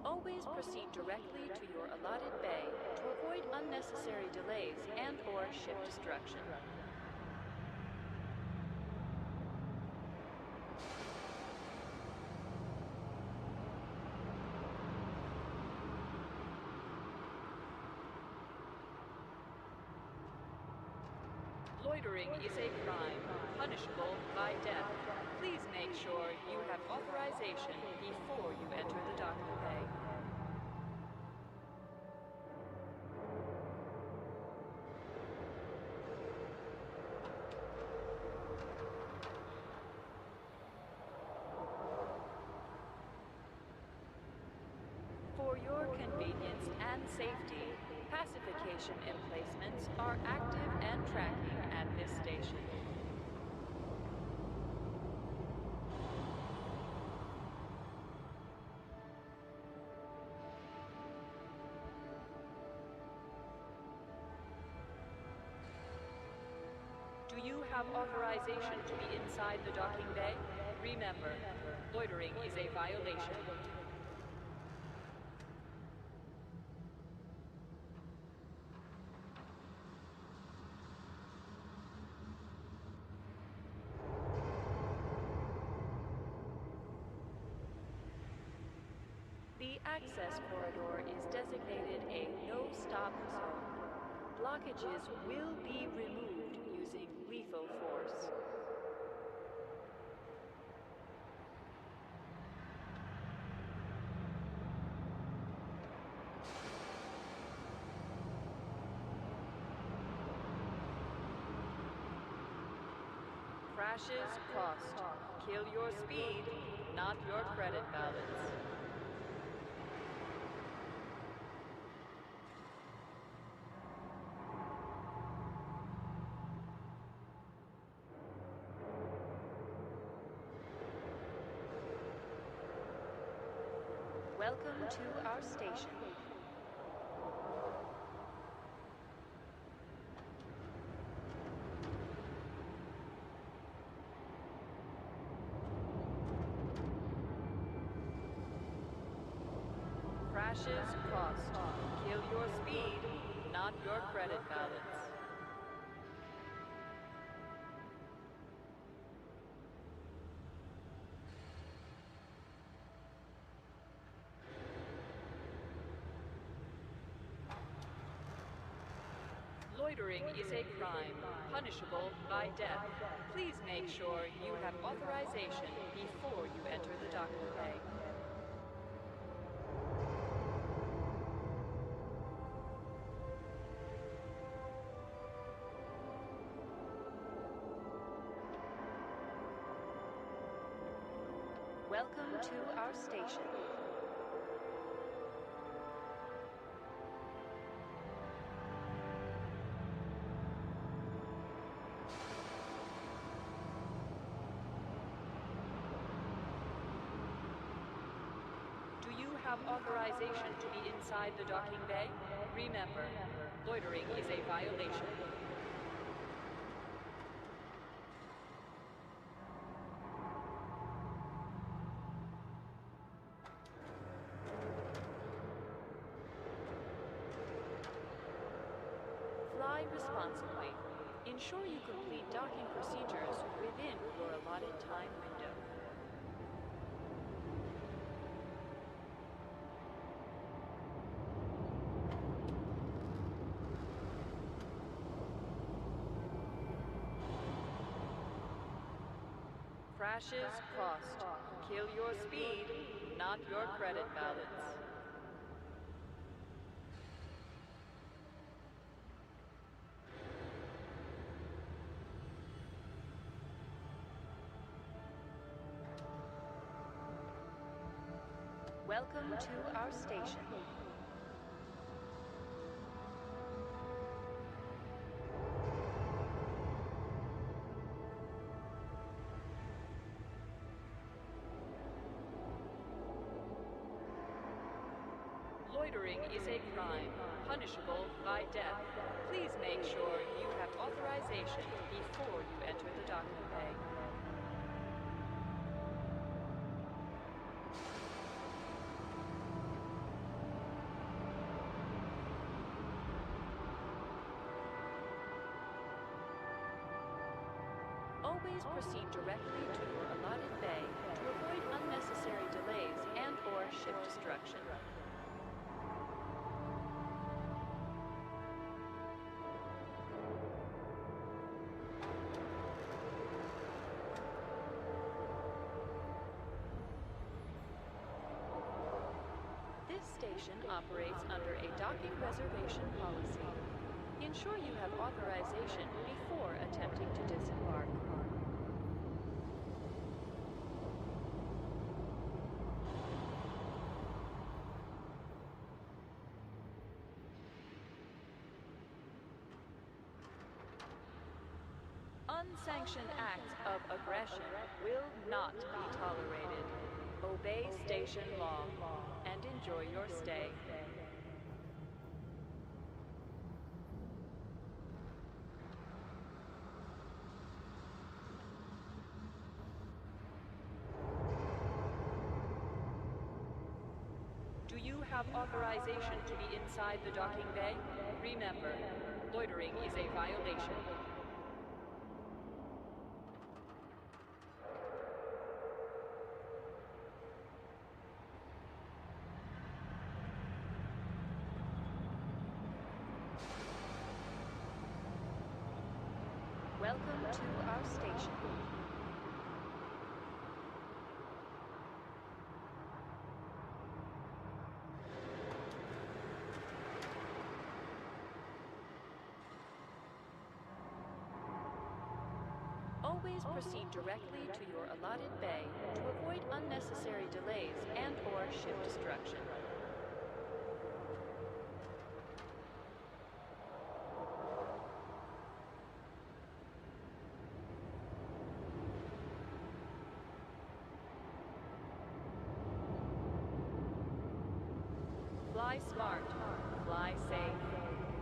Always proceed directly to your allotted bay to avoid unnecessary delays and/or ship destruction. Loitering is a crime, punishable by death. Please make sure you have authorization before you enter the docking bay. For your convenience and safety, pacification emplacements are active and tracking at this station. Do you have authorization to be inside the docking bay? Remember, loitering is a violation. The access corridor is designated a no-stop zone. Blockages will be removed using lethal force. Crashes cost. Kill your speed, not your credit balance. Welcome to our station. Crashes cost. Kill your speed, not your credit balance. Loitering is a crime, punishable by death. Please make sure you have authorization before you enter the docking bay. Welcome to our station. Do you have authorization to be inside the docking bay? Remember, loitering is a violation. Fly responsibly. Ensure you complete docking procedures within your allotted time window. Crashes cost. Kill your speed, not your credit balance. Welcome to our station. Loitering is a crime, punishable by death. Please make sure you have authorization before you enter the docking bay. Always proceed directly to your allotted bay to avoid unnecessary delays and/or ship destruction. This station operates under a docking reservation policy. Ensure you have authorization before attempting to disembark. Unsanctioned acts of aggression will not be tolerated. Obey station law and enjoy your stay. Do you have authorization to be inside the docking bay? Remember, loitering is a violation. Welcome to our station. Always proceed directly to your allotted bay to avoid unnecessary delays and/or ship destruction. Fly smart, fly safe.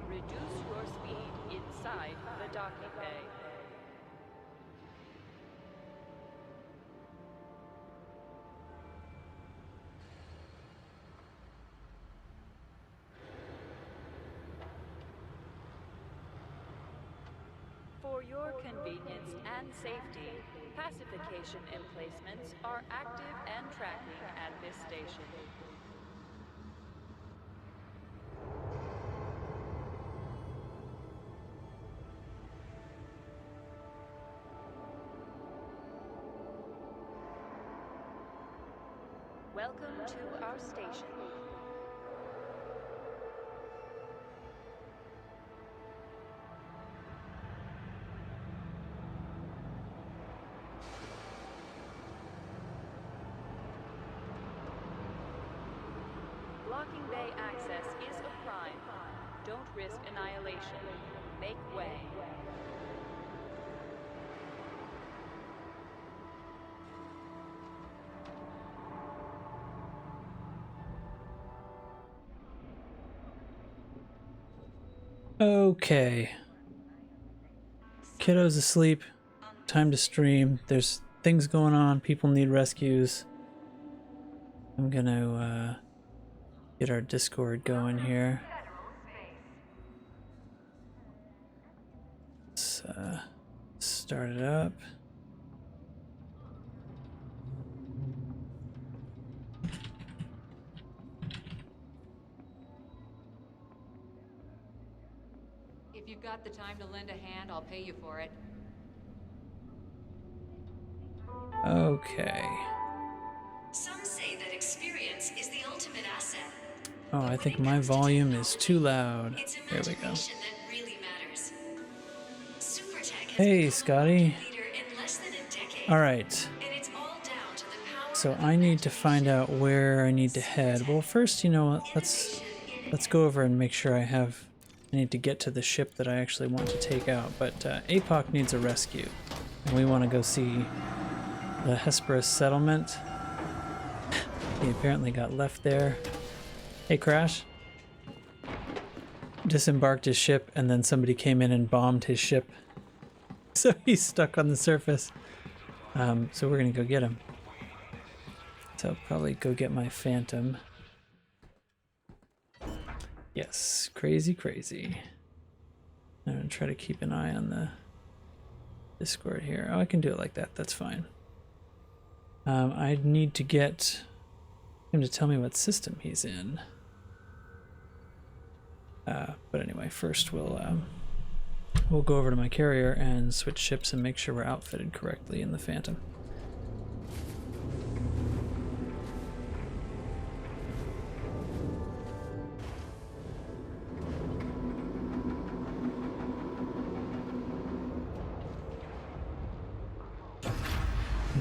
Reduce your speed inside the docking bay. For your convenience and safety, pacification emplacements are active and tracking at this station. Welcome to our station. Blocking bay access is a crime. Don't risk annihilation. Make way. Okay. Kiddo's asleep. Time to stream. There's things going on. People need rescues. I'm gonna get our Discord going here. Let's start it up. If you've got the time to lend a hand, I'll pay you for it. Okay. Some say that experience is the ultimate asset. Oh, I think my volume is too loud. There we go. That really matters. Supertech has Hey, become Scotty. a market leader in less than a decade. All right. And it's all down to the power So of I need to find out where I need to head. Well, first, you know what? Let's go over and make sure I need to get to the ship that I actually want to take out. But APOC needs a rescue, and we want to go see the Hesperus settlement. He apparently got left there. Hey, Crash. Disembarked his ship, and then somebody came in and bombed his ship. So he's stuck on the surface. So we're gonna go get him. So I'll probably go get my Phantom. Yes, crazy, crazy. I'm gonna try to keep an eye on Discord here. Oh, I can do it like that. That's fine. I need to get him to tell me what system he's in. But anyway, first we'll go over to my carrier and switch ships and make sure we're outfitted correctly in the Phantom.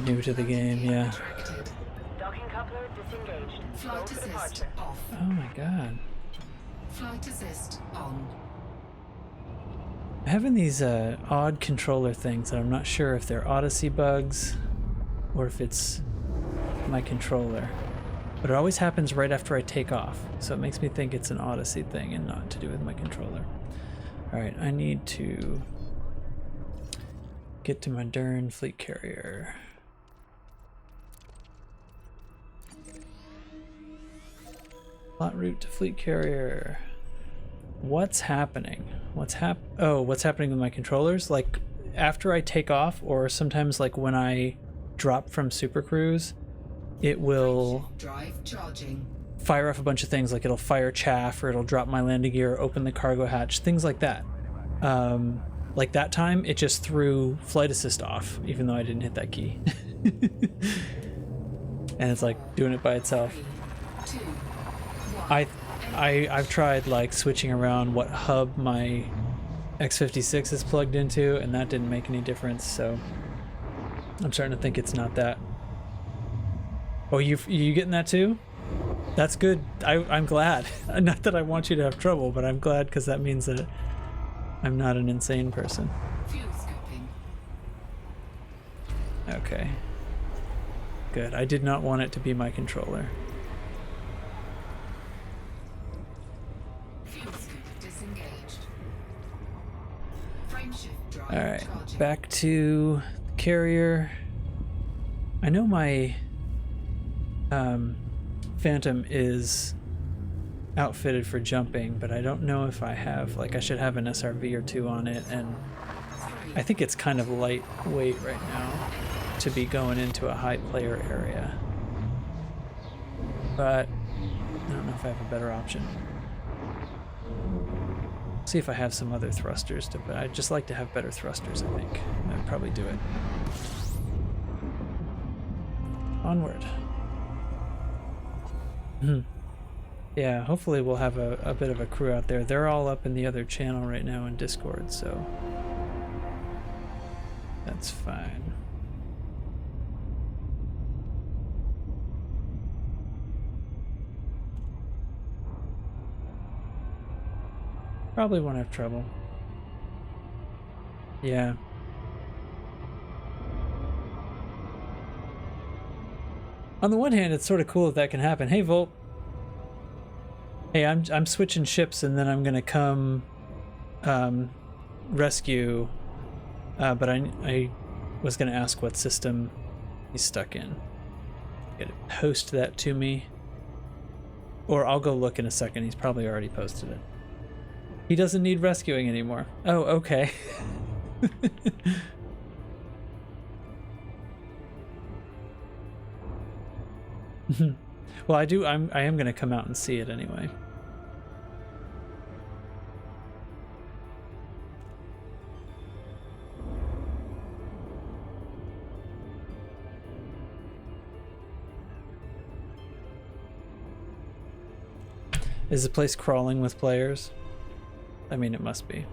New to the game, yeah. Docking coupler disengaged. Flight assist off. Oh my god. Flight assist on. I'm having these odd controller things that I'm not sure if they're Odyssey bugs or if it's my controller. But it always happens right after I take off, so it makes me think it's an Odyssey thing and not to do with my controller. Alright, I need to get to my darn fleet carrier. Plot route to fleet carrier. What's happening? What's happening with my controllers? Like after I take off, or sometimes like when I drop from Super Cruise, it will Drive charging. fire off a bunch of things, like it'll fire chaff, or it'll drop my landing gear, open the cargo hatch, things like that. Like that time, it just threw flight assist off, even though I didn't hit that key. And it's like doing it by itself. 3, 2, 1. I've tried like switching around what hub my X56 is plugged into, and that didn't make any difference, so I'm starting to think it's not that. Oh, you getting that too? That's good. I'm glad. Not that I want you to have trouble, but I'm glad because that means that I'm not an insane person. Fuel scoping. Okay. Good. I did not want it to be my controller. Fuel scoop disengaged. Frameshift drive Alright, charging. back to the carrier. I know my Phantom is outfitted for jumping, but I don't know if I have, like I should have an SRV or two on it, and I think it's kind of lightweight right now to be going into a high player area. But I don't know if I have a better option. See if I have some other thrusters to, but I'd just like to have better thrusters, I think. I'd probably do it. Onward. Yeah, hopefully we'll have a bit of a crew out there. They're all up in the other channel right now in Discord, so that's fine. Probably won't have trouble. Yeah. On the one hand, it's sort of cool that can happen. Hey, Volt. Hey, I'm switching ships, and then I'm gonna come rescue. But I was gonna ask what system he's stuck in. Get it, post that to me, or I'll go look in a second. He's probably already posted it. He doesn't need rescuing anymore. Oh, okay. Well, I am gonna come out and see it anyway. Is the place crawling with players? I mean, it must be.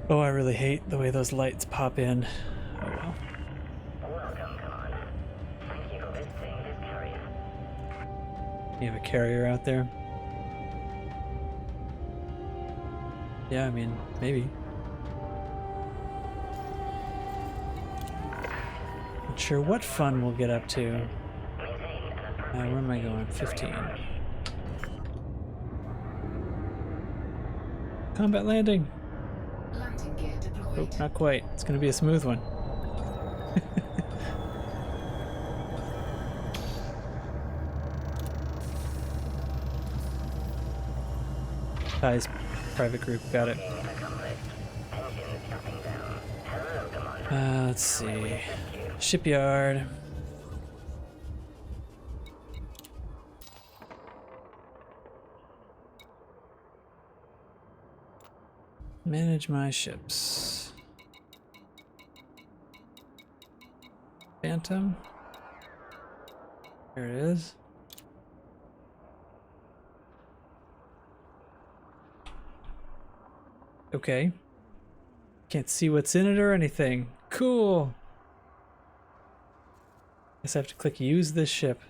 Oh, I really hate the way those lights pop in. Oh well. Welcome, Con. Thank you for visiting this carrier. You have a carrier out there? Yeah, I mean, maybe. Not sure what fun we'll get up to. Maintain an appropriate Where am I speed going? during 15. approach. Combat landing. Landing gear Oh, deployed. not quite. It's going to be a smooth one. Ties, private group, got it. Mission accomplished. Engines shutting down. Hello, Commander. Let's see. Assist you. Shipyard. Manage my ships. Phantom. There it is. Okay. Can't see what's in it or anything. Cool. Guess I have to click use this ship.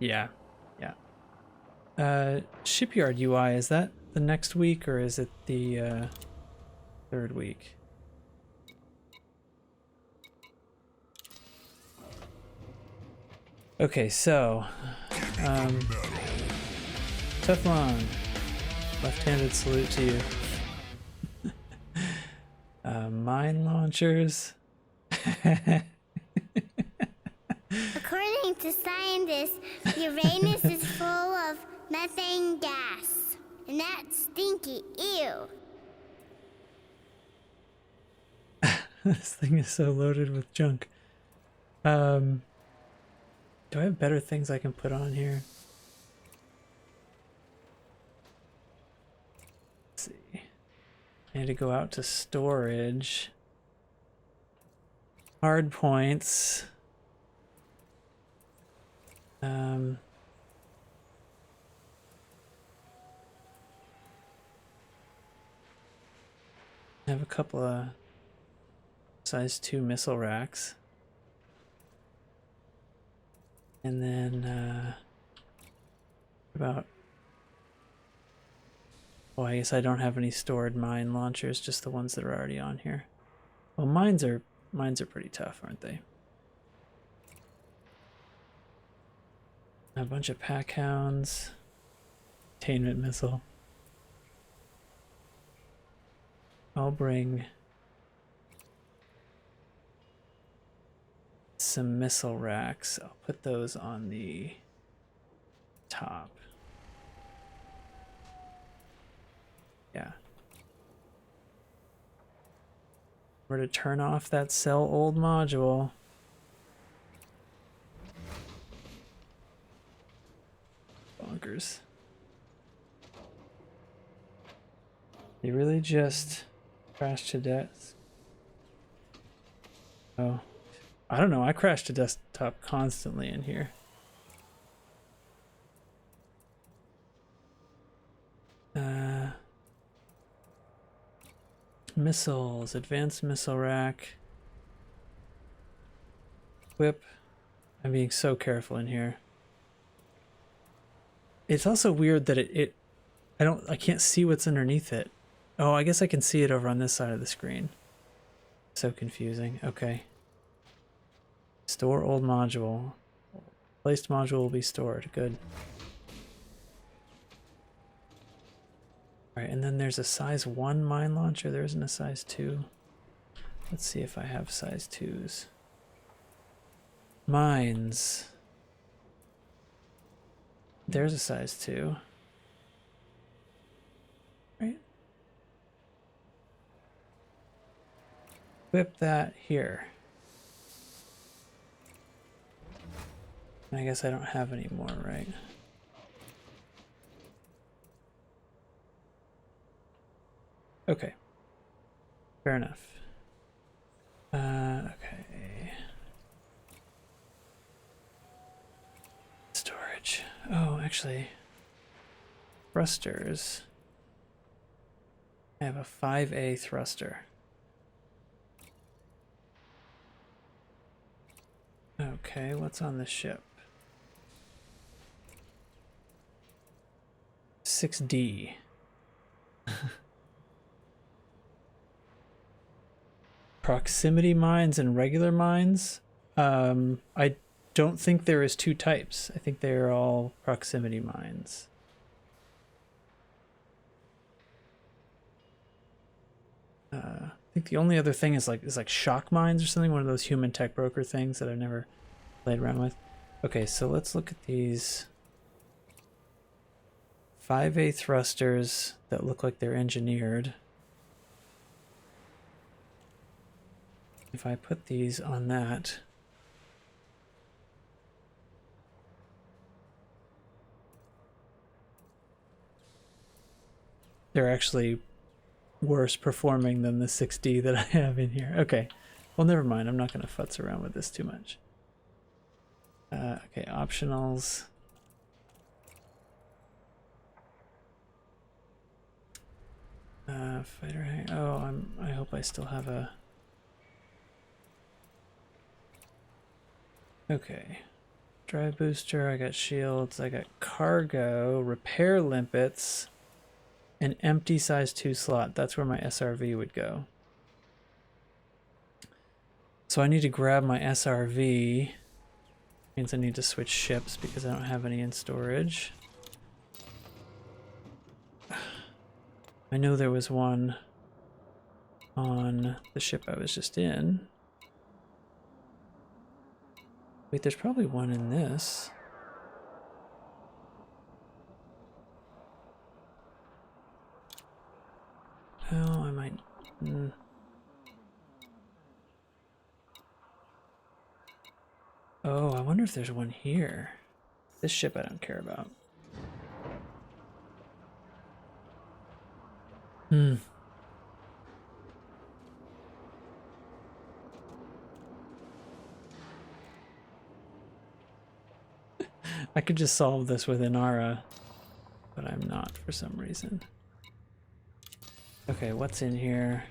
Yeah. Shipyard UI, is that the next week or is it the third week? Okay, so Teflon, left-handed salute to you. Mine launchers. According to scientists, Uranus is full of methane gas. And that's stinky. Ew. This thing is so loaded with junk. Do I have better things I can put on here? Let's see. I need to go out to storage. Hard points. I have a couple of size 2 missile racks. And then, about... Oh, I guess I don't have any stored mine launchers, just the ones that are already on here. Well, mines are pretty tough, aren't they? A bunch of pack hounds. Containment missile. I'll bring some missile racks. I'll put those on the top. Yeah. We're to turn off that sell old module. Bonkers. You really just crashed to death? Oh. I don't know, I crash to desktop constantly in here. Missiles, advanced missile rack. Whip. I'm being so careful in here. It's also weird that I can't see what's underneath it. Oh, I guess I can see it over on this side of the screen. So confusing. Okay. Store old module. Placed module will be stored. Good. Alright, and then there's a size 1 mine launcher. There isn't a size 2. Let's see if I have size 2s. Mines. There's a size 2. Right? Whip that here. I guess I don't have any more, right? Okay. Fair enough. Okay. Storage. Oh, actually. Thrusters. I have a 5A thruster. Okay, what's on the ship? 6D. Proximity mines and regular mines. I don't think there is two types. I think they are all proximity mines. I think the only other thing is like shock mines or something, one of those human tech broker things that I've never played around with. Okay, so let's look at these 5A thrusters that look like they're engineered. If I put these on that, they're actually worse performing than the 6D that I have in here. Okay, well, never mind. I'm not going to futz around with this too much. Okay, optionals. Fighter hang. Oh, I hope I still have a. Okay, drive booster. I got shields. I got cargo, repair limpets, an empty size 2 slot. That's where my SRV would go. So I need to grab my SRV. Means I need to switch ships because I don't have any in storage. I know there was one on the ship I was just in. Wait, there's probably one in this. Oh, I might... Oh, I wonder if there's one here. This ship I don't care about. I could just solve this with Inara, but I'm not for some reason. Okay, what's in here?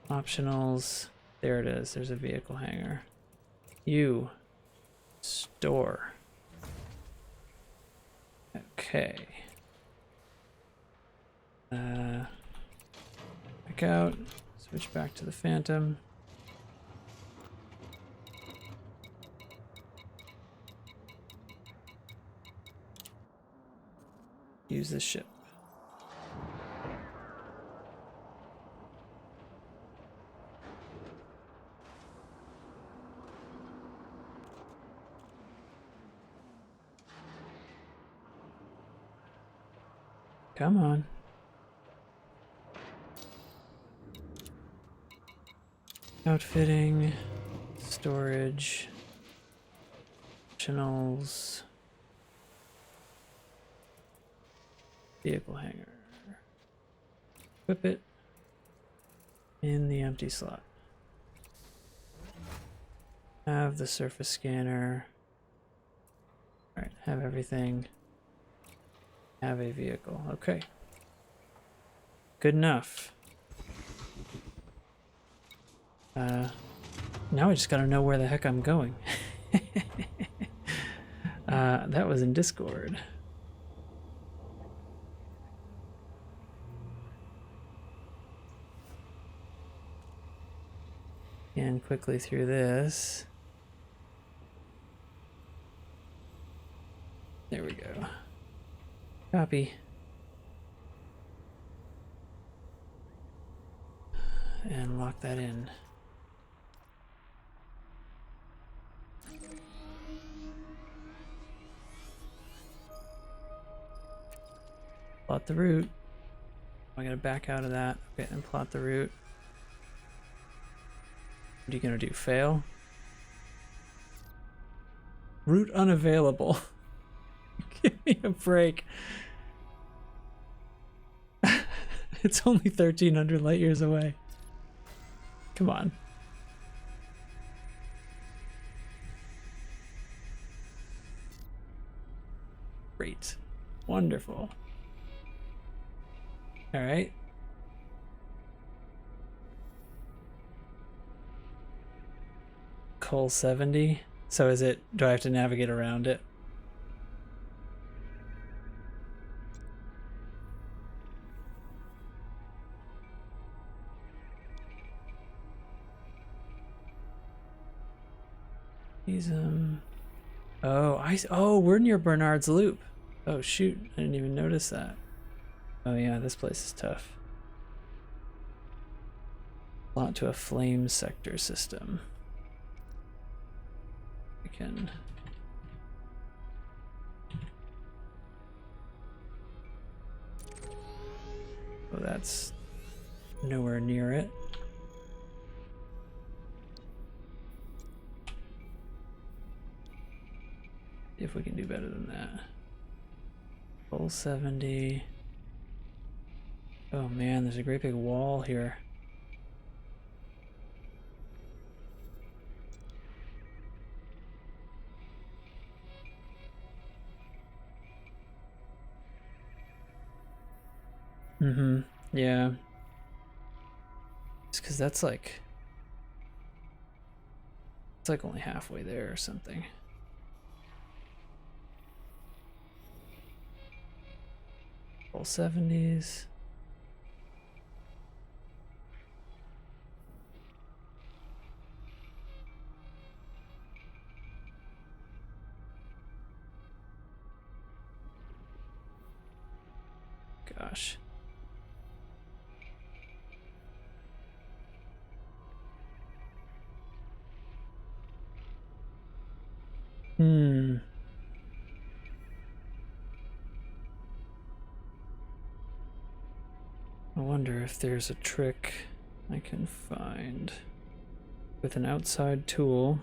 Optionals. There it is. There's a vehicle hangar. You. Store. Okay. Back out. Switch back to the Phantom. Use this ship. Come on. Outfitting, storage, channels, vehicle hangar. Equip it in the empty slot. Have the surface scanner. Alright, have everything. Have a vehicle. Okay. Good enough. Now I just gotta know where the heck I'm going. That was in Discord. And quickly through this. There we go. Copy. And lock that in. Plot the route. I gotta back out of that. Okay, and plot the route. What are you gonna do? Fail? Route unavailable. Give me a break. It's only 1,300 light years away. Come on. Great. Wonderful. All right. Coal 70. So is it, do I have to navigate around it? He's oh, we're near Bernard's Loop. Oh shoot, I didn't even notice that. Oh yeah, this place is tough. Lot to a flame sector system. We can. Oh, that's nowhere near it. See if we can do better than that. Full 70. Oh man, there's a great big wall here. Mm-hmm. Yeah. It's because that's like... It's like only halfway there or something. Full 70s. Gosh. I wonder if there's a trick I can find with an outside tool.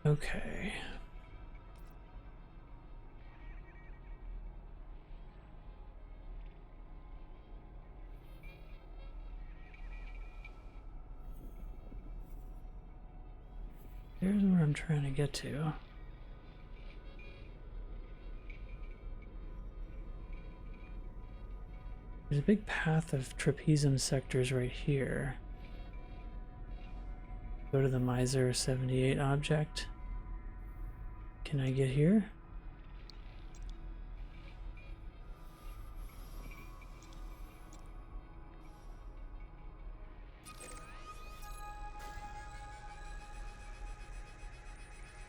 Okay. Here's where I'm trying to get to. There's a big path of trapezium sectors right here. Go to the Miser 78 object. Can I get here?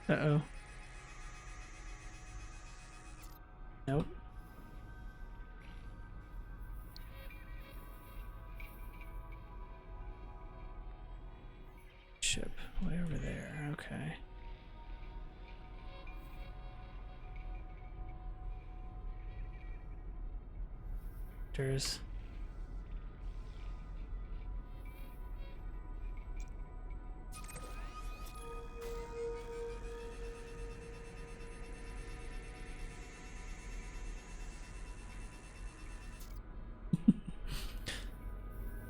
Uh-oh. Nope. Ship way over there. Okay. There's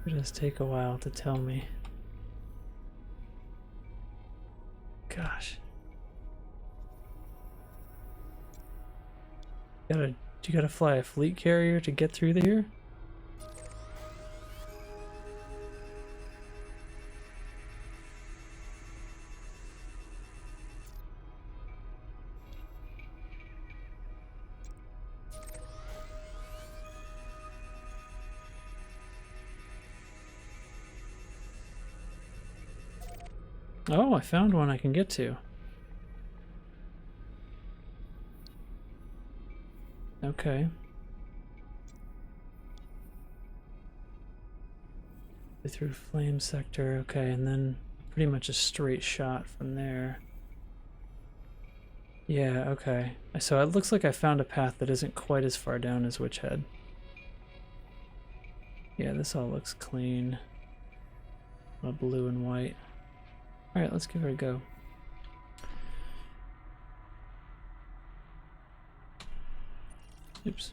it does take a while to tell me. Gosh. You gotta fly a fleet carrier to get through here? Oh, I found one I can get to. Okay. Through flame sector, okay, and then pretty much a straight shot from there. Yeah, okay. So it looks like I found a path that isn't quite as far down as Witch Head. Yeah, this all looks clean. All blue and white. Alright, let's give it a go. Oops.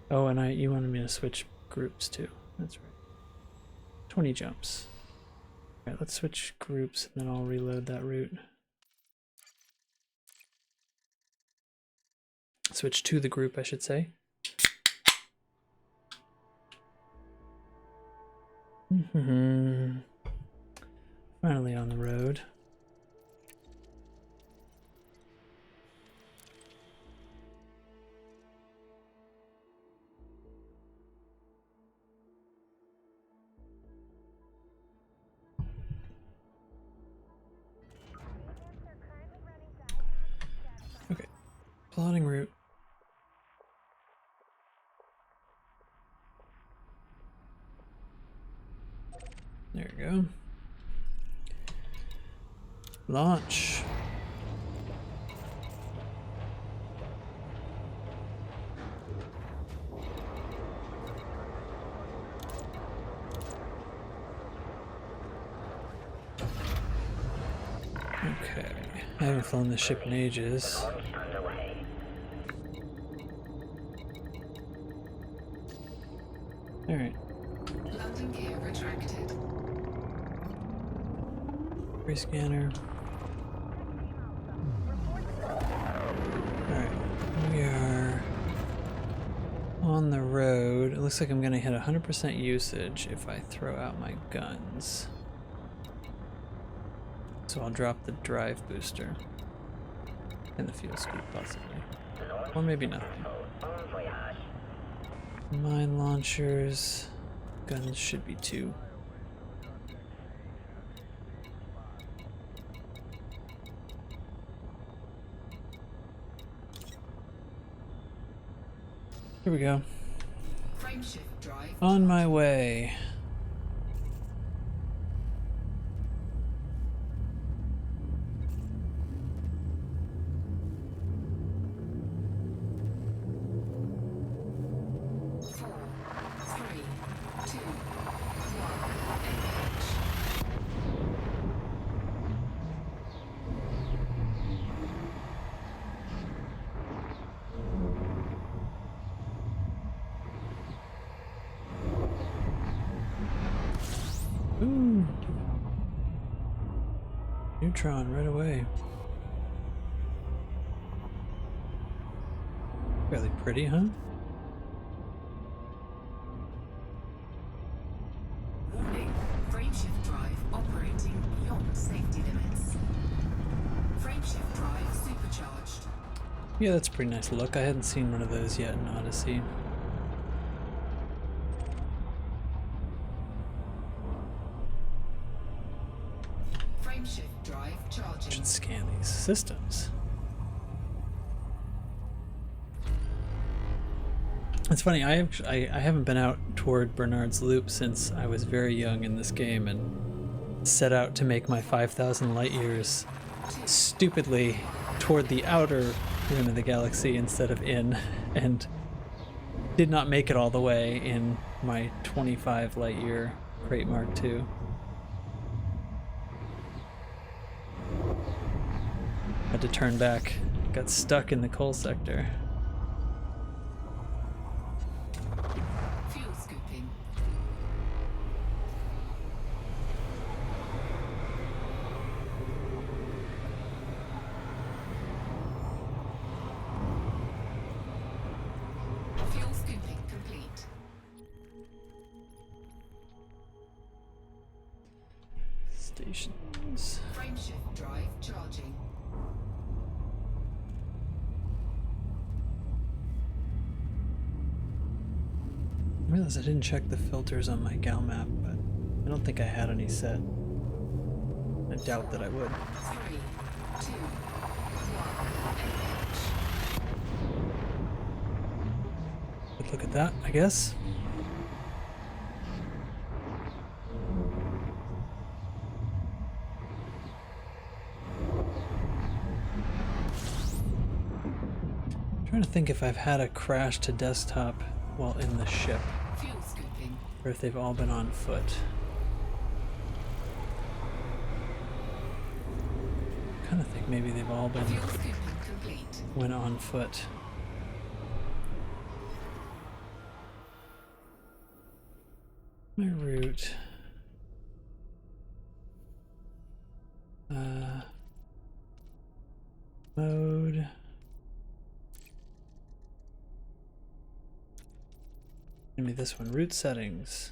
Oh, and you wanted me to switch groups too. That's right. 20 jumps. Alright, let's switch groups and then I'll reload that route. Switch to the group, I should say. Finally on the road. Okay, plotting route. There we go. Launch. Okay, I haven't flown the ship in ages. Alright. Landing gear retracted. Rescanner. Alright, we are on the road. It looks like I'm gonna hit 100% usage if I throw out my guns. So I'll drop the drive booster and the fuel scoop possibly. Or maybe nothing. Mine launchers. Guns should be 2. Here we go. Frameshift drive. On my way. Ooh. Neutron right away. Fairly pretty, huh? Warning. Frameshift drive operating beyond safety limits. Frameshift drive supercharged. Yeah, that's a pretty nice look. I hadn't seen one of those yet in Odyssey. Frameshift drive charging. Should scan these systems. It's funny, I haven't been out toward Bernard's Loop since I was very young in this game and set out to make my 5,000 light years stupidly toward the outer rim of the galaxy instead of in, and did not make it all the way in my 25 light year Crate Mark II. Had to turn back, got stuck in the coal sector. Fuel scooping. Fuel scooping complete. Stations. Frameshift drive charging. I realized I didn't check the filters on my Gal map, but I don't think I had any set. I doubt that I would. 3, 2, 1, But look at that, I guess. I'm trying to think if I've had a crash to desktop while in the ship, fuel scooping. or if they've all been on foot. maybe they've all been Fuel scooping complete. went on foot. My route. Mode. Give me this one. Route settings.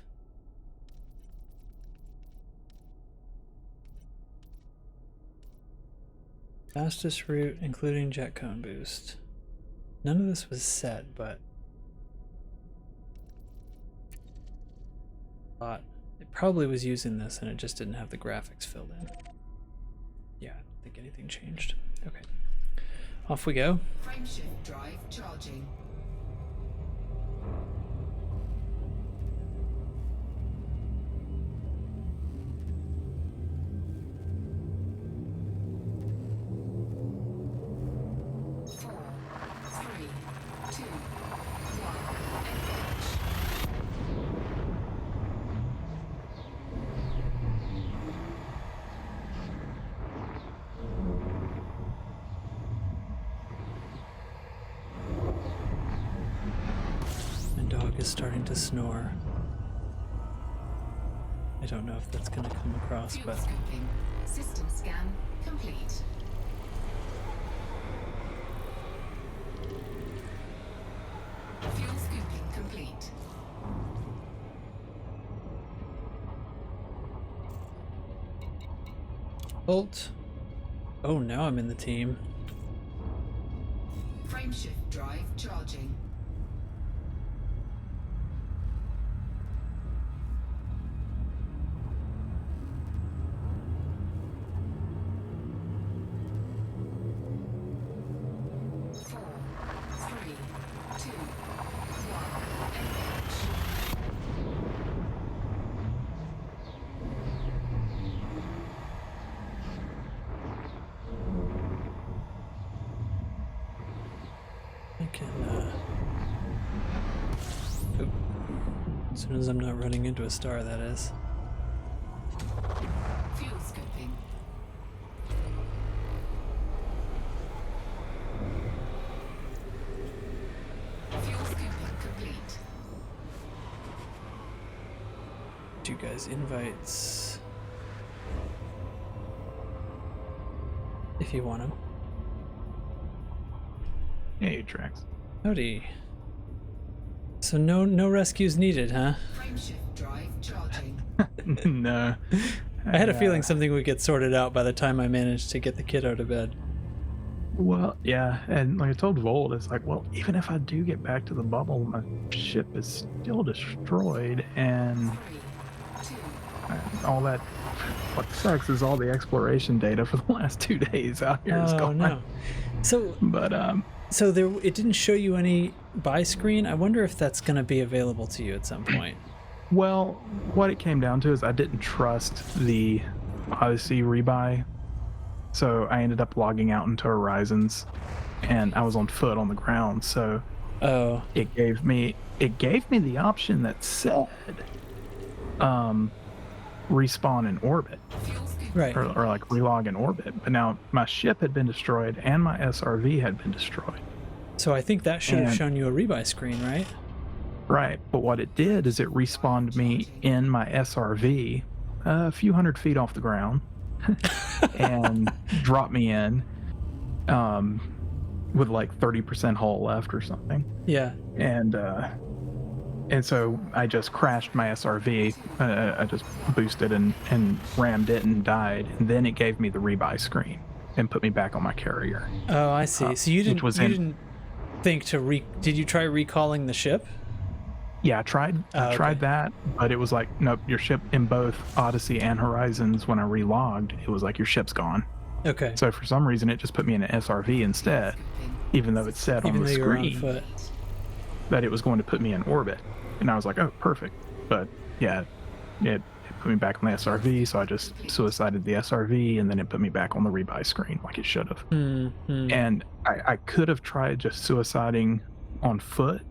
Fastest route, including jet cone boost. None of this was set, but it probably was using this and it just didn't have the graphics filled in. Yeah, I don't think anything changed. Okay. Off we go. Frameshift drive charging. Four, three, two, one, engage. My dog is starting to snore. I don't know if that's going to come across, Fuel but scooping. System scan complete. Fuel scooping complete. Bolt. Oh, now I'm in the team. Frameshift drive charging. Four, three, two, one, engage. I can, oop. As soon as I'm not running into a star, that is. Fuel scooping. Fuel scooping complete. You guys invites. If you want them. Hey, Trax. Howdy. So no rescues needed, huh? Frameshift drive charging. No. I had a feeling something would get sorted out by the time I managed to get the kid out of bed. Well, yeah, and like I told Volt, it's like, well, even if I do get back to the bubble, my ship is still destroyed, and Three, two, all that. What sucks is all the exploration data for the last 2 days out here is Oh gone. no. So But so there it didn't show you any buy screen. I wonder if that's going to be available to you at some point. well, what it came down to is I didn't trust the Odyssey rebuy, so I ended up logging out into Horizons, and I was on foot on the ground, so Oh. it gave me the option that said respawn in orbit, fuel scooping. Right. or like relog in orbit, but now my ship had been destroyed and my SRV had been destroyed. So I think that should have And- shown you a rebuy screen, right? Right, but what it did is it respawned me in my SRV a few hundred feet off the ground and dropped me in with like 30% hull left or something. Yeah. And so I just crashed my SRV. I just boosted and rammed it and died. And then it gave me the rebuy screen and put me back on my carrier. Oh, I see. So you which was didn't think to did you try recalling the ship? Yeah, I tried okay. that, but it was like, nope, your ship in both Odyssey and Horizons, when I relogged, it was like your ship's gone. Okay. So for some reason, it just put me in an SRV instead, even though it said Even on though the you were on screen foot. that it was going to put me in orbit. And I was like, oh, perfect. But yeah, it put me back on the SRV, so I just suicided the SRV, and then it put me back on the rebuy screen like it should have. Mm-hmm. And I could have tried just suiciding on foot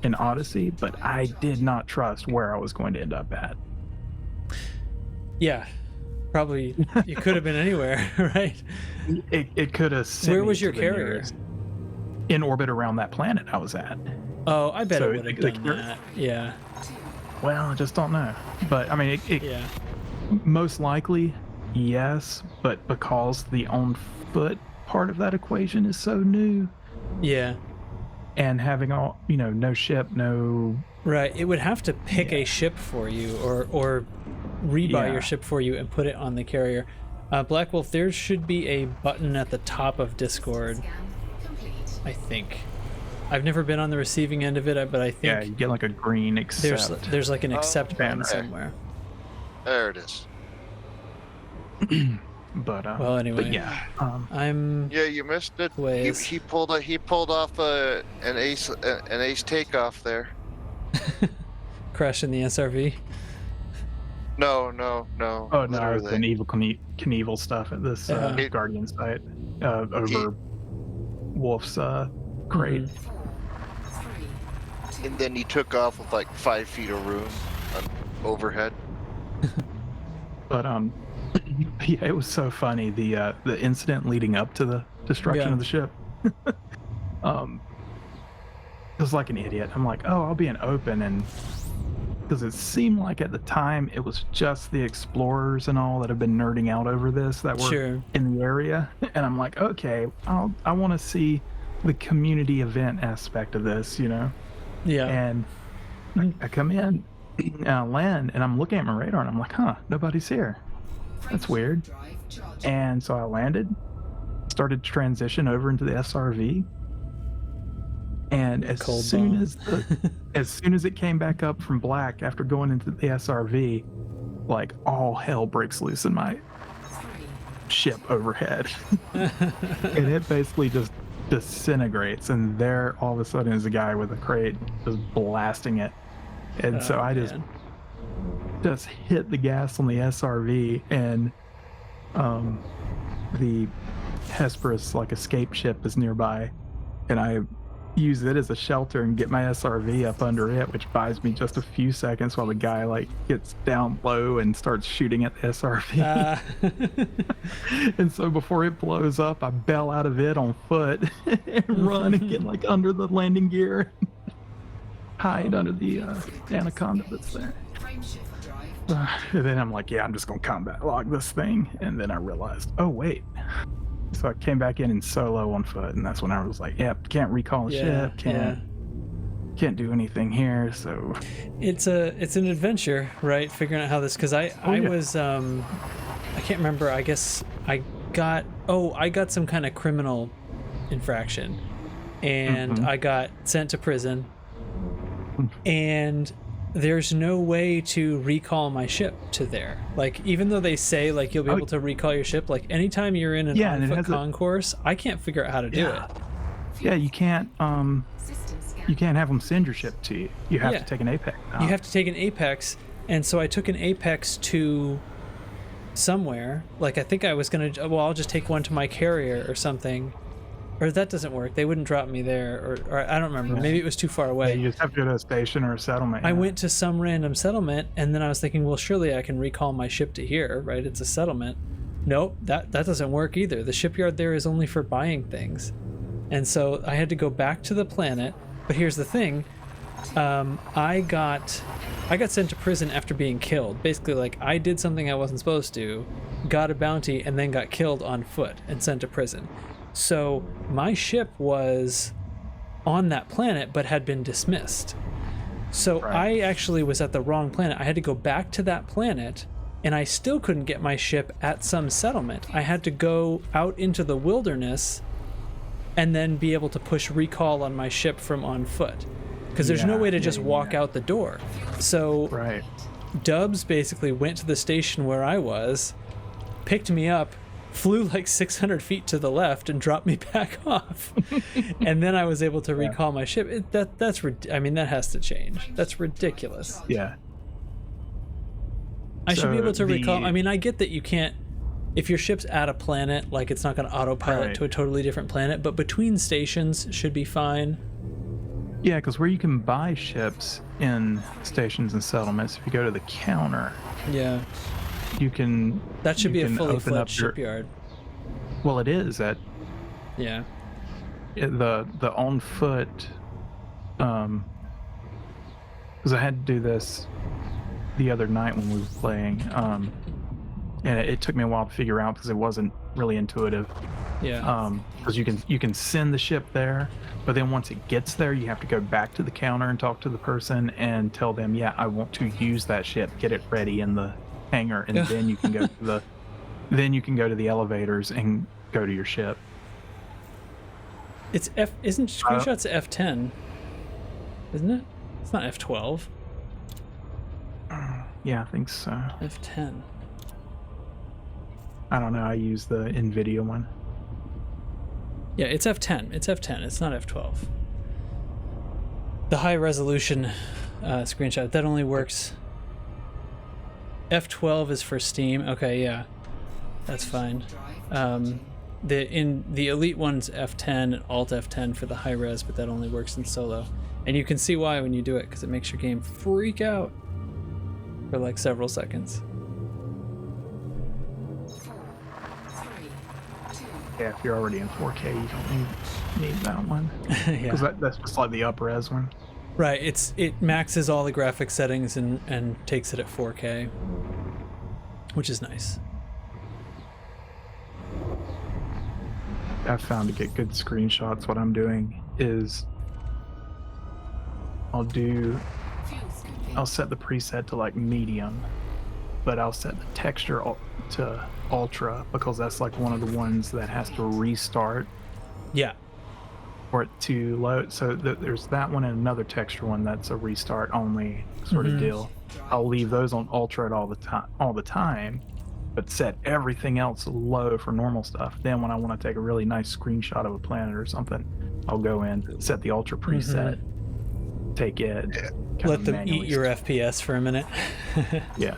in Odyssey, but I did not trust where I was going to end up at. Yeah. probably you could have been anywhere, right? It could have. Where was your carrier? In orbit around that planet I was at. Oh, I bet So it would have the done car- that. Yeah. Well, I just don't know. But I mean, Yeah. most likely, yes. But because the on foot part of that equation is so new, Yeah. and having all no ship, no. Right. It would have to pick a ship for you, or rebuy Yeah. your ship for you and put it on the carrier. Black Wolf, there should be a button at the top of Discord, Scan complete. I think. I've never been on the receiving end of it, but I Yeah, you think get like a green accept. there's like an accept button banner. somewhere. There it is. But Well, anyway. but yeah, I'm Yeah, you missed it. Ways. He pulled off an ace takeoff there. crashing the SRV. No. oh no, it's literally. an evil Knievel stuff at this Yeah. Guardian site over Wolf's crate. 4, 3, And then he took off with like 5 feet of room overhead. But yeah, it was so funny the incident leading up to the destruction Yeah. of the ship. I was like an idiot. I'm like, oh, I'll be an open, and because it seemed like at the time it was just the explorers and all that have been nerding out over this that were Sure. in the area, and I'm like, okay, I want to see the community event aspect of this, Yeah. and I come in and I land, and I'm looking at my radar, and I'm like, huh, nobody's here. That's weird. drive charging. And so I landed, started to transition over into the SRV, and as Cold soon bomb. as soon as it came back up from black after going into the SRV, like all hell breaks loose in my 3, ship overhead, and it basically just disintegrates. And there, all of a sudden, is a guy with a crate just blasting it, and so Oh, I man. just hit the gas on the SRV, and the Hesperus like escape ship is nearby, and I use it as a shelter and get my SRV up under it, which buys me just a few seconds while the guy like gets down low and starts shooting at the SRV. And so before it blows up, I bail out of it on foot and run and get like under the landing gear, hide under the anaconda that's there. Frameshift drive. And then I'm like, yeah, I'm just gonna combat log this thing. And then I realized, oh wait. So I came back in solo on foot, and that's when I was like, yep, can't recall the Yeah, ship, can't do anything here. So It's an adventure, right? Figuring out how this, because I yeah. was I can't remember. I guess I got some kind of criminal infraction, and I got sent to prison, and there's no way to recall my ship to there. Like, even though they say like you'll be able to recall your ship, like anytime you're in an Yeah, and it on-foot has a- concourse, I can't figure out how to do it. yeah, you can't System scan. you can't have them send your ship to you. You have Yeah. to take an Apex. You have to take an Apex, and so I took an Apex to somewhere. Like, I think I was gonna, well, I'll just take one to my carrier or something. Or that doesn't work. They wouldn't drop me there, or I don't remember. Maybe it was too far Yeah, away. you just have to go to a station or a settlement. I yeah. went to some random settlement, and then I was thinking, well, surely I can recall my ship to here, right? It's a settlement. Nope, that doesn't work either. The shipyard there is only for buying things. And so I had to go back to the planet. But here's the thing. I got sent to prison after being killed. Basically, like, I did something I wasn't supposed to, got a bounty, and then got killed on foot and sent to prison. So my ship was on that planet but had been dismissed. So I actually was at the wrong planet. I had to go back to that planet, and I still couldn't get my ship at some settlement. I had to go out into the wilderness and then be able to push recall on my ship from on foot, because there's no Yeah, way to yeah, just walk yeah. out the door. So Right. Dubs basically went to the station where I was, picked me up, flew like 600 feet to the left, and dropped me back off. And then I was able to recall my ship. That has to change. That's ridiculous. Yeah. I should be So able to recall. the- I mean, I get that you can't, if your ship's at a planet, like, it's not going to autopilot Right. to a totally different planet, but between stations should be fine. Yeah, because where you can buy ships in stations and settlements, if you go to the counter, Yeah. you can. That should you be a can fully open up fledged your- shipyard. Well, it is at Yeah. the on foot. Because I had to do this the other night when we were playing. And it took me a while to figure out because it wasn't really intuitive. Yeah. Because you can send the ship there, but then once it gets there, you have to go back to the counter and talk to the person and tell them, yeah, I want to use that ship, get it ready in the hangar, and then you can go to the elevators and go to your ship. It's isn't screenshots F10, isn't it? It's not F12. Yeah, I think so. F10. I don't know. I use the NVIDIA one. Yeah, it's F10. It's F10. It's not F12. The high resolution screenshot that only works. F12 is for Steam. Okay, yeah, that's fine. The Elite one's F10 and Alt F10 for the high res, but that only works in solo. And you can see why when you do it, because it makes your game freak out for like several seconds. 4, 3, 2, Yeah, if you're already in 4K, you don't need that one. Yeah. Because that's just like the up res one. Right, it maxes all the graphic settings and takes it at 4K, which is nice. I've found to get good screenshots, what I'm doing is fuel scooping. I'll set the preset to like medium, but I'll set the texture to ultra because that's like one of the ones that has to restart Yeah. for it to load. So there's that one and another texture one that's a restart only sort of deal. I'll leave those on ultra at all the time, but set everything else low for normal stuff. Then when I want to take a really nice screenshot of a planet or something, I'll go in, set the ultra preset, take it, kind Let of them eat manually your FPS for a minute. Yeah.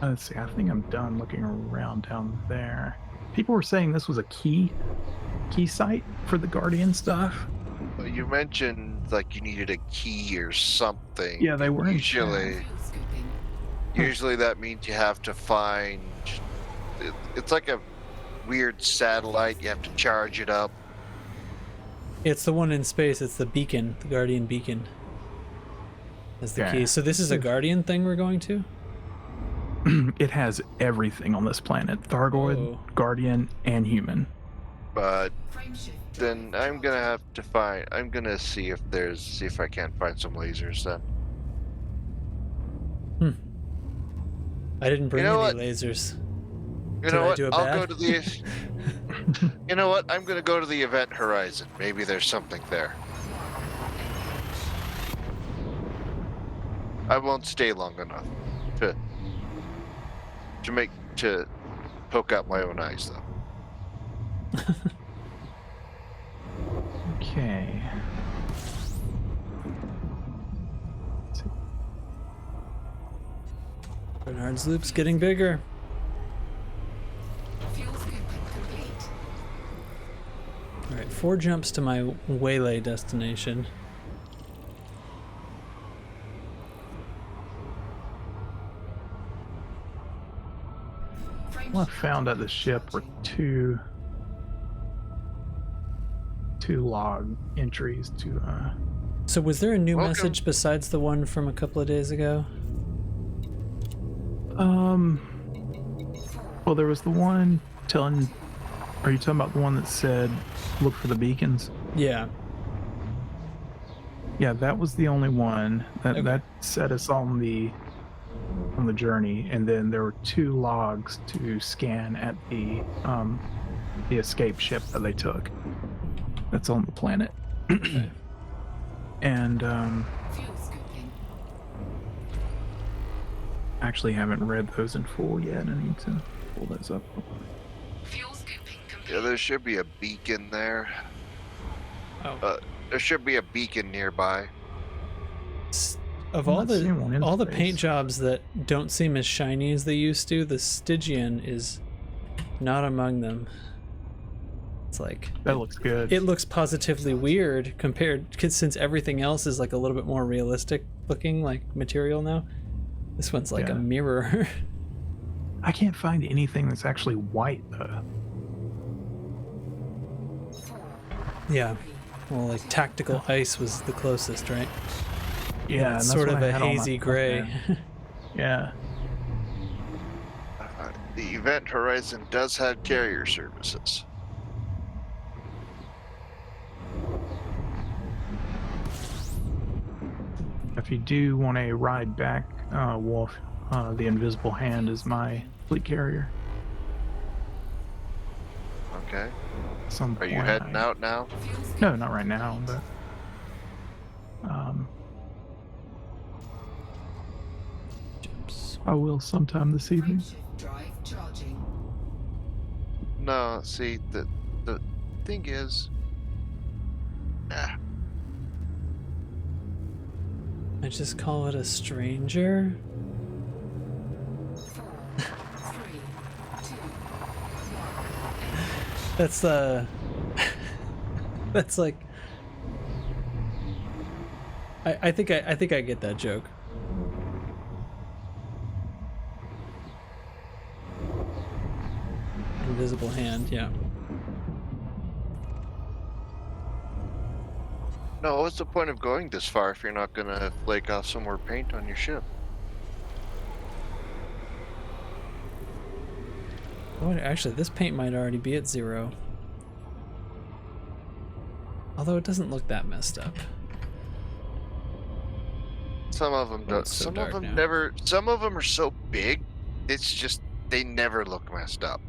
Let's see, I think I'm done looking around down there. People were saying this was a key site for the Guardian stuff. You mentioned like you needed a key or something. Yeah, they were usually. Fuel scooping. Usually that means you have to find. It's like a weird satellite. You have to charge it up. It's the one in space. It's the beacon, the Guardian beacon. That's the Yeah. key. So this is a Guardian thing we're going to? It has everything on this planet: Thargoid, Whoa. Guardian, and human. But Frame shift. then I'm gonna have to find. I'm gonna see if I can't find some lasers then. I didn't bring You know any what? lasers. You Did know I what? do it I'll bad? go to the. You know what? I'm gonna go to the event horizon. Maybe there's something there. I won't stay long enough to poke out my own eyes though. Okay. Bernard's loop's getting bigger. Fuel scooping complete. All right, 4 jumps to my waylay destination. Frame What I shift. found at the ship were two log entries to So was there a new Welcome. message besides the one from a couple of days ago? well, there was the one telling. Are you talking about the one that said look for the beacons? Yeah. Yeah, that was the only one that Okay. that set us on the journey, and then there were 2 logs to scan at the escape ship that they took. That's on the planet. And Fuel scooping. actually haven't read those in full yet. I need to pull those up. Fuel scooping complete. Yeah, there should be a beacon there. Oh. There should be a beacon nearby. Of I'm all not seeing one in the space. paint jobs that don't seem as shiny as they used to, the Stygian is not among them. It's like That looks good. it looks positively weird since everything else is like a little bit more realistic looking like material now. This one's like a Yeah. mirror. I can't find anything that's actually white though. Yeah. Well, like tactical ice was the closest, right? Yeah, and It's that's sort what of I a had on my hazy stuff gray. there. Yeah. The Event Horizon does have carrier services. If you do want a ride back, Wolf, the Invisible Hand is my fleet carrier. Okay. Some Are you point heading out now? No, not right now, but I will sometime this evening. Frameshift drive charging. No, see, the thing is, I just call it a stranger. 4, 3, 2, 1. That's that's like I think I get that joke. Invisible hand, yeah. no, what's the point of going this far if you're not gonna flake off some more paint on your ship? Oh, actually, this paint might already be at 0. Although it doesn't look that messed up. Some of them don't. it's so Some dark of them now. never. Some of them are so big, it's just they never look messed up.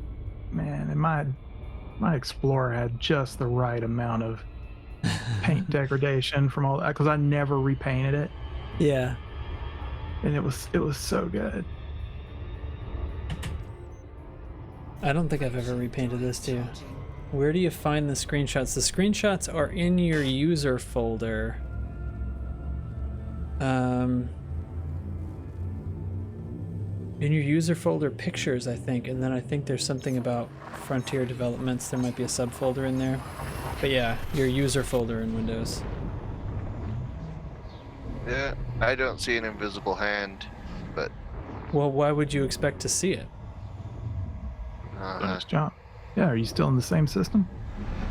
Man, and my Explorer had just the right amount of paint degradation from all that because I never repainted it, Yeah. and it was so good. I don't think I've ever repainted this too. Where do you find the screenshots? The screenshots are in your user folder. In your user folder pictures, I think, and then I think there's something about Frontier Developments. There might be a subfolder in there. But yeah, your user folder in Windows. Yeah, I don't see an invisible hand, but Well, why would you expect to see it? Nice job. Yeah, are you still in the same system?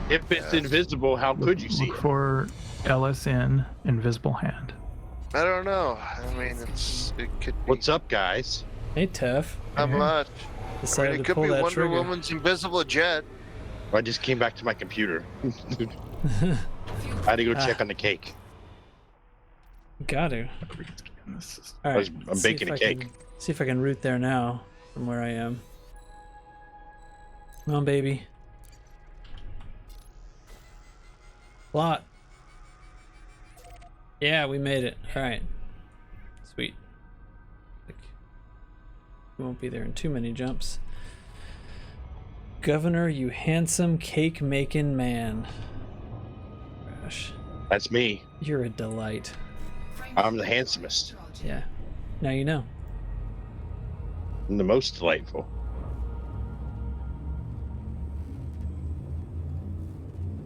If it's invisible, how could you see Look it? for LSN Invisible Hand. I don't know. I mean, it could be What's up, guys? Hey, Tough. not much. I Decided mean, it to could pull be that Wonder trigger. Woman's invisible jet. I just came back to my computer. I had to go check on the cake. Got to. This is- All right. I'm let's see baking if a I cake. can- see if I can root there now from where I am. Come on, baby. Lot. Yeah, we made it. All right. Sweet. We won't be there in too many jumps. Governor, you handsome cake-making man. Gosh, That's me. you're a delight. I'm the handsomest Yeah. Now you know. and the most delightful.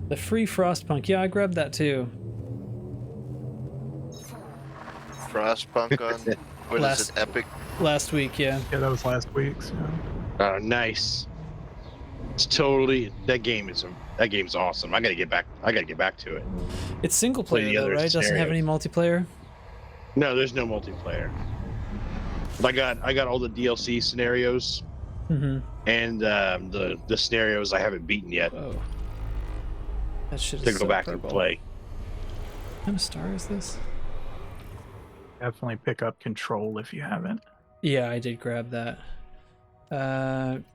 The free Frostpunk. Yeah, I grabbed that too. Frostpunk on what is Last- it? Epic. Last week, yeah. Yeah, that was last week's. Yeah. Nice. It's totally that game's awesome. I gotta get back to it. It's single Play player the though, other right? Doesn't have any multiplayer. No, there's no multiplayer. I got all the DLC scenarios Mm-hmm. and the scenarios I haven't beaten yet Whoa. That shit to is go so back purple. and play. What kind of star is this? Definitely pick up Control if you haven't. Yeah, I did grab that.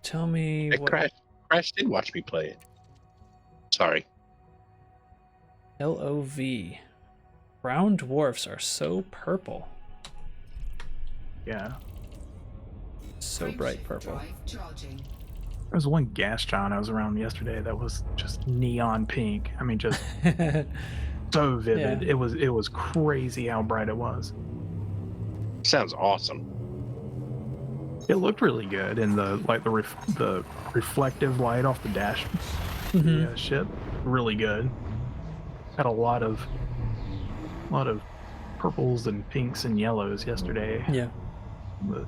Tell me It what Crash did watch me play it. Sorry. LOV. Brown dwarfs are so purple. Yeah. So bright purple. Drive charging. There was one gas giant I was around yesterday that was just neon pink. I mean, just so vivid. Yeah. It was crazy how bright it was. Sounds awesome. It looked really good in the reflective light off the dash the ship. Really good. Had a lot of purples and pinks and yellows yesterday. Yeah. But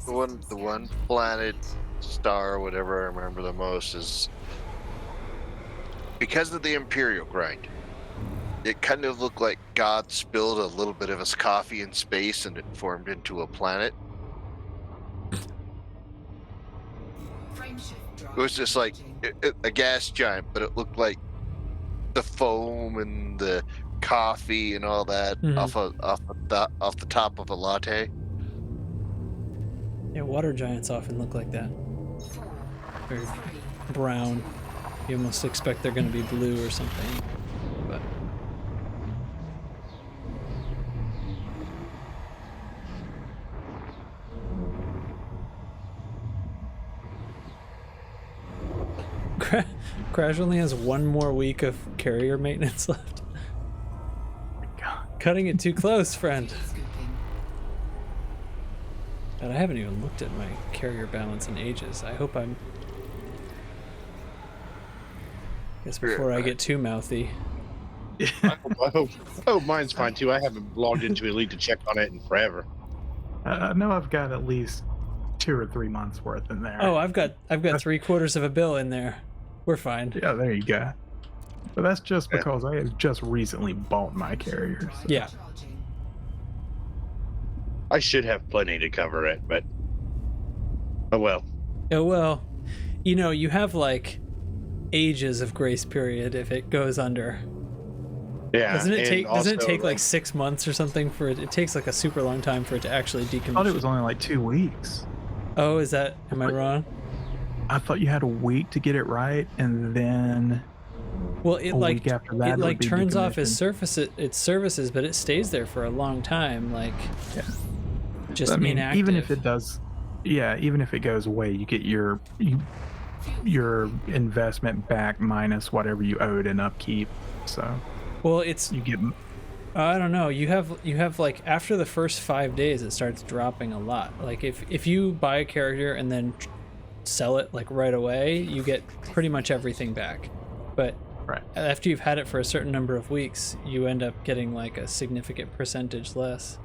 The one planet, star, whatever I remember the most is because of the Imperial grind. It kind of looked like God spilled a little bit of his coffee in space and it formed into a planet. It was just like a gas giant, but it looked like the foam and the coffee and all that off the top of a latte. Yeah, water giants often look like that. Very brown. You almost expect they're going to be blue or something. But Crash only has one more week of carrier maintenance left. Cutting it too close, friend. God, I haven't even looked at my carrier balance in ages. I hope I'm... guess before I get too mouthy. I hope mine's fine too. I haven't logged into Elite to check on it in forever. I know I've got at least 2 or 3 months worth in there. Oh, I've got 3/4 of a bill in there. We're fine. Yeah, there you go. But that's just because I have just recently bought my carriers. So. Yeah. I should have plenty to cover it, but oh well. Oh well. You know, you have like ages of grace period if it goes under. Yeah. Doesn't it take like 6 months or something for it? It takes like a super long time for it to actually decommission. I thought it was only like 2 weeks. Oh, is that? Am I wrong? I thought you had a week to get it right, and then well, it like after that, it like turns off its decommissioned. services, but it stays there for a long time. Like, yeah. Just I mean, inactive. even if it does, yeah, even if it goes away, you get your investment back minus whatever you owed in upkeep. So, well, it's you get. I don't know. You have like after the first 5 days, it starts dropping a lot. Like if you buy a character and then sell it like right away, you get pretty much everything back. But right after you've had it for a certain number of weeks, you end up getting like a significant percentage less.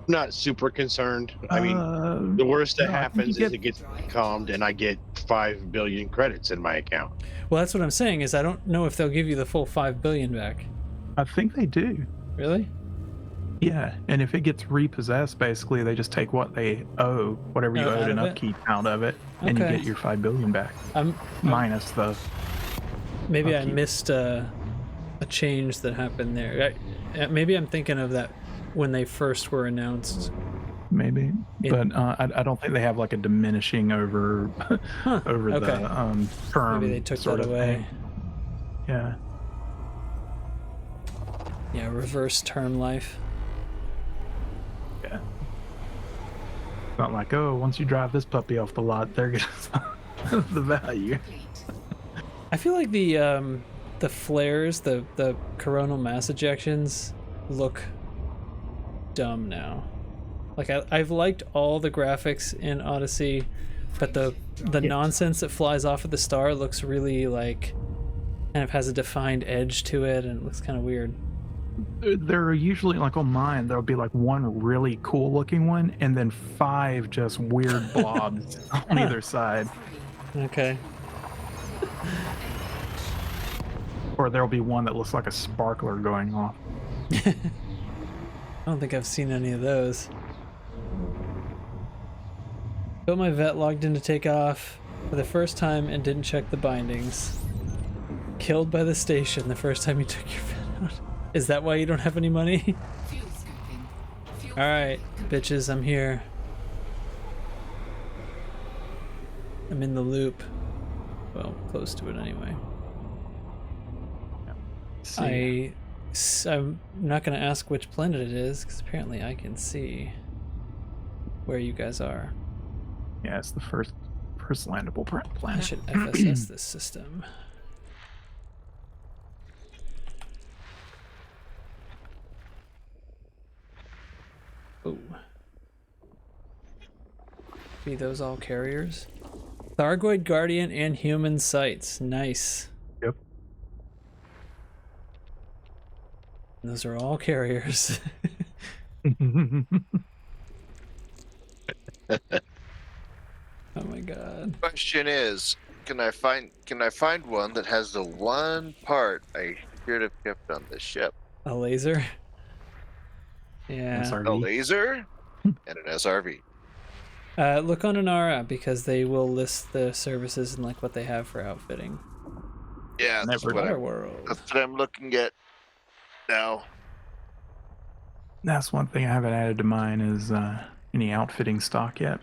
Not super concerned. I mean, the worst that happens is it gets calmed and I get 5 billion credits in my account. Well, that's what I'm saying is I don't know if they'll give you the full 5 billion back. I think they do. Really? Yeah, and if it gets repossessed, basically they just take what they owe, whatever you owed in upkeep, out of it, and you get your 5 billion back. Minus the. Maybe upkeep. I missed a change that happened there. Maybe I'm thinking of that when they first were announced. Maybe, but I don't think they have like a diminishing over over the term. Maybe they took that away. Yeah. Yeah, reverse term life. Yeah. Not like, oh, once you drive this puppy off the lot, they're gonna the value. I feel like the flares, the coronal mass ejections look dumb now. Like I've liked all the graphics in Odyssey, but the nonsense that flies off of the star looks really like kind of has a defined edge to it, and it looks kind of weird. There are usually, like on mine, there'll be like one really cool looking one and then 5 just weird blobs on either side. Okay. Or there'll be one that looks like a sparkler going off. I don't think I've seen any of those. Built my vet, logged in to take off for the first time and didn't check the bindings. Killed by the station the first time you took your vet out. Is that why you don't have any money? Alright, bitches, I'm here. I'm in the loop. Well, close to it anyway. I'm not going to ask which planet it is, because apparently I can see where you guys are. Yeah, it's the first landable planet. I should FSS this system. Be those all carriers? Thargoid Guardian and human sights. Nice. Yep. Those are all carriers. Oh my god. Question is, can I find one that has the one part I should have kept on this ship? A laser? Yeah. A SRV. laser and an SRV. Look on Inara because they will list the services and like what they have for outfitting. Yeah, that's Never what, World. I'm looking at now. That's one thing I haven't added to mine is any outfitting stock yet.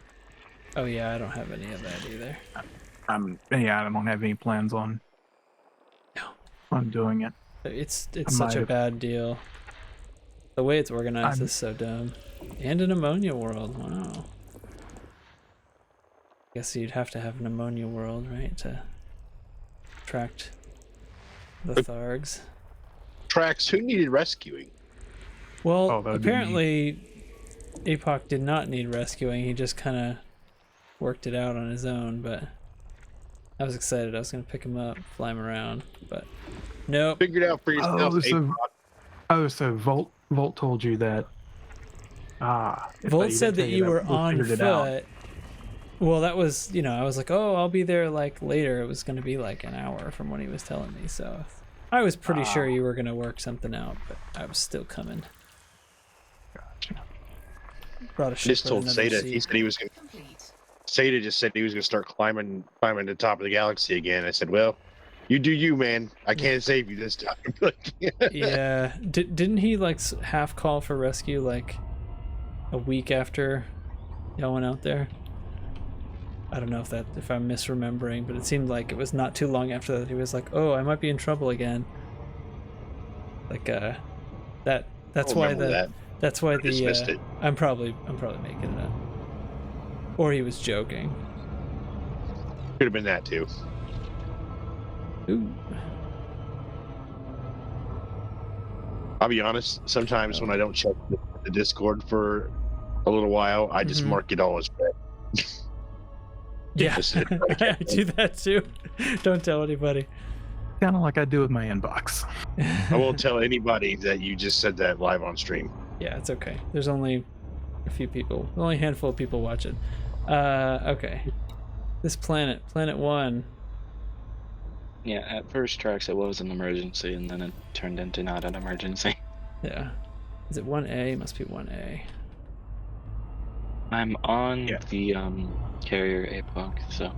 Oh yeah, I don't have any of that either. I don't have any plans on doing it. It's such a bad deal. The way it's organized is so dumb. And an ammonia world, wow. Guess you'd have to have an ammonia world, right, to attract the Thargs. Tracks, who needed rescuing? Well, that'd be apparently Apoc did not need rescuing. He just kind of worked it out on his own, but I was excited. I was going to pick him up, fly him around, but nope. Figure it out for yourself. So Volt told you that. Volt said that you were on foot. Well, that was, I was like, oh, I'll be there like later. It was going to be like an hour from when he was telling me, so I was pretty sure you were going to work something out, but I was still coming. Gotcha. Brought a ship. Just told Seda. He said he was going to. Seda just said he was going to start climbing the top of the galaxy again. I said, well, you do you, man. I can't save you this time. Yeah. Didn't he like half call for rescue like a week after y'all went out there? I don't know if I'm misremembering, but it seemed like it was not too long after that he was like, "Oh, I might be in trouble again." Like that's why missed it. I'm probably making it up. Or he was joking. Could have been that too. Ooh. I'll be honest, sometimes when I don't check the Discord for a little while, I just mark it all as red. Yeah, I do that too. Don't tell anybody. Kind of like I do with my inbox. I won't tell anybody that you just said that live on stream. Yeah, it's okay. There's only a few people, only a handful of people watching. Okay. This planet 1. Yeah, at first tracks it was an emergency, and then it turned into not an emergency. Yeah. Is it 1A? It must be 1A. I'm on the carrier APOC, so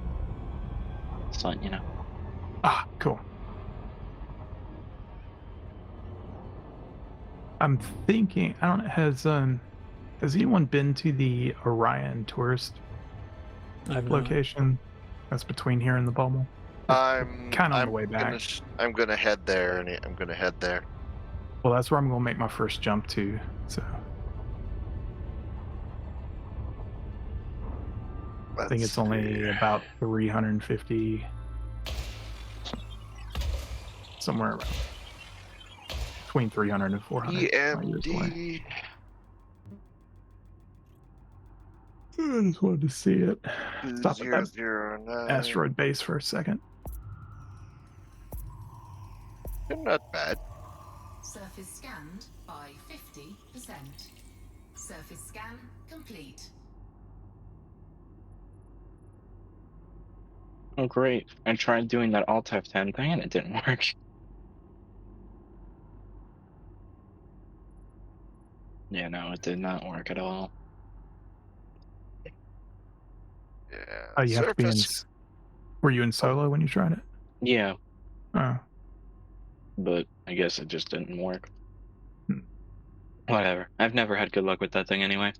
just letting you know. Cool. I'm thinking, I don't know, has anyone been to the Orion tourist location that's between here and the bubble? I'm kind of on the way back. I'm gonna head there, Well, that's where I'm gonna make my first jump to. So I think it's only about 350, somewhere around between 300 and 400. EMD. I just wanted to see it. Stop at that 009. asteroid base for a second. Not bad. Surface scanned by 50%. Surface scan complete. Oh great, I tried doing that Alt F10 thing and it didn't work. Yeah, no, it did not work at all. Yeah. Oh, you have to be in. Were you in solo when you tried it? Yeah. Oh. But I guess it just didn't work. Whatever. I've never had good luck with that thing anyway.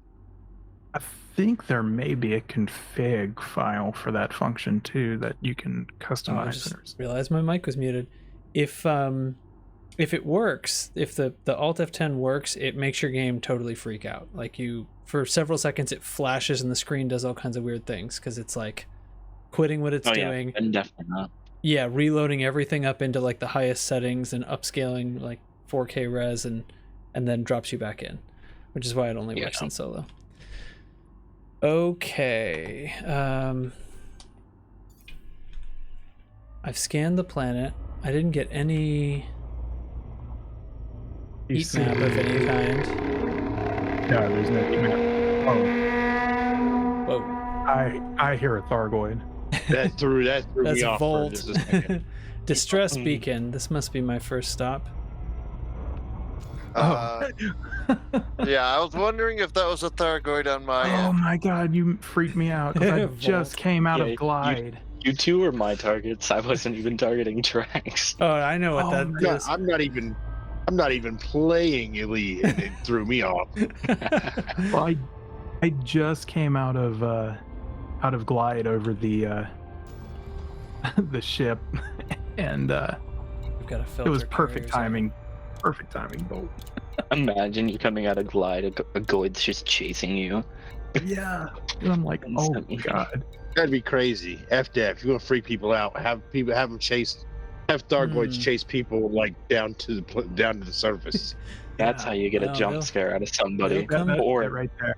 I think there may be a config file for that function too that you can customize. I just realized my mic was muted. If it works, if the Alt F10 works, it makes your game totally freak out. Like for several seconds, it flashes and the screen does all kinds of weird things because it's like quitting what it's doing. Yeah, definitely not. Yeah, reloading everything up into like the highest settings and upscaling like 4K res and then drops you back in, which is why it only works in solo. Okay. I've scanned the planet. I didn't get any You heat see- map of any kind. No, there's no heat map. Oh, Whoa. I hear a Thargoid. That threw That's me off for Volt. just a second. Distress beacon. This must be my first stop. Yeah, I was wondering if that was a Thargoid on my Oh end. my god, you freaked me out because I just Volt. came out Yeah, of Glide. You two were my targets. I wasn't even targeting tracks. Oh, I know what that Yeah, is. I'm not even playing Elite, and it threw me off. Well, I just came out of Glide over the the ship, and We've got a filter it was perfect carriers on. timing. Perfect timing, Bolt. Imagine you coming out of Glide, a Goid's just chasing you. Yeah, and I'm like, oh god. That'd be crazy. If you want to freak people out, have them chase, have Thargoids chase people like down to the surface. That's how you get a Well, jump they'll- scare out of somebody. they'll come- That Or right there.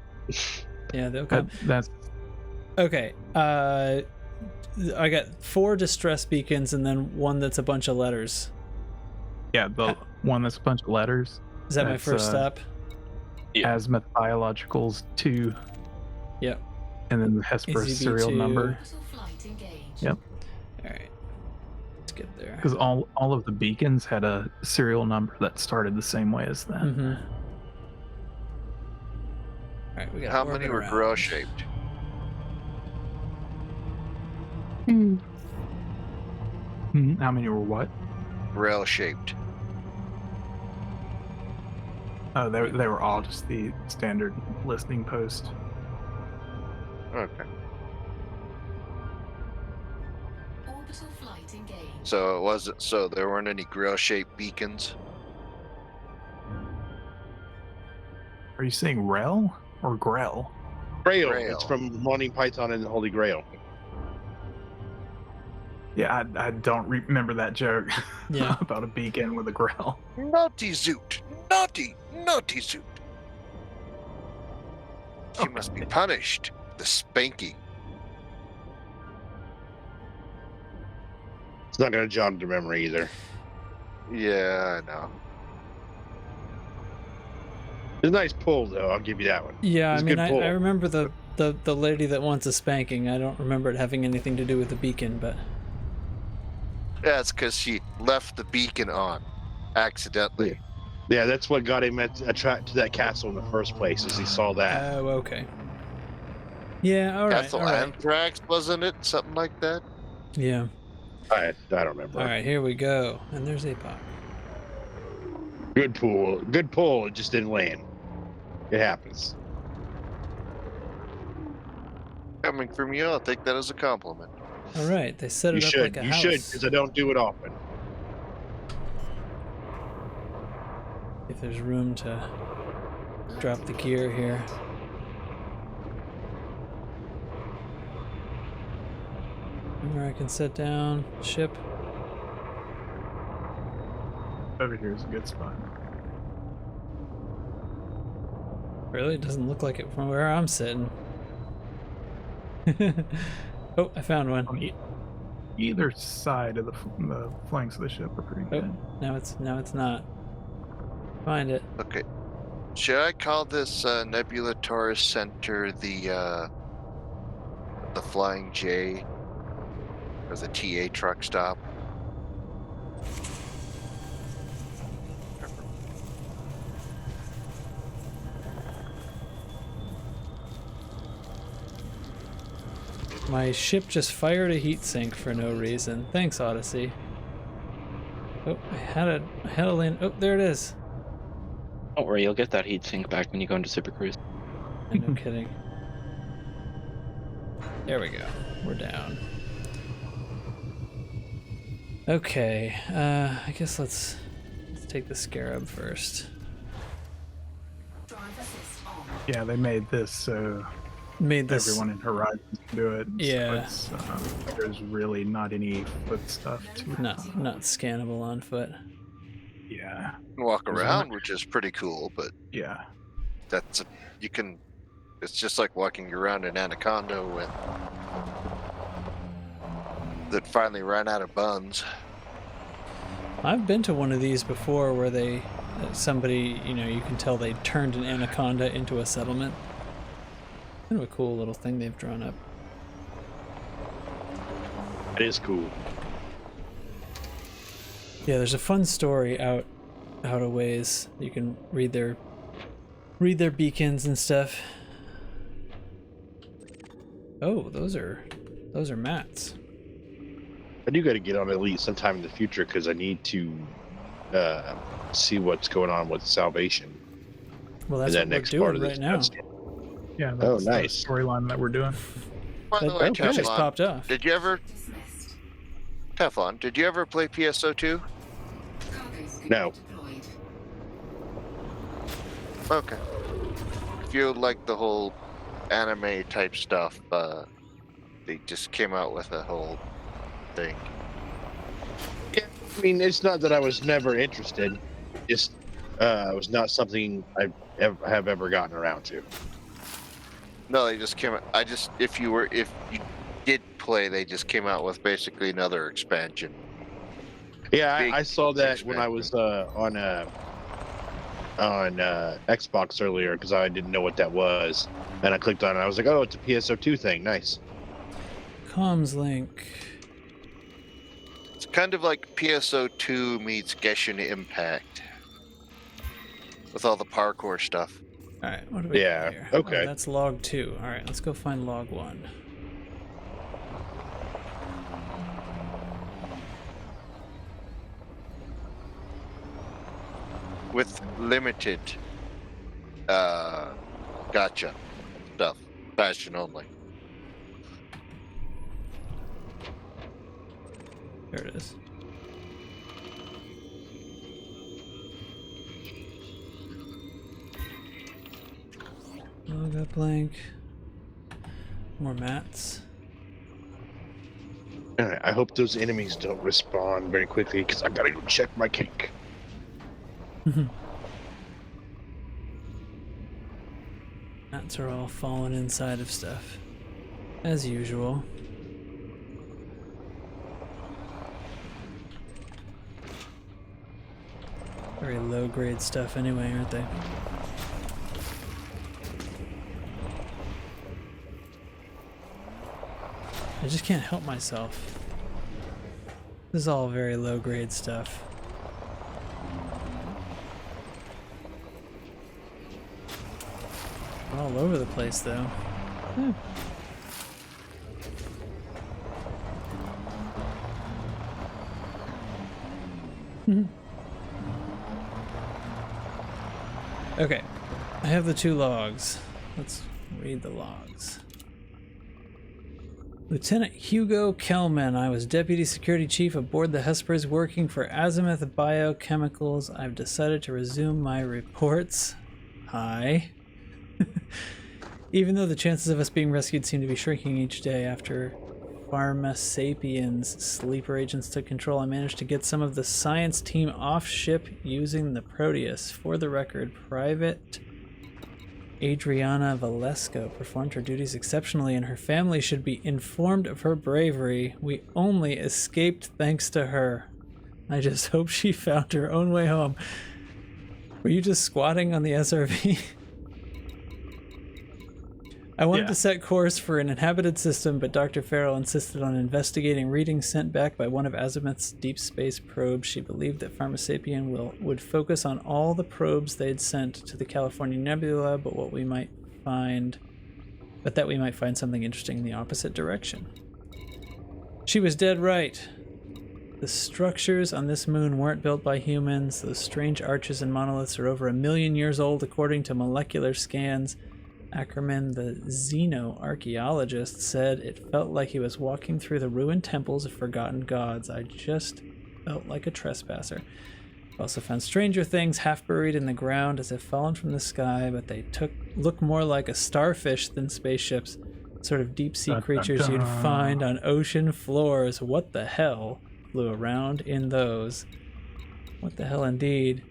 Yeah, they'll come. That's Okay. I got 4 distress beacons and then one that's a bunch of letters. yeah, the one that's a bunch of letters. Is that my That's, first stop? Yeah. Azimuth Biologicals 2, Yep. and then the Hesperus AZB2. serial number. Orbital flight engaged. Yep. All right. Let's get there. Because all of the beacons had a serial number that started the same way as them. Mm-hmm. All right, we got. How many were grill shaped? How many were what? Grill shaped. Oh, they were all just the standard listening post. Okay. Orbital flight engaged. So it wasn't. So there weren't any grill shaped beacons. Are you saying Rel or Grell? Grail. Grail. It's from Monty Python and the Holy Grail. Yeah, I don't remember that joke. Yeah. About a beacon with a Grell. Naughty Zoot! Naughty Zoot! She must be punished. The spanking. It's not going to jog their memory either. Yeah, I know. It's a nice pull, though. I'll give you that one. Yeah, It's I a mean, good pull. I remember the lady that wants a spanking. I don't remember it having anything to do with the beacon, but Yeah, it's because she left the beacon on accidentally. Yeah, that's what got him attracted to that castle in the first place, is he saw that. oh, okay. Yeah, all right, Castle all right. Anthrax, wasn't it? Something like that. Yeah. I don't remember. All right, here we go. And there's APOC. Good pull. Good pull. It just didn't land. It happens. Coming from you, I'll take that as a compliment. All right, they set You it up should. like a You house. should, because I don't do it often. If there's room to drop the gear here. Where I can set down ship. Over here is a good spot. Really, it doesn't look like it from where I'm sitting. Oh, I found one. On either side of the flanks of the ship are pretty Oh, good. now it's not. Find it. Okay. Should I call this Nebula Taurus Center the Flying J or the TA truck stop? My ship just fired a heat sink for no reason. Thanks, Odyssey. Oh, I had a land. Oh, there it is. Don't worry, you'll get that heat sink back when you go into Super Cruise. No kidding. There we go. We're down. Okay. I guess let's take the Scarab first. Drive assist on. Yeah, they made this so Made this. everyone in Horizon can do it. Yeah. So there's really not any foot stuff to it. Not scannable on foot. Yeah. Walk There's around, one- which is pretty cool, but Yeah. that's you can It's just like walking around an anaconda with that finally ran out of buns. I've been to one of these before where somebody, you can tell they turned an anaconda into a settlement. Kind of a cool little thing they've drawn up. It is cool. Yeah, there's a fun story out a ways. You can read their beacons and stuff. Oh, those are mats. I do got to get on Elite sometime in the future because I need to see what's going on with Salvation. Well, that's what we're doing right now. Yeah. That's nice the storyline that we're doing. By the way, That just popped off. Did you ever Teflon? Did you ever play PSO2? No. Okay. If you like the whole anime type stuff, they just came out with a whole thing. Yeah, I mean, it's not that I was never interested. Just it was not something I have ever gotten around to. No, they just came. If you did play, they just came out with basically another expansion. Yeah, I saw that when I was on Xbox earlier because I didn't know what that was, and I clicked on it. I was like, "Oh, it's a PSO2 thing. Nice." Comms link. It's kind of like PSO2 meets Genshin Impact with all the parkour stuff. All right, what do we got here? Okay. Oh, that's log 2. All right, let's go find log 1. With limited gotcha stuff. Bastion only. There it is. Log up blank. More mats. Alright, I hope those enemies don't respawn very quickly because I gotta go check my cake. Mats are all falling inside of stuff. As usual. Very low grade stuff anyway, aren't they? I just can't help myself. This is all very low grade stuff. We're all over the place though. Okay, I have the 2 logs. Let's read the logs. Lieutenant Hugo Kelman, I was Deputy Security Chief aboard the Hesperus working for Azimuth Biochemicals. I've decided to resume my reports. Hi. Even though the chances of us being rescued seem to be shrinking each day after Pharma Sapiens sleeper agents took control, I managed to get some of the science team off ship using the Proteus. For the record, Private Adriana Valesco performed her duties exceptionally and her family should be informed of her bravery. We only escaped thanks to her. I just hope she found her own way home. Were you just squatting on the SRV? I wanted to set course for an inhabited system, but Dr. Farrell insisted on investigating readings sent back by one of Azimuth's deep space probes. She believed that Pharmasapien would focus on all the probes they'd sent to the California Nebula, but that we might find something interesting in the opposite direction. She was dead right. The structures on this moon weren't built by humans. Those strange arches and monoliths are over 1 million years old according to molecular scans. Ackerman, the xenoarchaeologist, said it felt like he was walking through the ruined temples of forgotten gods. I just felt like a trespasser. Also found stranger things half buried in the ground as if fallen from the sky, but they look more like a starfish than spaceships. Sort of deep sea creatures you'd find on ocean floors. What the hell flew around in those? What the hell indeed?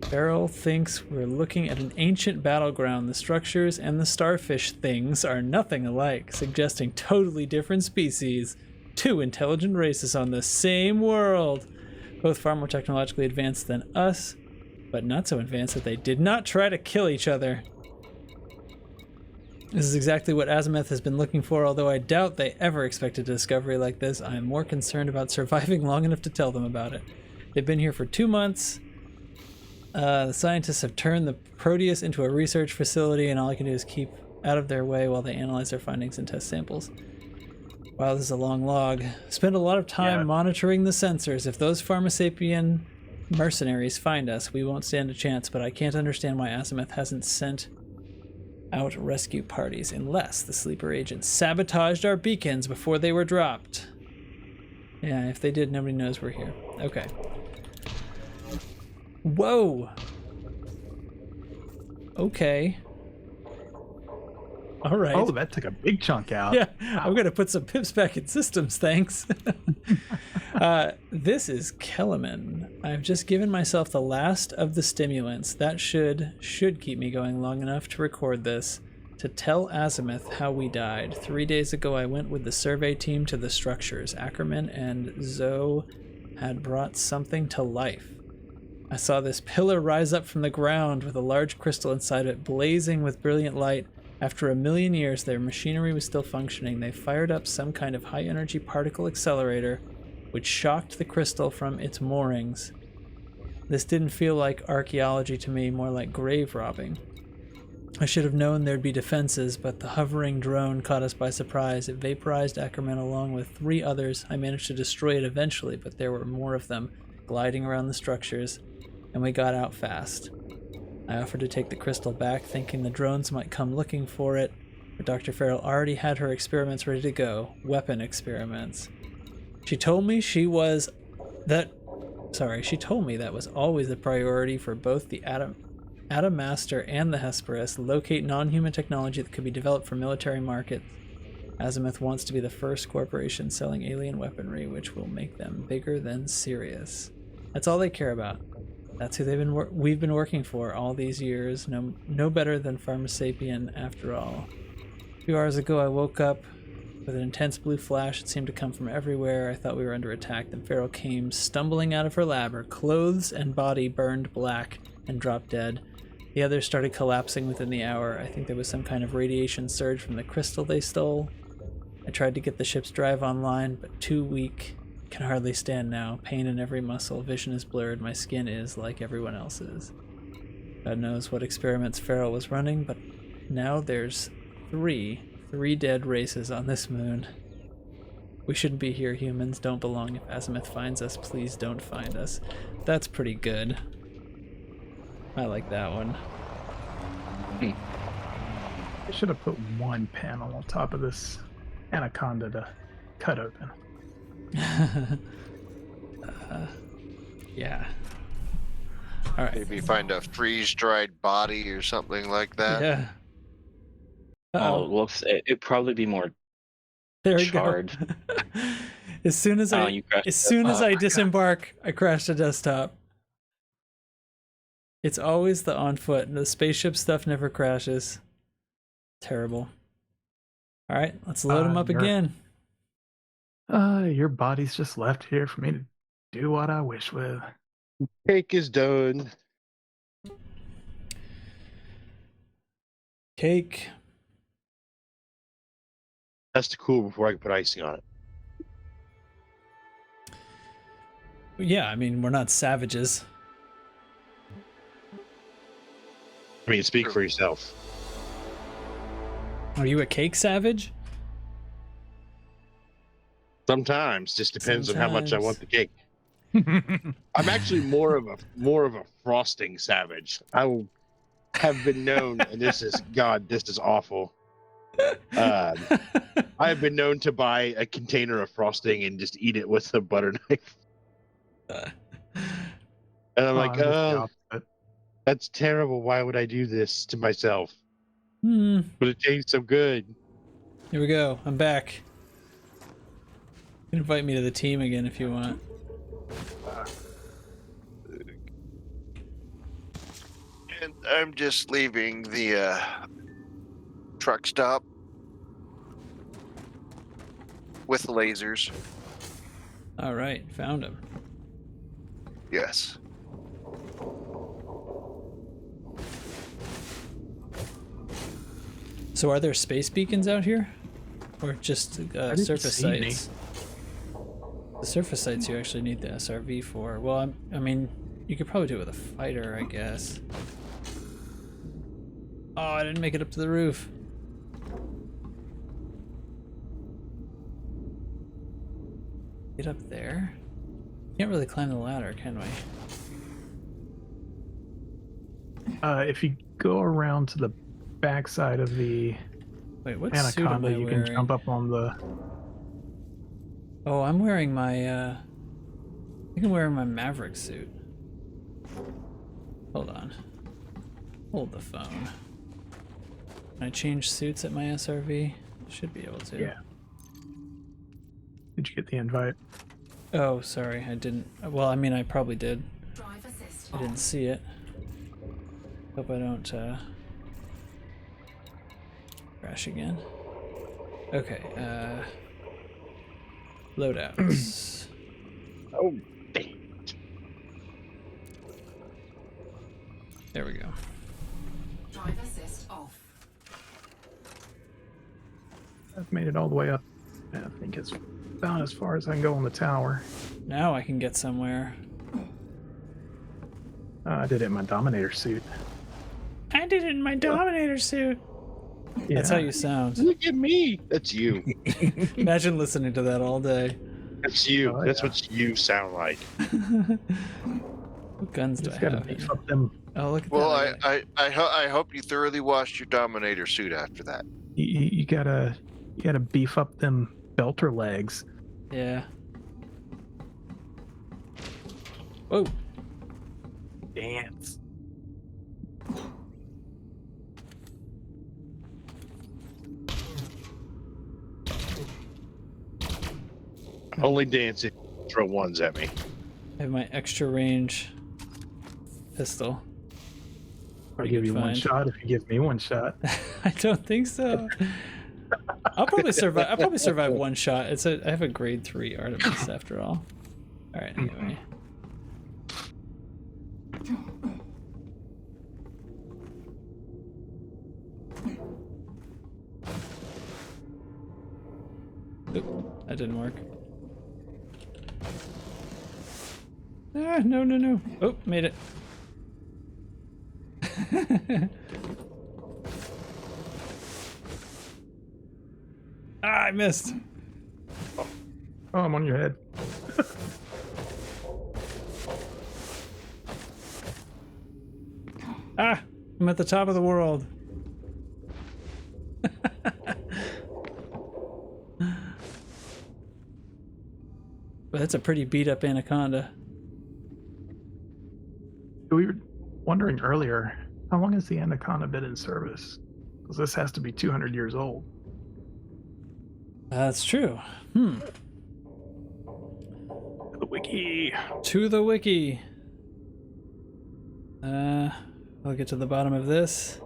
Beryl thinks we're looking at an ancient battleground. The structures and the starfish things are nothing alike, suggesting totally different species. Two intelligent races on the same world. Both far more technologically advanced than us, but not so advanced that they did not try to kill each other. This is exactly what Azimuth has been looking for, although I doubt they ever expected a discovery like this. I am more concerned about surviving long enough to tell them about it. They've been here for 2 months. The scientists have turned the Proteus into a research facility, and all I can do is keep out of their way while they analyze their findings and test samples. Wow, this is a long log. Spend a lot of time monitoring the sensors. If those Pharmasapien mercenaries find us, we won't stand a chance, but I can't understand why Azimuth hasn't sent out rescue parties unless the sleeper agents sabotaged our beacons before they were dropped. Yeah, if they did, nobody knows we're here. Okay. Whoa! Okay. All right. Oh, that took a big chunk out. Yeah, I'm gonna put some pips back in systems, thanks. This is Kellerman. I've just given myself the last of the stimulants. That should keep me going long enough to record this. To tell Azimuth how we died. 3 days ago I went with the survey team to the structures. Ackerman and Zoe had brought something to life. I saw this pillar rise up from the ground with a large crystal inside it, blazing with brilliant light. After 1,000,000 years, their machinery was still functioning. They fired up some kind of high-energy particle accelerator, which shocked the crystal from its moorings. This didn't feel like archaeology to me, more like grave robbing. I should have known there'd be defenses, but the hovering drone caught us by surprise. It vaporized Ackerman along with 3 others. I managed to destroy it eventually, but there were more of them, gliding around the structures, and we got out fast. I offered to take the crystal back, thinking the drones might come looking for it, but Dr. Farrell already had her experiments ready to go, weapon experiments. She told me that was always a priority for both the Atom Master and the Hesperus. Locate non-human technology that could be developed for military markets. Azimuth wants to be the first corporation selling alien weaponry, which will make them bigger than Sirius. That's all they care about. That's who we've been working for all these years. No better than Pharmasapien after all. A few hours ago I woke up with an intense blue flash. It seemed to come from everywhere. I thought we were under attack. Then Farrell came stumbling out of her lab. Her clothes and body burned black and dropped dead. The others started collapsing within the hour. I think there was some kind of radiation surge from the crystal they stole. I tried to get the ship's drive online, but too weak. Can hardly stand now. Pain in every muscle. Vision is blurred. My skin is like everyone else's. God knows what experiments Farrell was running, but now there's three dead races on this moon. We shouldn't be here. Humans don't belong. If Azimuth finds us, please don't find us. That's pretty good. I like that one. I should have put one panel on top of this anaconda to cut open. Yeah. All right. Maybe find a freeze-dried body or something like that. Yeah. Oh, well, it'd probably be more there we charred. Go. As soon as I disembark, I crash the desktop. It's always the on foot. The spaceship stuff never crashes. Terrible. All right, let's load them up again. Your body's just left here for me to do what I wish with. Cake is done. Cake. That's to cool before I can put icing on it. Yeah, I mean, we're not savages. I mean, speak for yourself. Are you a cake savage? Sometimes, just depends on how much I want the cake. I'm actually more of a frosting savage. I have been known, and this is awful. I have been known to buy a container of frosting and just eat it with a butter knife. And I'm like, oh, that's terrible. Why would I do this to myself? But it tastes so good. Here we go. I'm back. You can invite me to the team again if you want. I'm just leaving the truck stop with lasers. All right, found him. Yes. So are there space beacons out here? Or just surface sites? The surface sites you actually need the SRV for. Well, I mean, you could probably do it with a fighter, I guess. Oh, I didn't make it up to the roof. Get up there. Can't really climb the ladder, can we? If you go around to the backside of the Wait, what suit am Anaconda, I you wearing? can jump up on the. Oh, I'm wearing my, I think I'm wearing my Maverick suit. Hold on. Hold the phone. Can I change suits at my SRV? Should be able to. Yeah. Did you get the invite? Oh, sorry, I didn't. Well, I mean, I probably did. Drive assist I didn't see it. Hope I don't, crash again. Okay, loadouts. Oh, damn it. There we go. Drive assist off. I've made it all the way up. I think it's about as far as I can go on the tower. Now I can get somewhere. I did it in my Dominator suit. I did it in my Dominator suit. Yeah. That's how you sound. Look at me. That's you. Imagine listening to that all day. That's you. Oh, That's yeah. what you sound like. What guns do I Just gotta have? beef up them. Oh, look at Well, that. I hope you thoroughly washed your Dominator suit after that. You gotta beef up them belter legs. Yeah. Whoa. Dance. Only dancing. Throw ones at me. I have my extra range pistol. I'll Pretty give good you one find. shot if you give me one shot. I don't think so. I'll probably survive one shot. I have a grade 3 Artemis after all. All right, anyway. Oop, that didn't work. Ah, no, no, no. Oh, made it. Ah, I missed. Oh, I'm on your head. Ah, I'm at the top of the world. But that's a pretty beat up anaconda. We were wondering earlier, how long has the Anaconda been in service? Because this has to be 200 years old. That's true. Hmm. The wiki. To the wiki. I'll get to the bottom of this.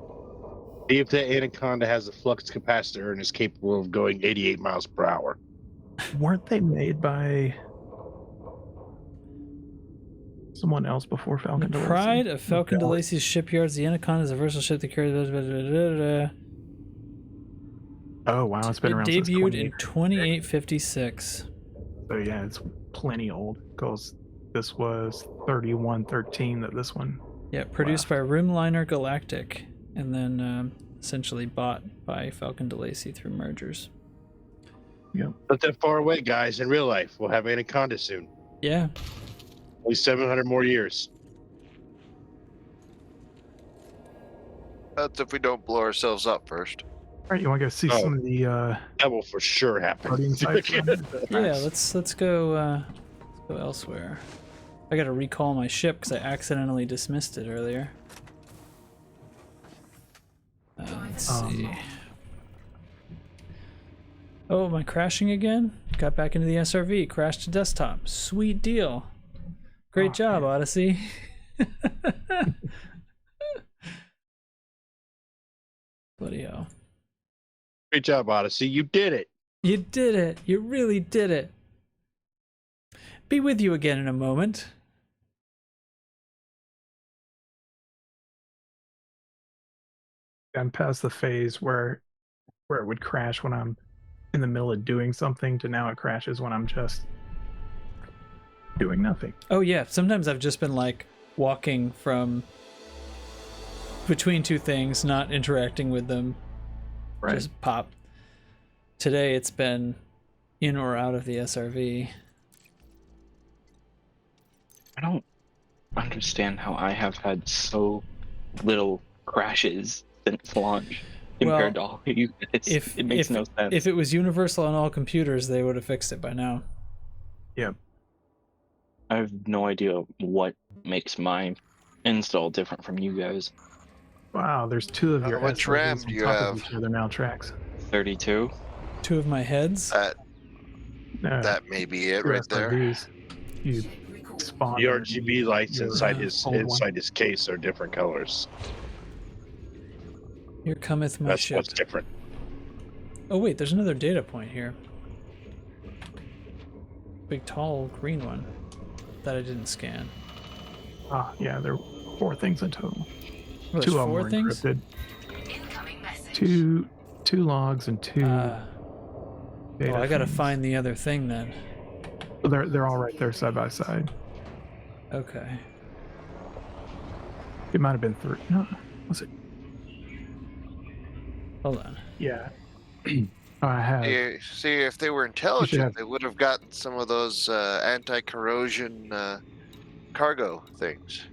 See if the Anaconda has a flux capacitor and is capable of going 88 miles per hour. Weren't they made by someone else before Falcon The DeLacy? pride of Falcon Okay. DeLacy's shipyards, the Anaconda is a versatile ship that carries. Oh wow, it's been It around since debuted in 28. 2856. So yeah, it's plenty old because this was 3113 that this one. Yeah, produced by Rimliner Galactic, and then essentially bought by Falcon DeLacy through mergers. Yep. Not that far away, guys. In real life, we'll have Anaconda soon. Yeah. Only 700 more years. That's if we don't blow ourselves up first. All right, you want to go see Oh. some of the That will for sure happen. guardian sites? Yeah, let's go elsewhere. I gotta recall my ship because I accidentally dismissed it earlier. Let's see. Oh, am I crashing again? Got back into the SRV, crashed to desktop. Sweet deal. Great job, Odyssey. Bloody hell. Great job, Odyssey. You did it. You did it. You really did it. Be with you again in a moment. I'm past the phase where it would crash when I'm in the middle of doing something to now it crashes when I'm just doing nothing. Oh yeah, sometimes I've just been like walking from between two things, not interacting with them. Right. Just pop. Today it's been in or out of the SRV. I don't understand how I have had so little crashes since launch compared to all of you guys. It makes no sense. If it was universal on all computers, they would have fixed it by now. Yep. I have no idea what makes my install different from you guys. Wow, there's two of your How much RAM do you have? Of each other now tracks. 32. Two of my heads. That may be it right there. You spawn The RGB lights inside old his case are different colors. Here cometh my That's ship. what's different. Oh wait, there's another data point here. Big tall green one that I didn't scan. Ah, yeah, there were 4 things in total. Oh, there's 2 of them 4 were things? encrypted. Incoming message. Two logs and 2 Oh, data I gotta things. find the other thing then. They're all right there side by side. Okay. It might have been 3. No, was it? Hold on. Yeah. I have. Yeah, see, if they were intelligent, they would have gotten some of those anti-corrosion cargo things.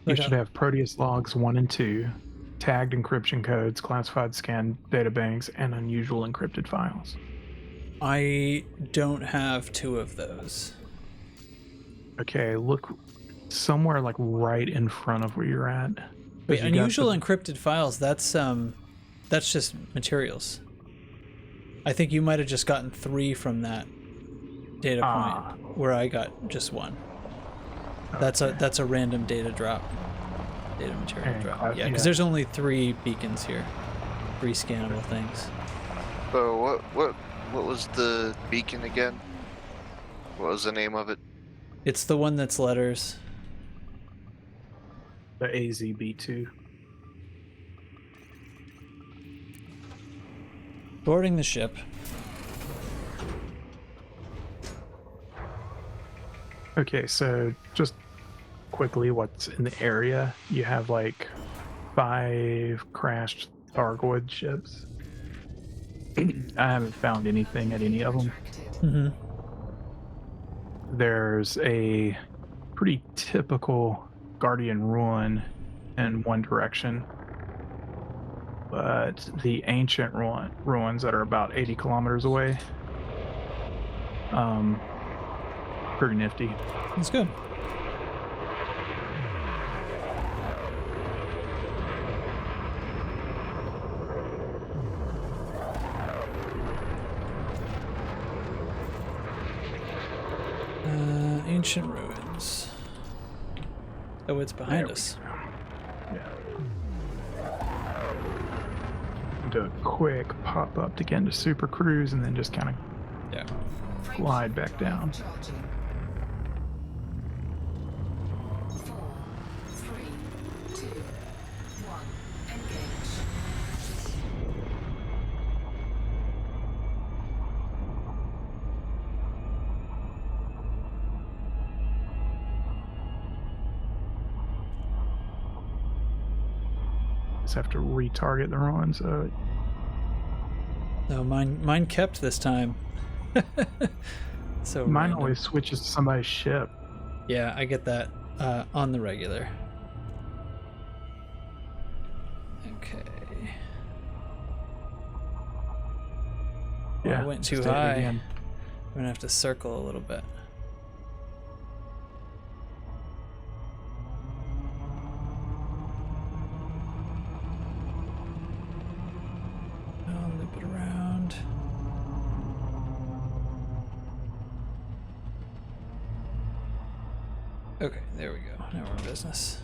You should have Proteus logs 1 and 2, tagged encryption codes, classified scan databanks, and unusual encrypted files. I don't have 2 of those. Okay, look somewhere like right in front of where you're at. Wait, unusual encrypted files, that's just materials. I think you might have just gotten 3 from that data point where I got just 1. That's a random data drop. Data material drop. Yeah, because there's only 3 beacons here. 3 scannable things. So what was the beacon again? What was the name of it? It's the one that's letters. The AZB2. Boarding the ship. Okay, so just quickly, what's in the area? You have like 5 crashed Thargoid ships. I haven't found anything at any of them. Mm-hmm. There's a pretty typical Guardian ruin in one direction, but the ancient ruins that are about 80 kilometers away, pretty nifty. That's good. Ancient ruins. Oh, it's behind us. Yeah. Do a quick pop up to get into Super Cruise and then just kind of glide back down. Charging. 4, 3, 2, 1. Engage. Just have to retarget the ruin, so No, mine kept this time. So mine random. always switches to somebody's ship. Yeah, I get that on the regular. Okay. Well, Yeah, I went too just did it high. again. I'm gonna have to circle a little bit. I'll loop it around. Okay, there we go. Now we're in business.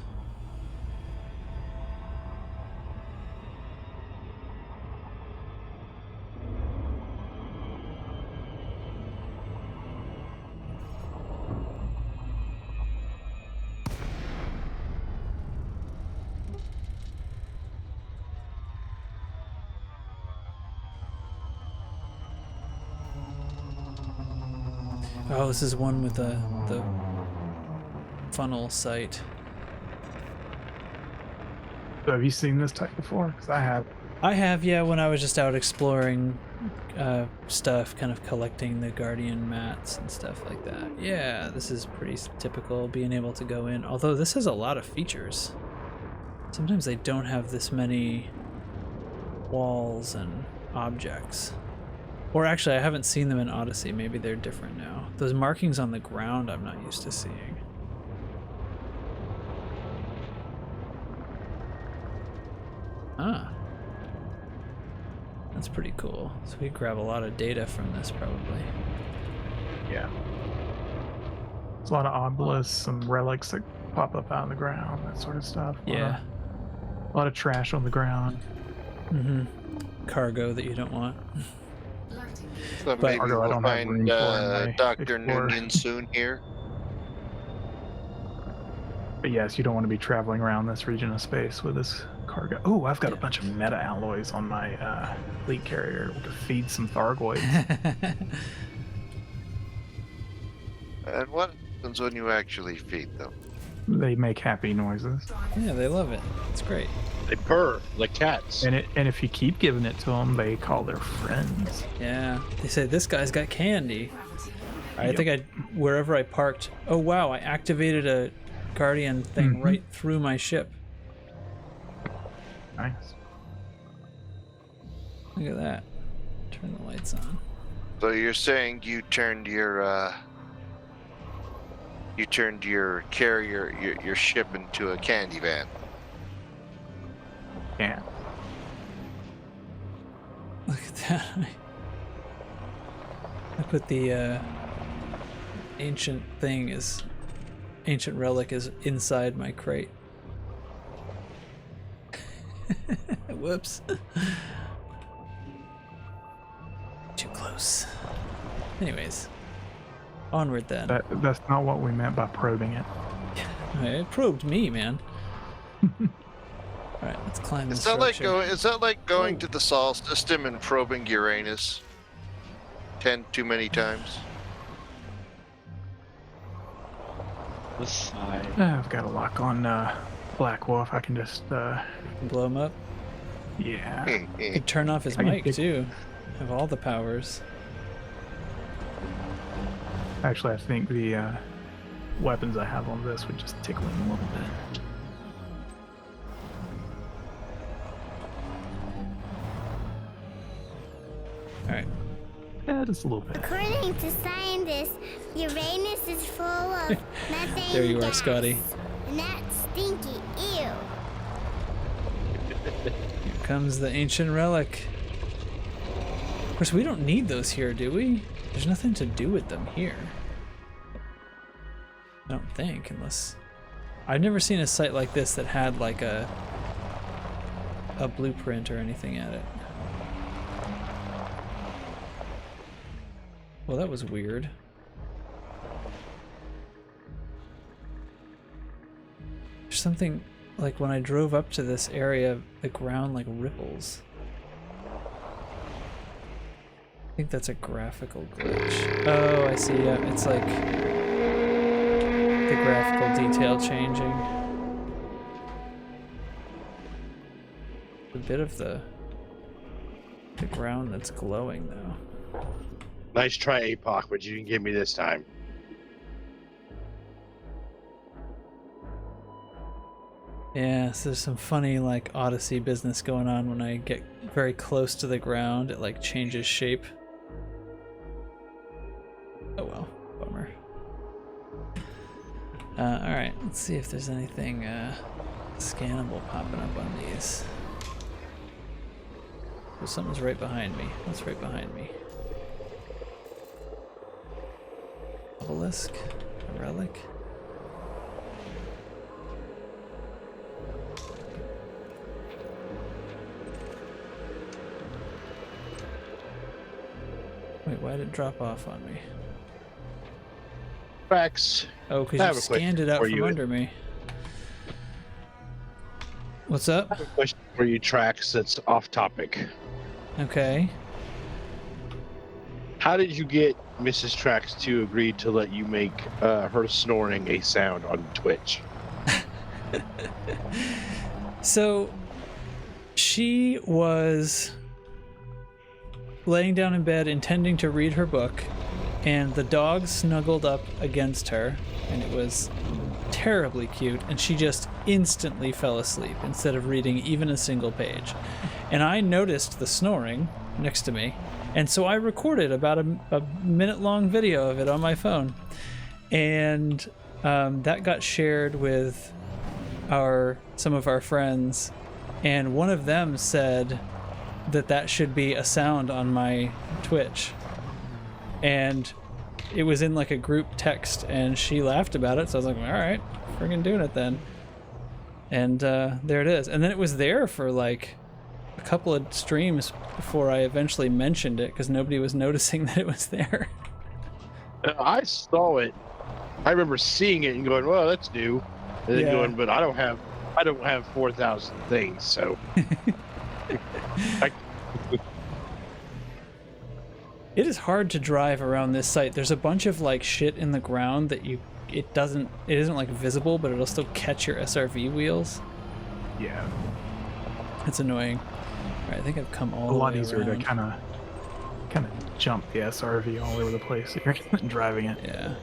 Oh, this is one with the funnel sight. So have you seen this type before? Because I have. I have, yeah, when I was just out exploring stuff, kind of collecting the Guardian mats and stuff like that. Yeah, this is pretty typical, being able to go in. Although this has a lot of features. Sometimes they don't have this many walls and objects. Or actually, I haven't seen them in Odyssey. Maybe they're different now. Those markings on the ground I'm not used to seeing. Ah. That's pretty cool. So we grab a lot of data from this, probably. Yeah. There's a lot of obelisks, some relics that pop up out of the ground, that sort of stuff. Yeah. A lot of trash on the ground. Mm-hmm. Cargo that you don't want. So But- maybe Cargo I we'll don't have room find for in my Dr. Explorer. Noonan soon here. But yes, you don't want to be traveling around this region of space with this cargo. Oh, I've got a bunch of meta alloys on my fleet carrier to feed some Thargoids. And what happens when you actually feed them? They make happy noises. Yeah, they love it. It's great. They purr like cats. And if you keep giving it to them, they call their friends. Yeah. They say, this guy's got candy. I Yep. think wherever I parked, oh wow, I activated a Guardian thing right through my ship. Nice. Look at that. Turn the lights on. So you're saying you turned your carrier, your ship into a candy van? Yeah. Look at that. I put the ancient relic is inside my crate. Whoops. Too close. Anyways, onward then. That's not what we meant by probing it. It probed me, man. Alright, let's climb this Is that structure. like going to the Sol system and probing Uranus 10 too many times? This side. I've got a lock on Black Wolf. I can just Blow him up. yeah. You could turn off his I can mic pick- too. Have all the powers. Actually, I think the weapons I have on this would just tickle him a little bit. Alright. Yeah, just a little bit. According to scientists, Uranus is full of methane There you are, gas. Scotty. And that's stinky. Ew. Here comes the ancient relic. Of course, we don't need those here, do we? There's nothing to do with them here. I don't think, unless... I've never seen a site like this that had like a blueprint or anything at it. Well, that was weird. There's something, like when I drove up to this area, the ground like ripples. I think that's a graphical glitch. Oh, I see, yeah, it's like the graphical detail changing. A bit of the ground that's glowing though. Nice try, APOC, but you didn't give me this time. Yeah, so there's some funny like Odyssey business going on when I get very close to the ground. It like changes shape. Oh well, bummer. Alright, let's see if there's anything scannable popping up on these. Oh, something's right behind me. What's right behind me? Obelisk? A relic? Wait, why did it drop off on me? Rex. Oh, I because have you a question scanned it out for from you. under me. What's up? I have a question for you, Trax, that's off topic. Okay. How did you get Mrs. Trax to agree to let you make her snoring a sound on Twitch? So she was laying down in bed intending to read her book, and the dog snuggled up against her, and it was terribly cute, and she just instantly fell asleep instead of reading even a single page. And I noticed the snoring next to me, and so I recorded about a minute-long video of it on my phone, and that got shared with some of our friends, and one of them said that should be a sound on my Twitch, and it was in like a group text, and she laughed about it, so I was like, all right, friggin' doing it then. And there it is. And then it was there for like a couple of streams before I eventually mentioned it, because nobody was noticing that it was there. I saw it. I remember seeing it and going, well, that's new. And then going, but I don't have 4,000 things, so It is hard to drive around this site. There's a bunch of like shit in the ground that it isn't like visible, but it'll still catch your SRV wheels. Yeah. It's annoying. All right, I think I've come all the way around. A lot easier to kind of jump the SRV all over the place if you're driving it. Yeah.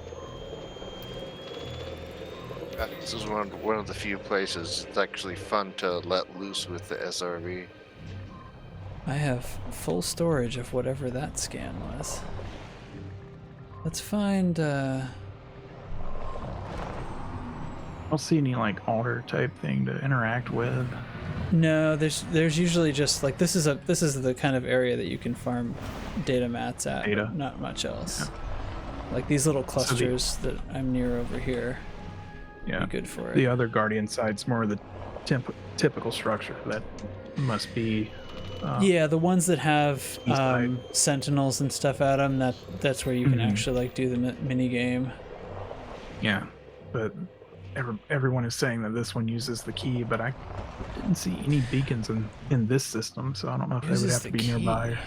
This is one of the few places it's actually fun to let loose with the SRV. I have full storage of whatever that scan was. Let's find I don't see any like altar type thing to interact with. No, there's usually just like this is the kind of area that you can farm data mats at. Data. But not much else. Yeah. Like these little clusters that I'm near over here. Yeah. Be good for it. The other Guardian side's more of the typical structure that must be. Yeah, the ones that have sentinels and stuff at them. That's where you can actually like do the mini game. Yeah, but everyone is saying that this one uses the key, but I didn't see any beacons in this system, so I don't know if they would have to be nearby.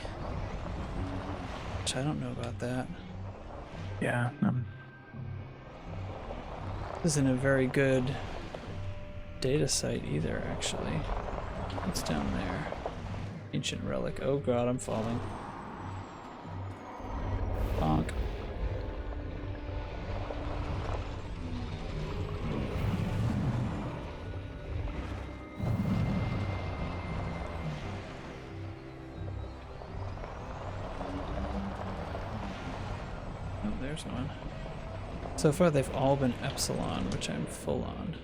Which I don't know about that. Yeah. This isn't a very good data site either, actually. What's down there? Ancient relic. Oh god, I'm falling. Bonk. Oh, there's one. So far they've all been Epsilon, which I'm full on.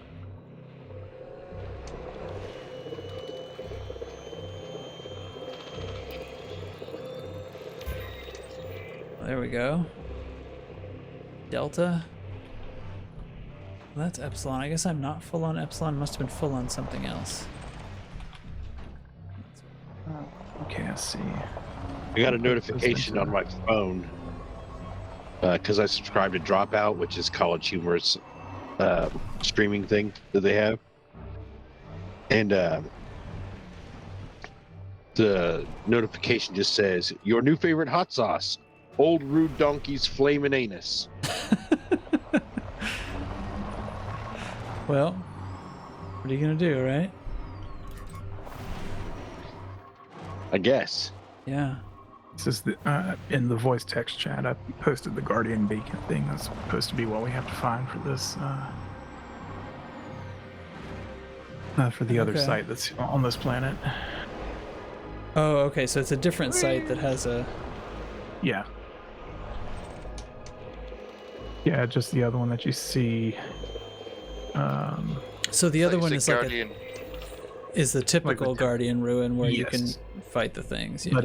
There we go. Delta. Well, that's Epsilon. I guess I'm not full on Epsilon. Must have been full on something else. Okay, I see. I got a notification on my phone because I subscribed to Dropout, which is College Humor's streaming thing that they have. And the notification just says, your new favorite hot sauce, Old Rude Donkey's Flamin' Anus. Well, what are you gonna do, right? I guess. Yeah. This is in the voice text chat. I posted the Guardian Beacon thing. That's supposed to be what we have to find for this. For the other site that's on this planet. Oh, okay. So it's a different site that has a. Yeah. Yeah, just the other one that you see. So the other one is Guardian. Is the typical like Guardian ruin where you can Yes. fight the things. Yeah.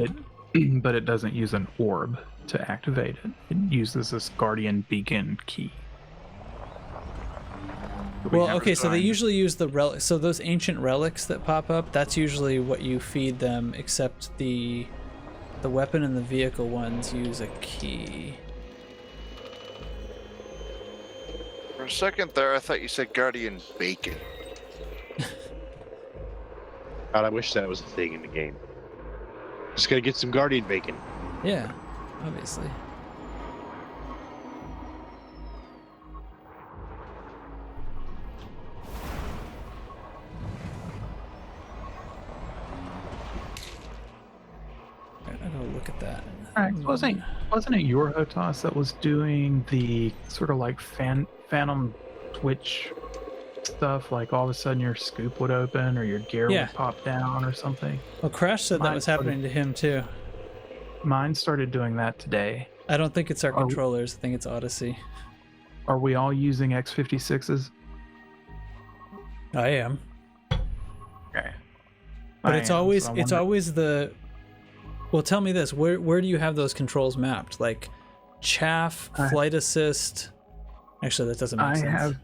But it doesn't use an orb to activate it. It uses this Guardian Beacon key. Well, okay, so they usually use the relic. So those ancient relics that pop up, that's usually what you feed them, except the weapon and the vehicle ones use a key. For a second there, I thought you said Guardian Bacon. God, I wish that was a thing in the game. Just gotta get some Guardian bacon. Yeah. obviously. Alright, I'll go look at that. Wasn't it your Hotas that was doing the sort of like phantom twitch stuff? Like all of a sudden your scoop would open or your gear would pop down or something. Well, Crash said that was happening to him too. Mine started doing that today. I don't think it's our controllers. I think it's Odyssey. Are we all using X56s? I am. Okay. But it's always the. Well, tell me this: where do you have those controls mapped? Like chaff, flight assist. Actually, that doesn't make sense.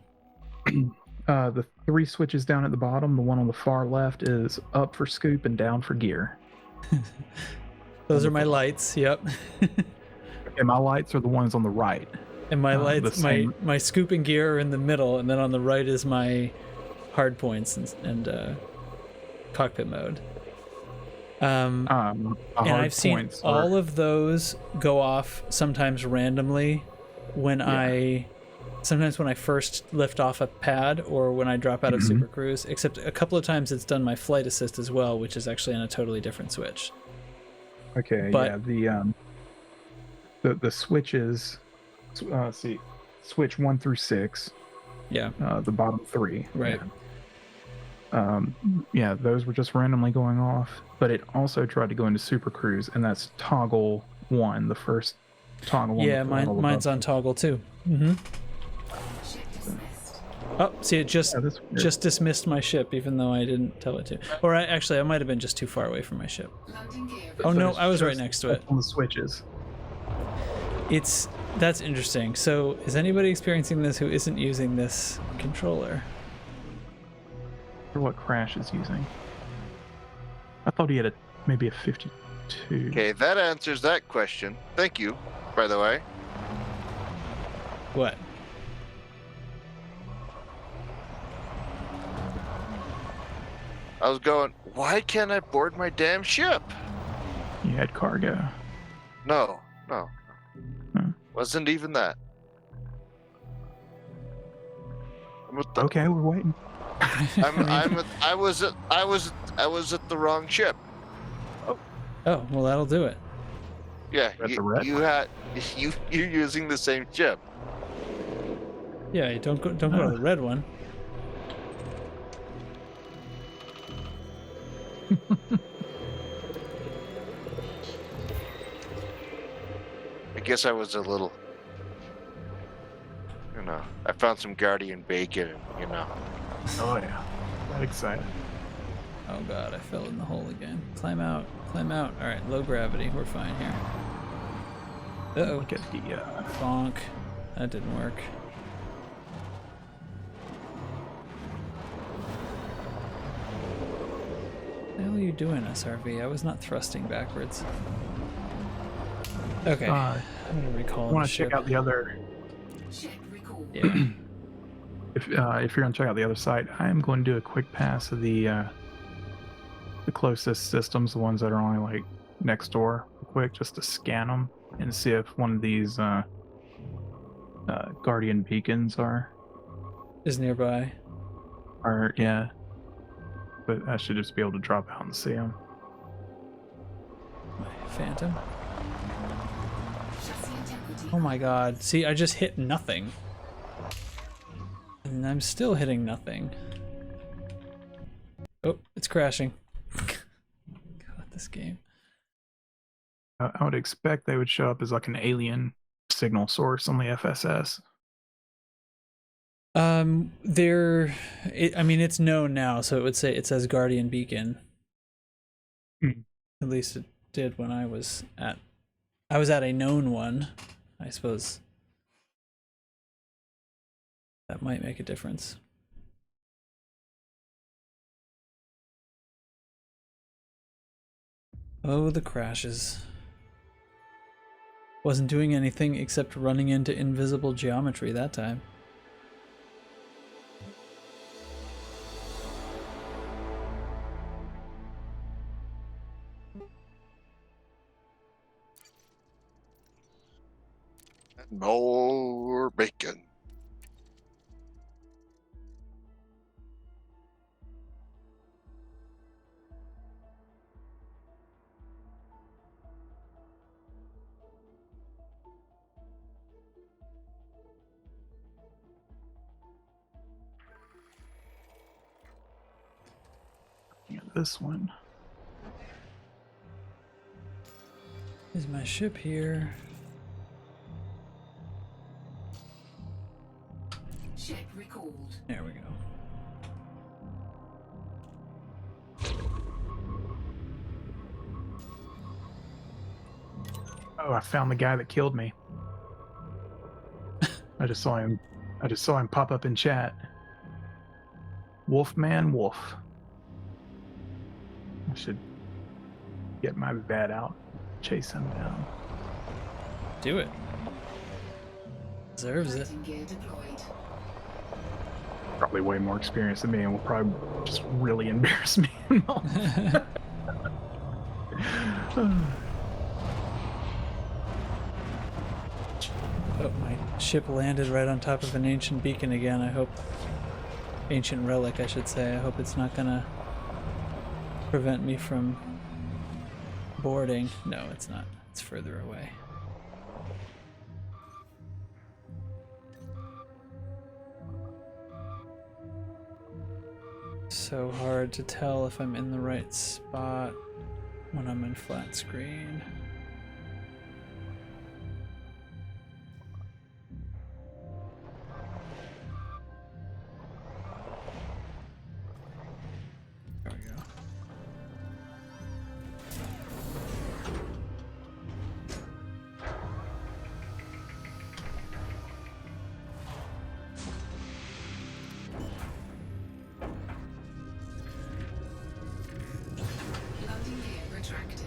I have the 3 switches down at the bottom. The one on the far left is up for scoop and down for gear. Those are my lights. Yep. And my lights are the ones on the right. And my lights, my scoop and gear are in the middle, and then on the right is my hard points and cockpit mode. And I've seen all of those go off sometimes randomly sometimes when I first lift off a pad or when I drop out of Super Cruise, except a couple of times it's done my flight assist as well, which is actually on a totally different switch. Okay, but, yeah, the switches, switch 1 through 6. Yeah. The bottom 3. Right. Yeah, those were just randomly going off, but it also tried to go into Super Cruise, and that's toggle 1, the first toggle 1. Yeah, mine's on toggle too. Oh, see, it just dismissed my ship, even though I didn't tell it to. Or I might have been just too far away from my ship. Oh no, I was right next to it. On the switches. That's interesting. So, is anybody experiencing this who isn't using this controller? Or what Crash is using? I thought he had maybe a 52. Okay, that answers that question. Thank you, by the way. What? I was going, why can't I board my damn ship? You had cargo. No. Wasn't even that. Okay, we're waiting. I was at the wrong ship. Oh, well, that'll do it. Yeah, you're using the same ship. Yeah, don't go to the red one. I guess I was a little, I found some Guardian bacon, Oh yeah, that excited. Oh god, I fell in the hole again. Climb out. All right, low gravity. We're fine here. Uh-oh. Look at the bonk. That didn't work. What the hell are you doing, SRV? I was not thrusting backwards. Okay, I'm gonna recall. I want to check out the other. Yeah. If you're gonna check out the other site, I am going to do a quick pass of the closest systems, the ones that are only like next door, quick, just to scan them and see if one of these Guardian beacons is nearby. Yeah. But I should just be able to drop out and see them. My Phantom. Oh my god. See, I just hit nothing. And I'm still hitting nothing. Oh, it's crashing. God, this game. I would expect they would show up as like an alien signal source on the FSS. It's known now, so it says Guardian Beacon. At least it did when I was at a known one. I suppose that might make a difference. Oh, the crashes. Wasn't doing anything except running into invisible geometry that time. More bacon. Yeah, this one. Is my ship here? Ship recalled. There we go. Oh, I found the guy that killed me. I just saw him pop up in chat. Wolfman Wolf. I should get my bat out, chase him down. Do it. Deserves it. Lighting gear deployed. Probably way more experienced than me and will probably just really embarrass me. Oh, my ship landed right on top of an ancient beacon again. I hope... Ancient relic, I should say. I hope it's not gonna prevent me from boarding. No, it's not. It's further away. So hard to tell if I'm in the right spot when I'm in flat screen. There we go. Loading gear retracted.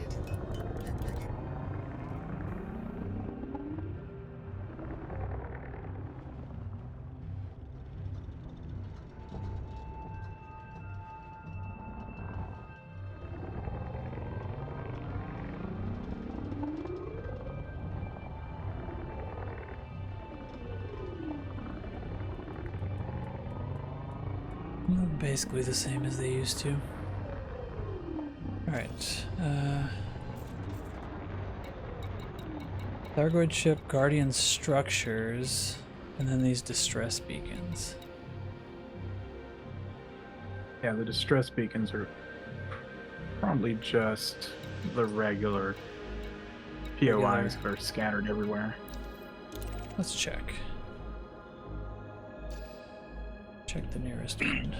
Basically the same as they used to. Alright, Thargoid ship, Guardian structures, and then these distress beacons. Yeah, the distress beacons are probably just the regular POIs that are scattered everywhere. Let's check. Check the nearest one.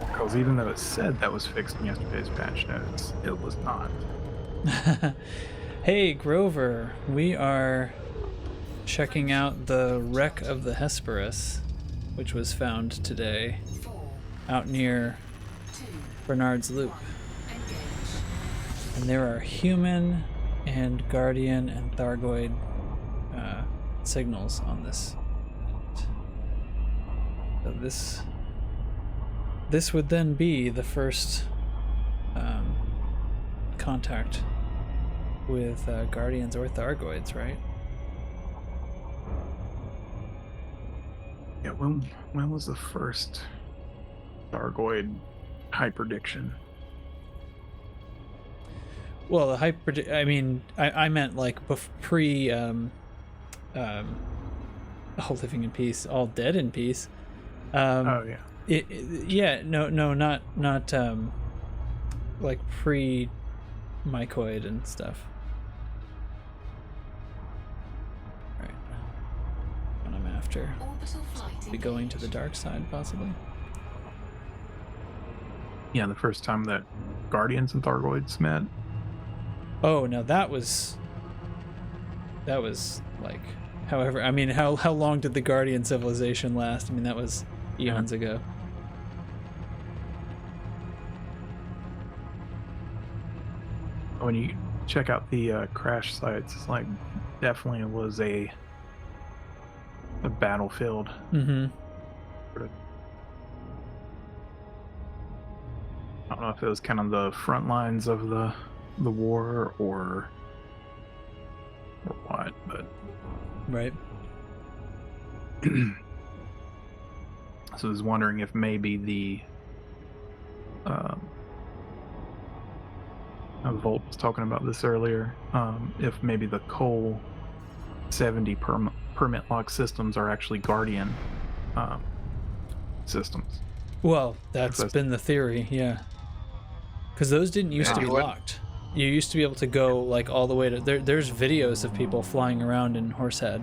Because even though it said that was fixed in yesterday's patch notes, it was not. Hey Grover, we are checking out the wreck of the Hesperus, which was found today out near Bernard's Loop. And there are human and Guardian and Thargoid signals on this. So this would then be the first contact with Guardians or Thargoids, right? Yeah, when was the first Thargoid hyperdiction? Well, the I mean, I meant like pre all living in peace, all dead in peace. Oh yeah. Yeah, no, not like pre-mycoid and stuff. All right. What I'm after. Be going to the dark side, possibly. Yeah, the first time that Guardians and Thargoids met. Oh no, that was like, however, I mean, how long did the Guardian civilization last? I mean, that was eons ago. When you check out the crash sites, it's like definitely was a battlefield. Mm-hmm. I don't know if it was kind of the front lines of the war or what, but Right. So I was wondering if maybe the Volt was talking about this earlier. If maybe the Cole 70 permit lock systems are actually Guardian systems. Well, that's been the theory, yeah. Because those didn't used to be locked. You used to be able to go like all the way to there's videos of people flying around in Horsehead,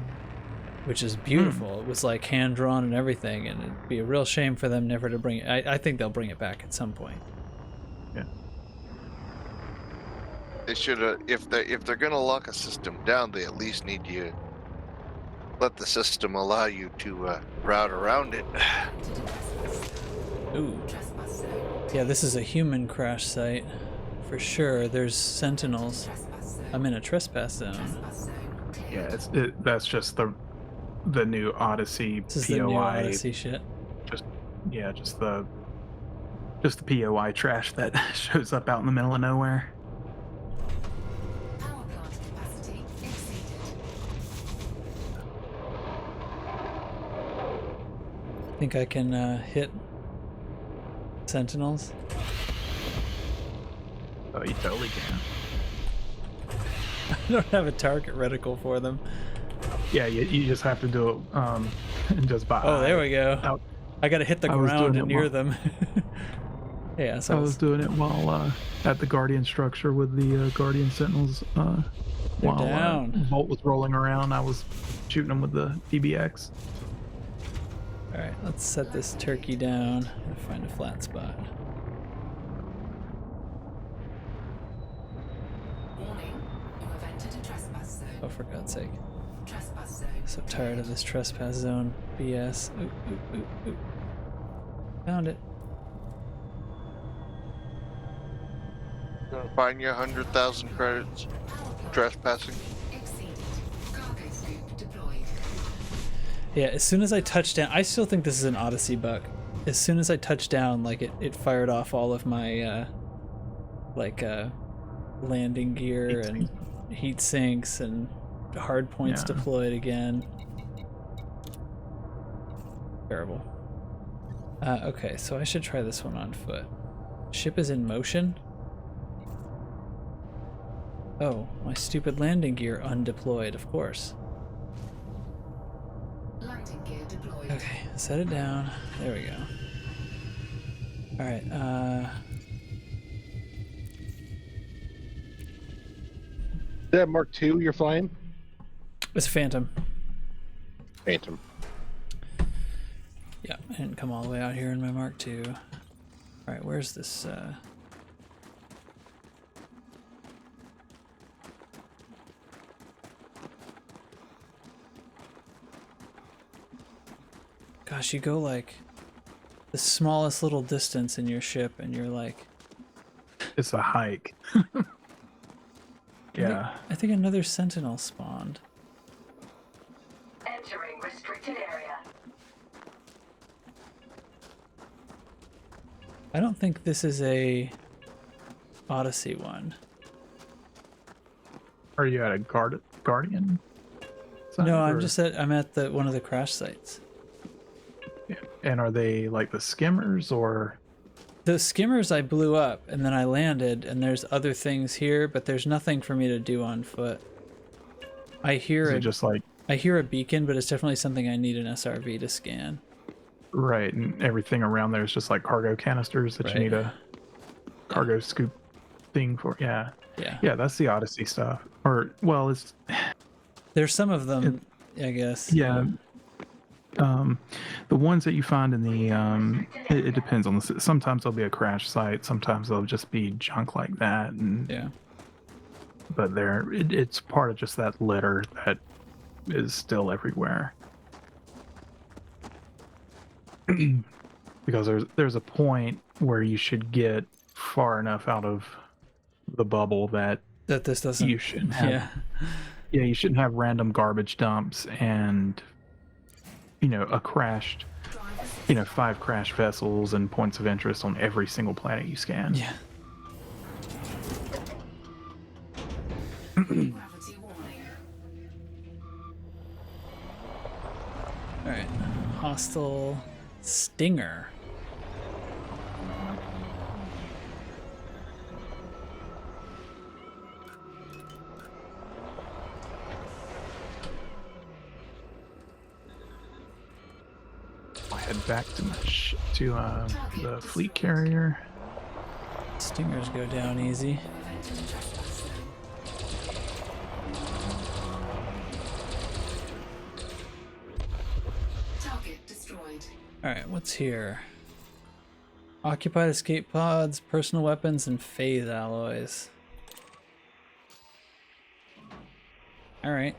which is beautiful. It was like hand drawn and everything, and it'd be a real shame for them never to bring it. I think they'll bring it back at some point. Yeah. They should have. If they're gonna lock a system down, they at least need you let the system allow you to route around it. Ooh. Yeah, this is a human crash site. For sure, there's sentinels. I'm in a trespass zone. Yeah, that's just the new Odyssey This is POI. the new Odyssey shit. Just the POI trash that shows up out in the middle of nowhere. Power plant capacity exceeded. Think I can hit sentinels? Oh, you totally can. I don't have a target reticle for them. Yeah, you just have to do it just by. Oh, there we go. I gotta hit the ground and near them. Yeah, so I was doing it while at the Guardian structure with the Guardian Sentinels. While down. Volt was rolling around, I was shooting them with the DBX. Alright, let's set this turkey down and find a flat spot. Warning, you have entered a trespass zone. Oh, for God's sake. Trespass zone. So tired of this trespass zone BS. Ooh, ooh, ooh, ooh. Found it. Find you 100,000 credits trespassing. Exceeded. Cargo scoop deployed. Yeah, as soon as I touched down, I still think this is an Odyssey bug. As soon as I touched down, like it fired off all of my landing gear and heat sinks and hard points deployed again. Terrible. Okay, so I should try this one on foot. Ship is in motion. Oh, my stupid landing gear undeployed, of course. Landing gear deployed. Okay, set it down. There we go. Alright, Is that Mark II you're flying? it's Phantom. Phantom. Yeah, I didn't come all the way out here in my Mark II. Alright, where's this, Gosh, you go like the smallest little distance in your ship and you're like... It's a hike. Yeah. I think another sentinel spawned. Entering restricted area. I don't think this is a Odyssey one. Are you at a Guardian? site, No, I'm or- just at one of the crash sites. Yeah. And are they like the skimmers or? The skimmers I blew up and then I landed and there's other things here, but there's nothing for me to do on foot. I hear Is it it just like I hear a beacon, but it's definitely something I need an SRV to scan. right, and everything around there is just like cargo canisters that you need a cargo scoop thing for. Yeah. Yeah. Yeah, that's the Odyssey stuff. Or well, it's There's some of them, I guess. yeah. The ones that you find in the it depends on the. Sometimes there'll be a crash site. Sometimes they'll just be junk like that. And Yeah. but it's part of just that litter that is still everywhere. Because there's a point where you should get far enough out of the bubble that this doesn't. you shouldn't have. Yeah, you shouldn't have random garbage dumps and a crashed 5 crashed vessels and points of interest on every single planet you scan. Yeah. Gravity warning. hostile stinger. I'll head back to the fleet carrier. Stingers go down easy. Target destroyed. Alright, what's here? Occupied escape pods, personal weapons, and phase alloys. Alright.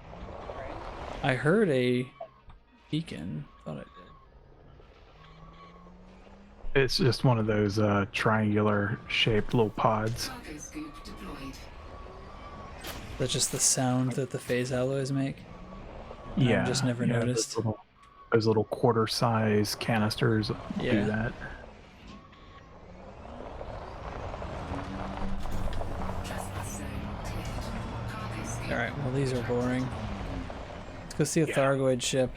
I heard a beacon. Thought I did. It's just one of those triangular shaped little pods. Cargo scoop deployed. That's just the sound that the phase alloys make? Yeah. I've just never noticed. Those little quarter size canisters do that. Trespass zone cleared. Cargo scoop. Alright, well these are boring. Let's go see a Thargoid ship.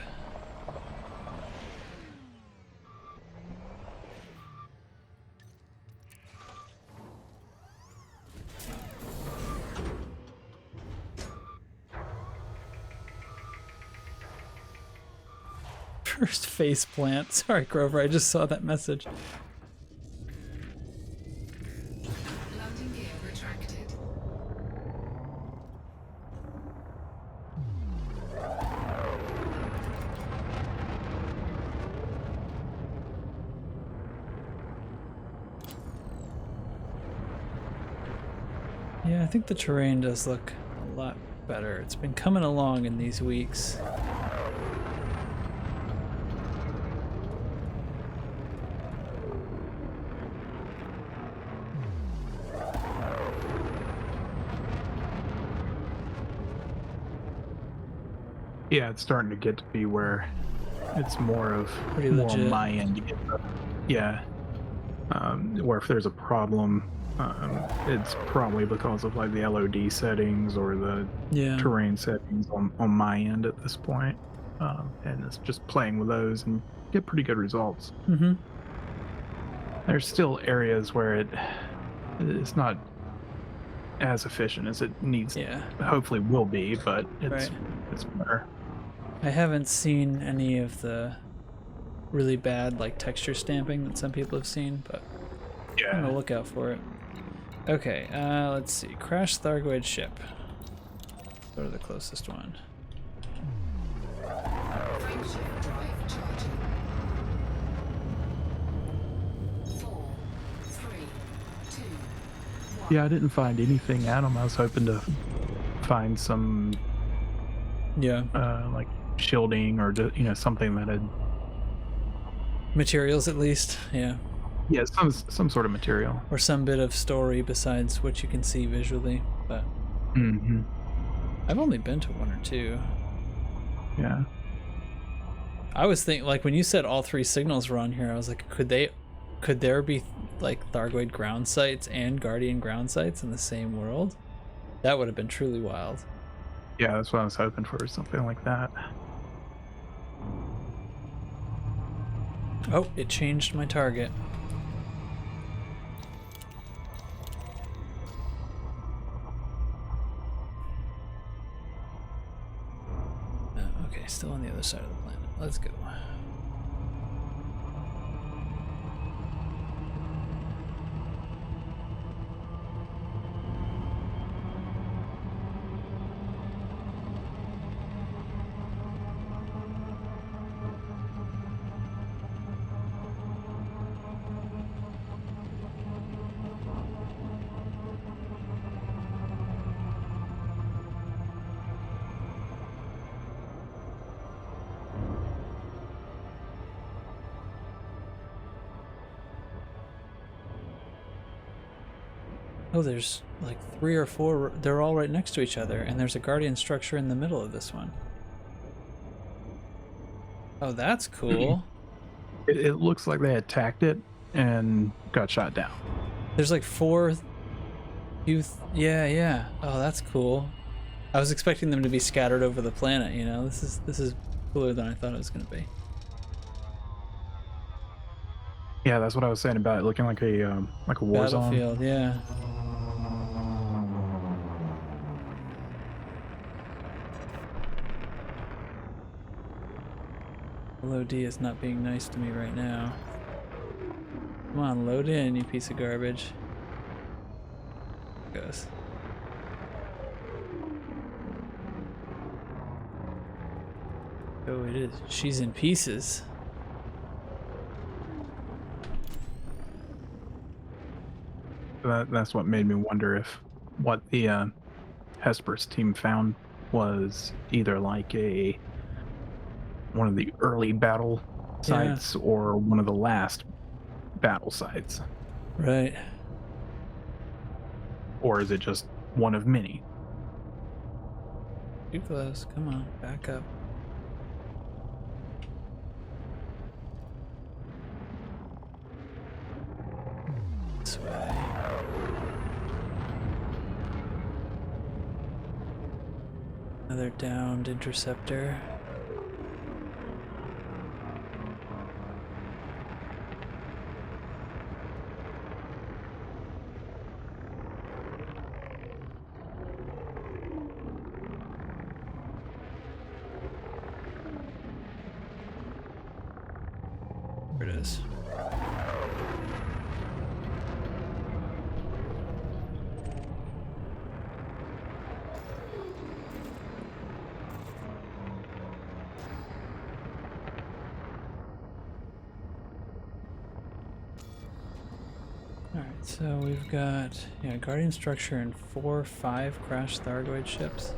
First face plant. Sorry, Grover, I just saw that message. Landing gear retracted. Yeah, I think the terrain does look a lot better. It's been coming along in these weeks. Yeah, it's starting to get to be where it's more Pretty more legit. on my end to get where if there's a problem, it's probably because of like the LOD settings or the terrain settings on my end at this point. And it's just playing with those and get pretty good results. Mm-hmm. There's still areas where it's not as efficient as it needs. Hopefully will be, but it's better. I haven't seen any of the really bad like texture stamping that some people have seen, but I'm gonna look out for it. Okay, let's see. Crash Thargoid ship. Go to the closest one. Frameshift drive charging. 4, 3, 2, 1. Yeah, I didn't find anything at them. I was hoping to find some like shielding or something that had materials at least. Yeah, some sort of material or some bit of story besides what you can see visually. But I've only been to one or two. Yeah, I was thinking, like, when you said all three signals were on here, I was like, could there be like Thargoid ground sites and Guardian ground sites in the same world? That would have been truly wild. Yeah, that's what I was hoping for, something like that. Oh, it changed my target. Okay, still on the other side of the planet. Let's go. Oh, there's like 3 or 4, they're all right next to each other, and there's a Guardian structure in the middle of this one. Oh, that's cool. It looks like they attacked it and got shot down. There's like 4 youth. Yeah. Oh, that's cool. I was expecting them to be scattered over the planet, you know? This is cooler than I thought it was going to be. Yeah, that's what I was saying about it looking like a war zone. Battlefield, yeah. LOD is not being nice to me right now. Come on, load in, you piece of garbage. Goes. Oh, it is. She's in pieces. That's what made me wonder if what the Hesperus team found was either like one of the early battle sites or one of the last battle sites. Right. Or is it just one of many? Too close. Come on, back up. This way. Another downed interceptor. There it is. Alright, so we've got, Guardian structure and 4 or 5 crashed Thargoid ships.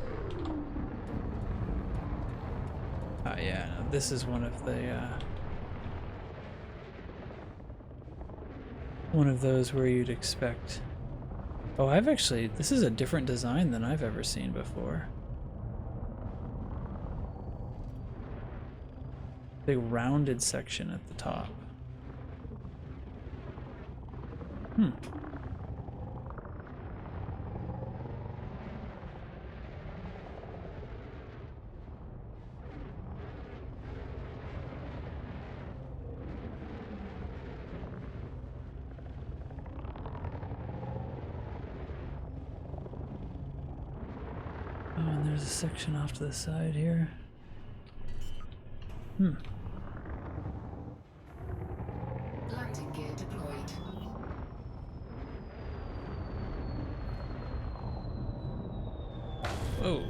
Yeah, no, this is one of the, one of those where you'd expect... Oh, this is a different design than I've ever seen before. Big rounded section at the top. Oh, and there's a section off to the side here. Landing gear deployed. Whoa.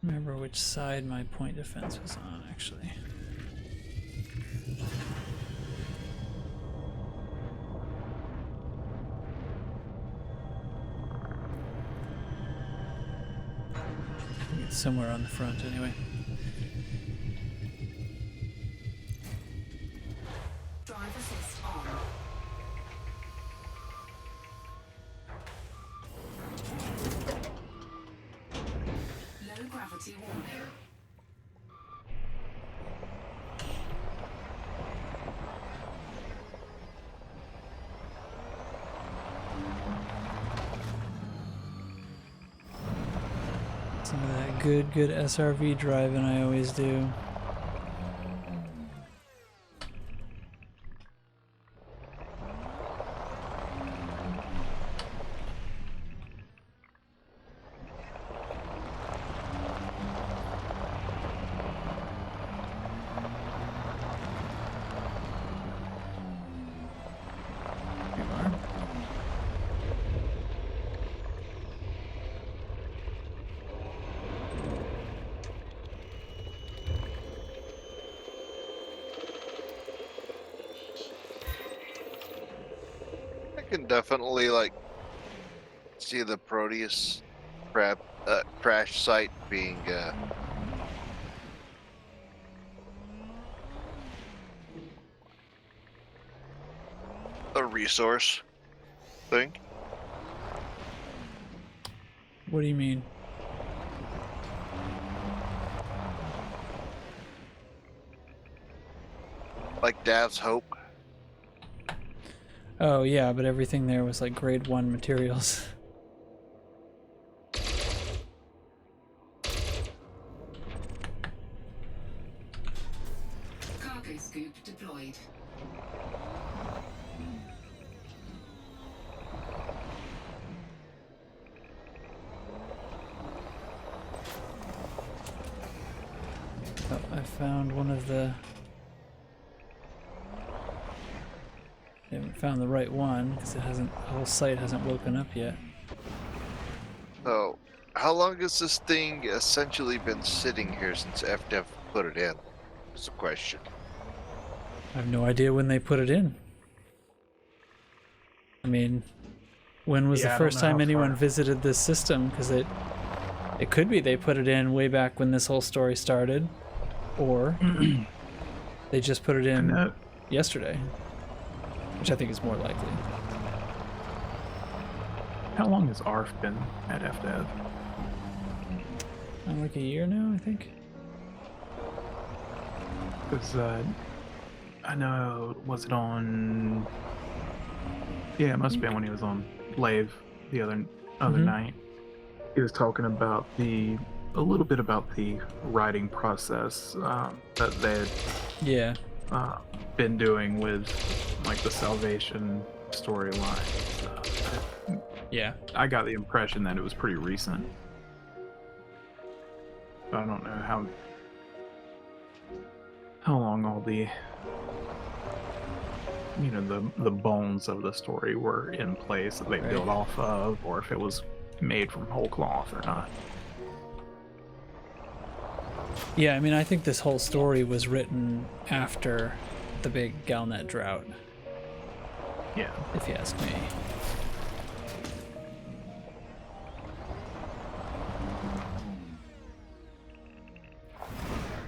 Remember which side my point defense was on, actually. I think it's somewhere on the front, anyway. Drive assist on. Low gravity warning. Some of that good SRV driving I always do. I can definitely see the Proteus crash site being a resource thing. What do you mean? Like Dav's Hope. Oh yeah, but everything there was like grade 1 materials. Cargo scoop deployed. Oh, I found one of the... I haven't found the right one because it hasn't. The whole site hasn't woken up yet. So, how long has this thing essentially been sitting here since FDev put it in? That's a question. I have no idea when they put it in. I mean, when was the first time anyone visited this system? Because it could be they put it in way back when this whole story started, or they just put it in yesterday, which I think is more likely. How long has ARF been at FDev? Like a year now, I think. Because I know, was it on? Yeah, it must have been when he was on Lave the other night. He was talking about a little bit about the writing process that they had been doing with like the Salvation storyline. Yeah, I got the impression that it was pretty recent. I don't know how long all the the bones of the story were in place that they built off of, or if it was made from whole cloth or not. Yeah, I mean, I think this whole story was written after the big Galnet drought. Yeah, if you ask me.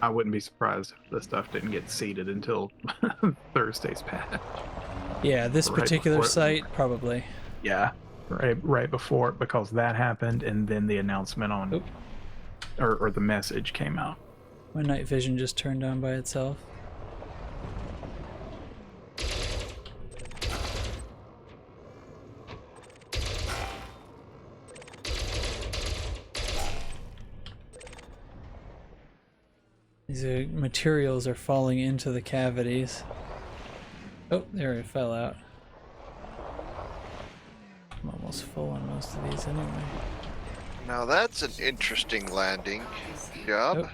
I wouldn't be surprised if the stuff didn't get seeded until Thursday's patch. Yeah, this particular site, probably. Yeah, right before, because that happened, and then the announcement on, or the message came out. My night vision just turned on by itself. These materials are falling into the cavities. Oh, there it fell out. I'm almost full on most of these anyway. Now that's an interesting landing job. Nope.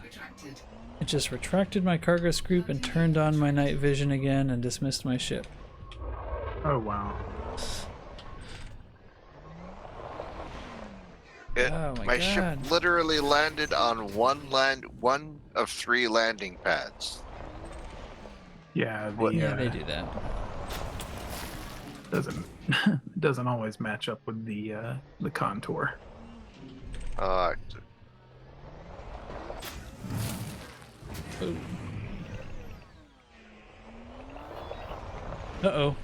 It just retracted my cargo scoop and turned on my night vision again and dismissed my ship. Oh wow. My ship literally landed on one of 3 landing pads. Yeah, they do that. Doesn't always match up with the contour. Oh. Uh-oh.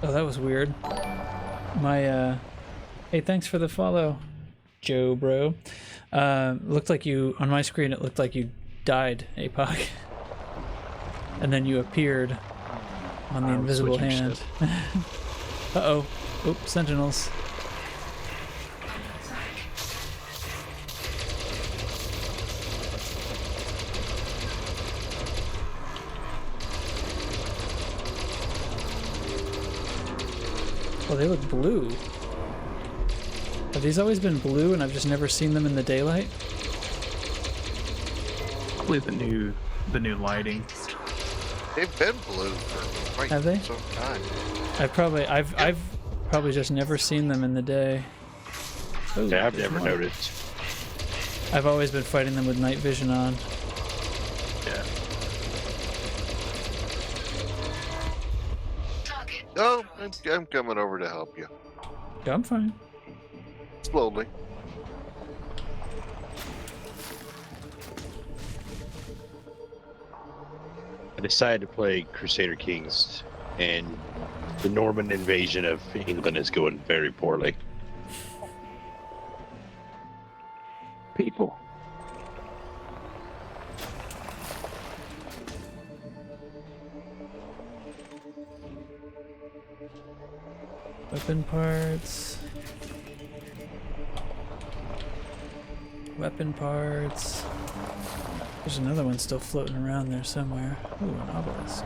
Oh, that was weird. My, hey, thanks for the follow, Joe, bro. Looked like you, on my screen, it looked like you died, APOC. And then you appeared on the invisible hand. Uh-oh. Oop, sentinels. Oh, they look blue. Have these always been blue and I've just never seen them in the daylight? Probably the new lighting. They've been blue for quite some time. I've probably just never seen them in the day. Ooh, yeah, I've never noticed. I've always been fighting them with night vision on. Yeah. Oh, I'm coming over to help you. Yeah, I'm fine. Slowly. I decided to play Crusader Kings, and the Norman invasion of England is going very poorly. People. Weapon parts. Weapon parts. There's another one still floating around there somewhere. Ooh, an obelisk.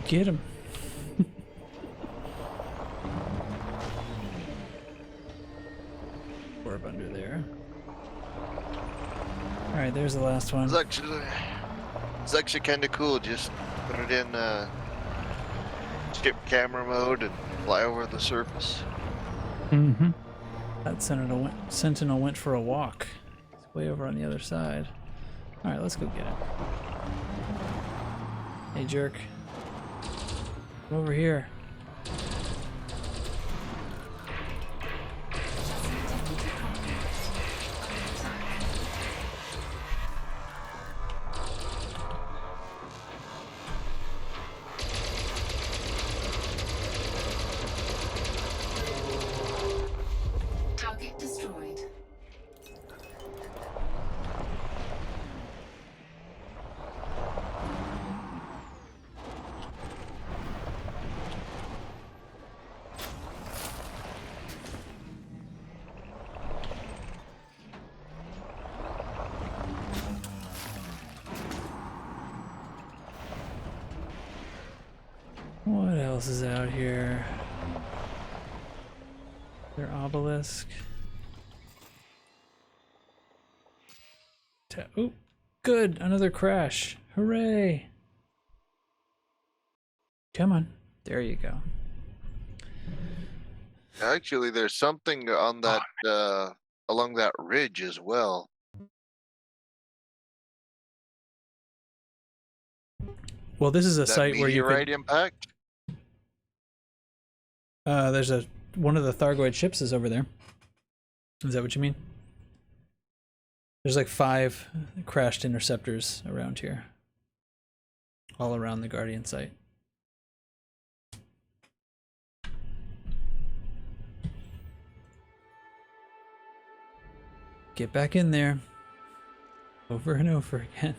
Get him. Orb under there. Alright, there's the last one. It's actually kind of cool. Just put it in skip camera mode and fly over the surface. Mm-hmm. That sentinel went for a walk. It's way over on the other side. Alright, let's go get him. Hey, jerk. Come over here. Target destroyed. What else is out here? Their obelisk. Oh, good! Another crash! Hooray! Come on. There you go. Actually, there's something on that along that ridge as well. Well, this is a That site where you meteorite could... impact. There's one of the Thargoid ships is over there. Is that what you mean? There's like 5 crashed interceptors around here. All around the Guardian site. Get back in there. Over and over again.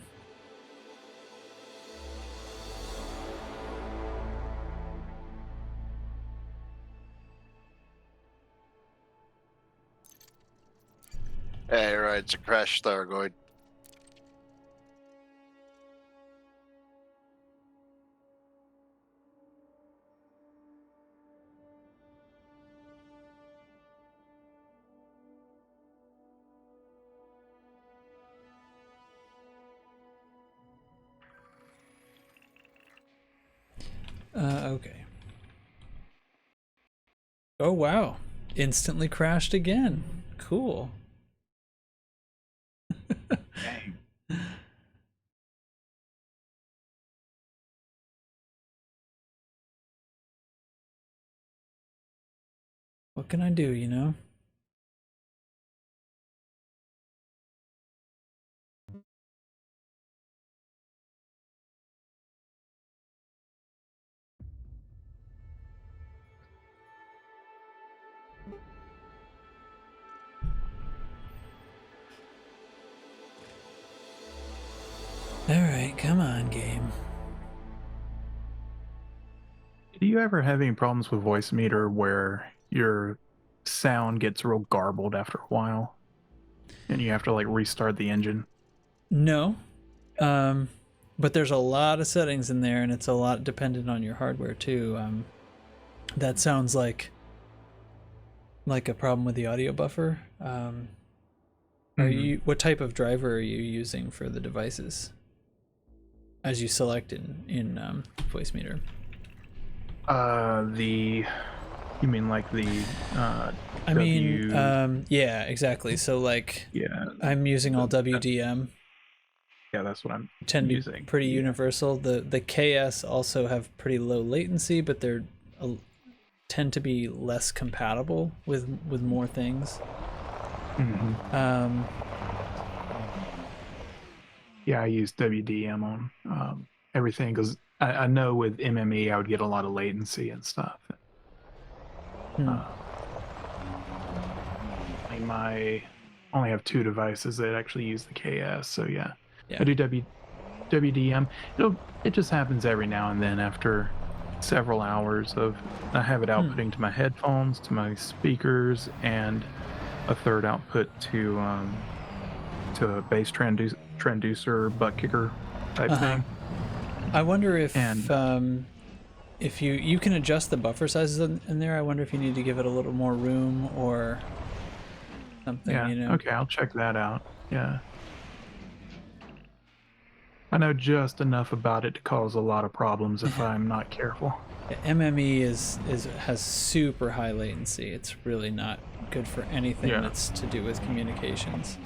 Hey, right, it's a crash Thargoid. Okay. Oh, wow. Instantly crashed again. Cool. Dang. What can I do, you know? Alright, come on, game. Do you ever have any problems with voice meter where your sound gets real garbled after a while and you have to like restart the engine? No. But there's a lot of settings in there and it's a lot dependent on your hardware too. That sounds like a problem with the audio buffer. What type of driver are you using for the devices as you select in voice meter? You mean like the yeah, exactly. So like, yeah, I'm using all WDM. Yeah, that's what I'm tend to using. Be pretty universal. The KS also have pretty low latency, but they're tend to be less compatible with more things. Mm-hmm. Yeah, I use WDM on everything because I know with MME I would get a lot of latency and stuff. I only have 2 devices that actually use the KS, so yeah. I do WDM. It just happens every now and then after several hours of I have it outputting to my headphones, to my speakers, and a third output to a bass transducer, butt kicker type thing. I wonder if you can adjust the buffer sizes in there. I wonder if you need to give it a little more room or something. Yeah. You know. Okay, I'll check that out. Yeah. I know just enough about it to cause a lot of problems if I'm not careful. MME has super high latency. It's really not good for anything that's to do with communications.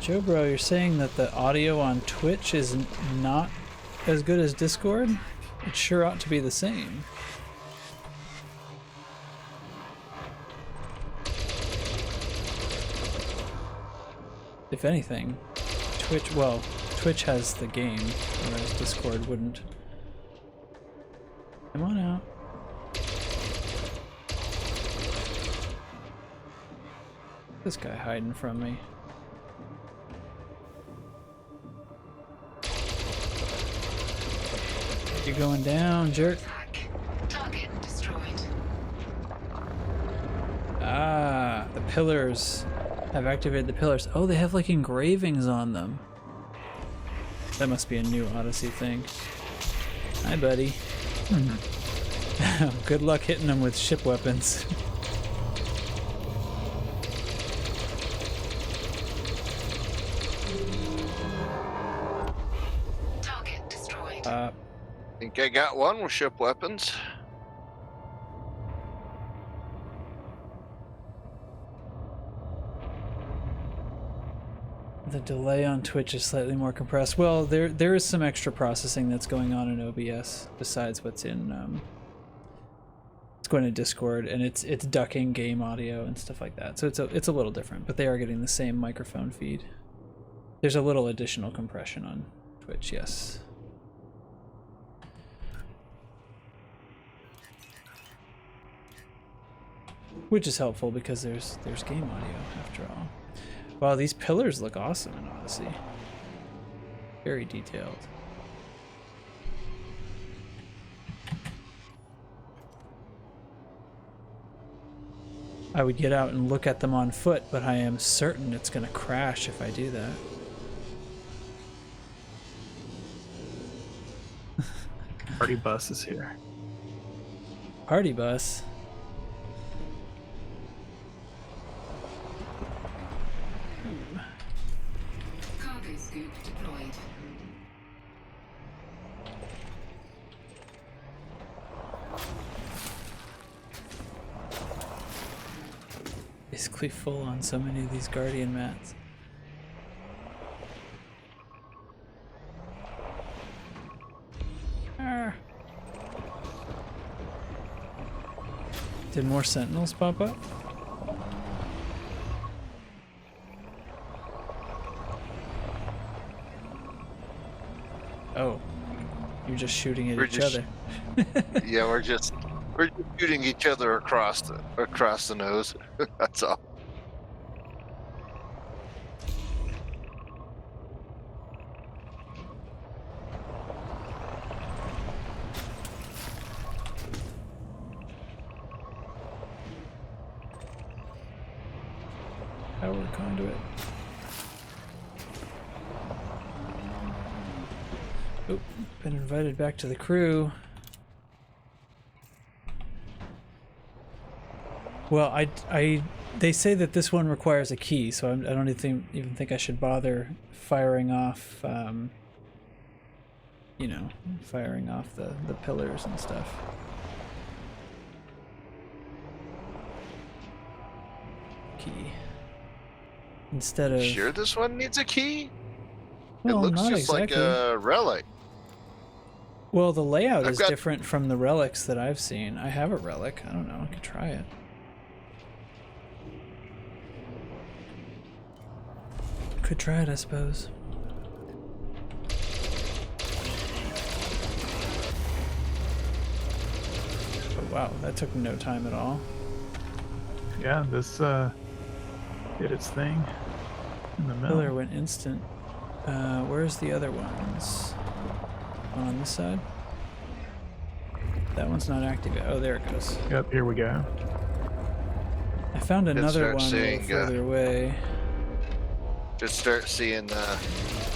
Joe Bro, you're saying that the audio on Twitch is not as good as Discord? It sure ought to be the same. If anything, Twitch has the game, whereas Discord wouldn't. Come on out. This guy hiding from me. You're going down, jerk. Target destroyed. Ah, the pillars. I've activated the pillars. Oh, they have like engravings on them. That must be a new Odyssey thing. Hi, buddy. Good luck hitting them with ship weapons. Target destroyed. Think I got one with ship weapons. The delay on Twitch is slightly more compressed. Well, there is some extra processing that's going on in OBS besides what's in it's going to Discord, and it's ducking game audio and stuff like that. So it's a little different, but they are getting the same microphone feed. There's a little additional compression on Twitch, yes. Which is helpful because there's game audio after all. Wow, these pillars look awesome in Odyssey. Very detailed. I would get out and look at them on foot, but I am certain it's going to crash if I do that. Party bus is here. Party bus? Cargo scoop deployed. Basically full on so many of these Guardian mats. Did more sentinels pop up? Oh, you're just shooting at each other. Yeah, we're just shooting each other across the nose. That's all. Power conduit. Oh, been invited back to the crew. Well, they say that this one requires a key, so I don't even think I should bother firing off, you know, firing off the pillars and stuff. Key. Instead of... Sure this one needs a key? Well, it looks not just exactly. like a relic. Well, the layout is different from the relics that I've seen. I have a relic. I don't know. I could try it. Could try it, I suppose. Oh, wow, that took no time at all. Yeah, this did its thing in the middle. Pillar went instant. Where's the other ones? One on this side? That one's not active yet. Oh, there it goes. Yep, here we go. I found another one a seeing, little further away. Just start seeing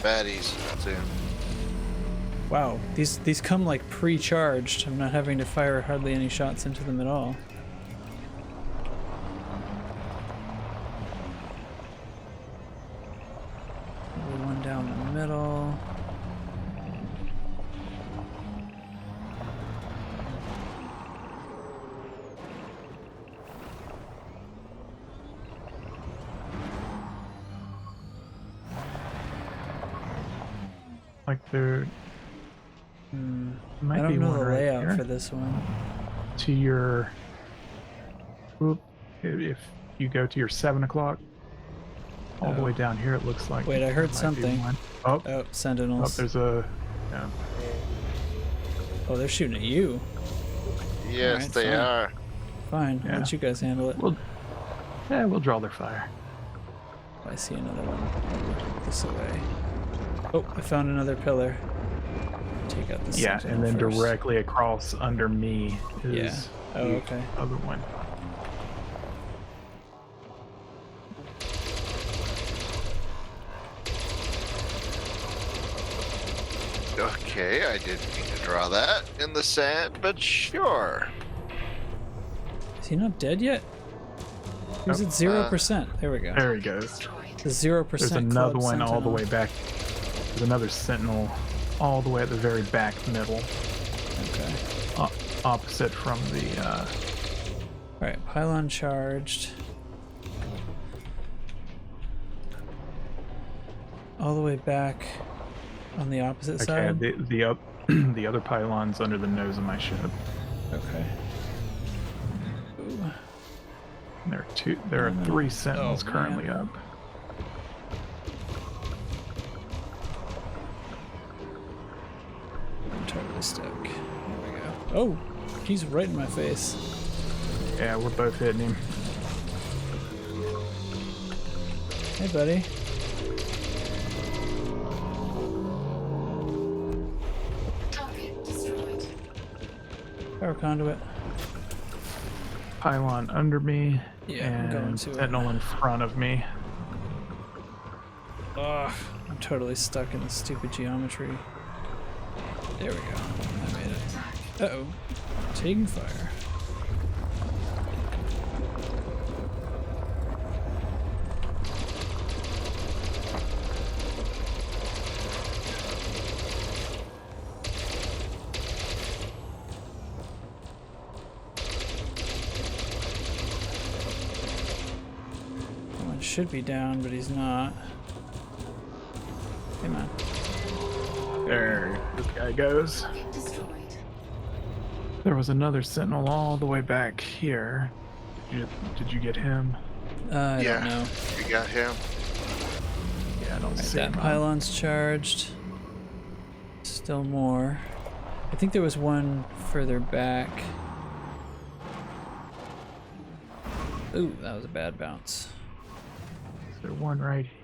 baddies soon. Wow, these come like pre-charged. I'm not having to fire hardly any shots into them at all. One down the middle. Like there might I don't be know one the right layout here. for this one. To your, whoop, if you go to your 7 o'clock, all the way down here, it looks like. Wait, I heard there might be something. one. Oh, Oh, sentinels. there's a. Yeah. Oh, they're shooting at you. Yes, Alright, they fine. are. Fine, Yeah. I'll let you guys handle it. We'll draw their fire. I see another one. This away. Oh, I found another pillar. Take out the Yeah, sentinel and then first. directly across under me is Yeah. Oh, the okay. other one. Okay, I didn't mean to draw that in the sand, but sure. Is he not dead yet? He was at 0%. There we go. There he goes. The 0% There's another club one all the sentinel. way back. There's another sentinel all the way at the very back middle. Okay. Opposite from the. Alright, pylon charged. All the way back on the opposite Okay, side? the other pylon's under the nose of my ship. Okay. Ooh. There are 3 sentinels Oh, currently man. up. I'm totally stuck. There we go. Oh! He's right in my face. Yeah, we're both hitting him. Hey, buddy. Target destroyed. Power conduit. Pylon under me. Yeah, I'm going and to it. sentinel in front of me. Ugh, I'm totally stuck in the stupid geometry. There we go. I made it. Uh-oh. Taking fire. That one should be down, but he's not. Come on. There this guy goes. Target destroyed. There was another sentinel all the way back here. Did you get him? I Yeah. don't know. You got him? Yeah, I don't Right, see that him. pylon's charged. Still more. I think there was one further back. Ooh, that was a bad bounce. Is there one right here?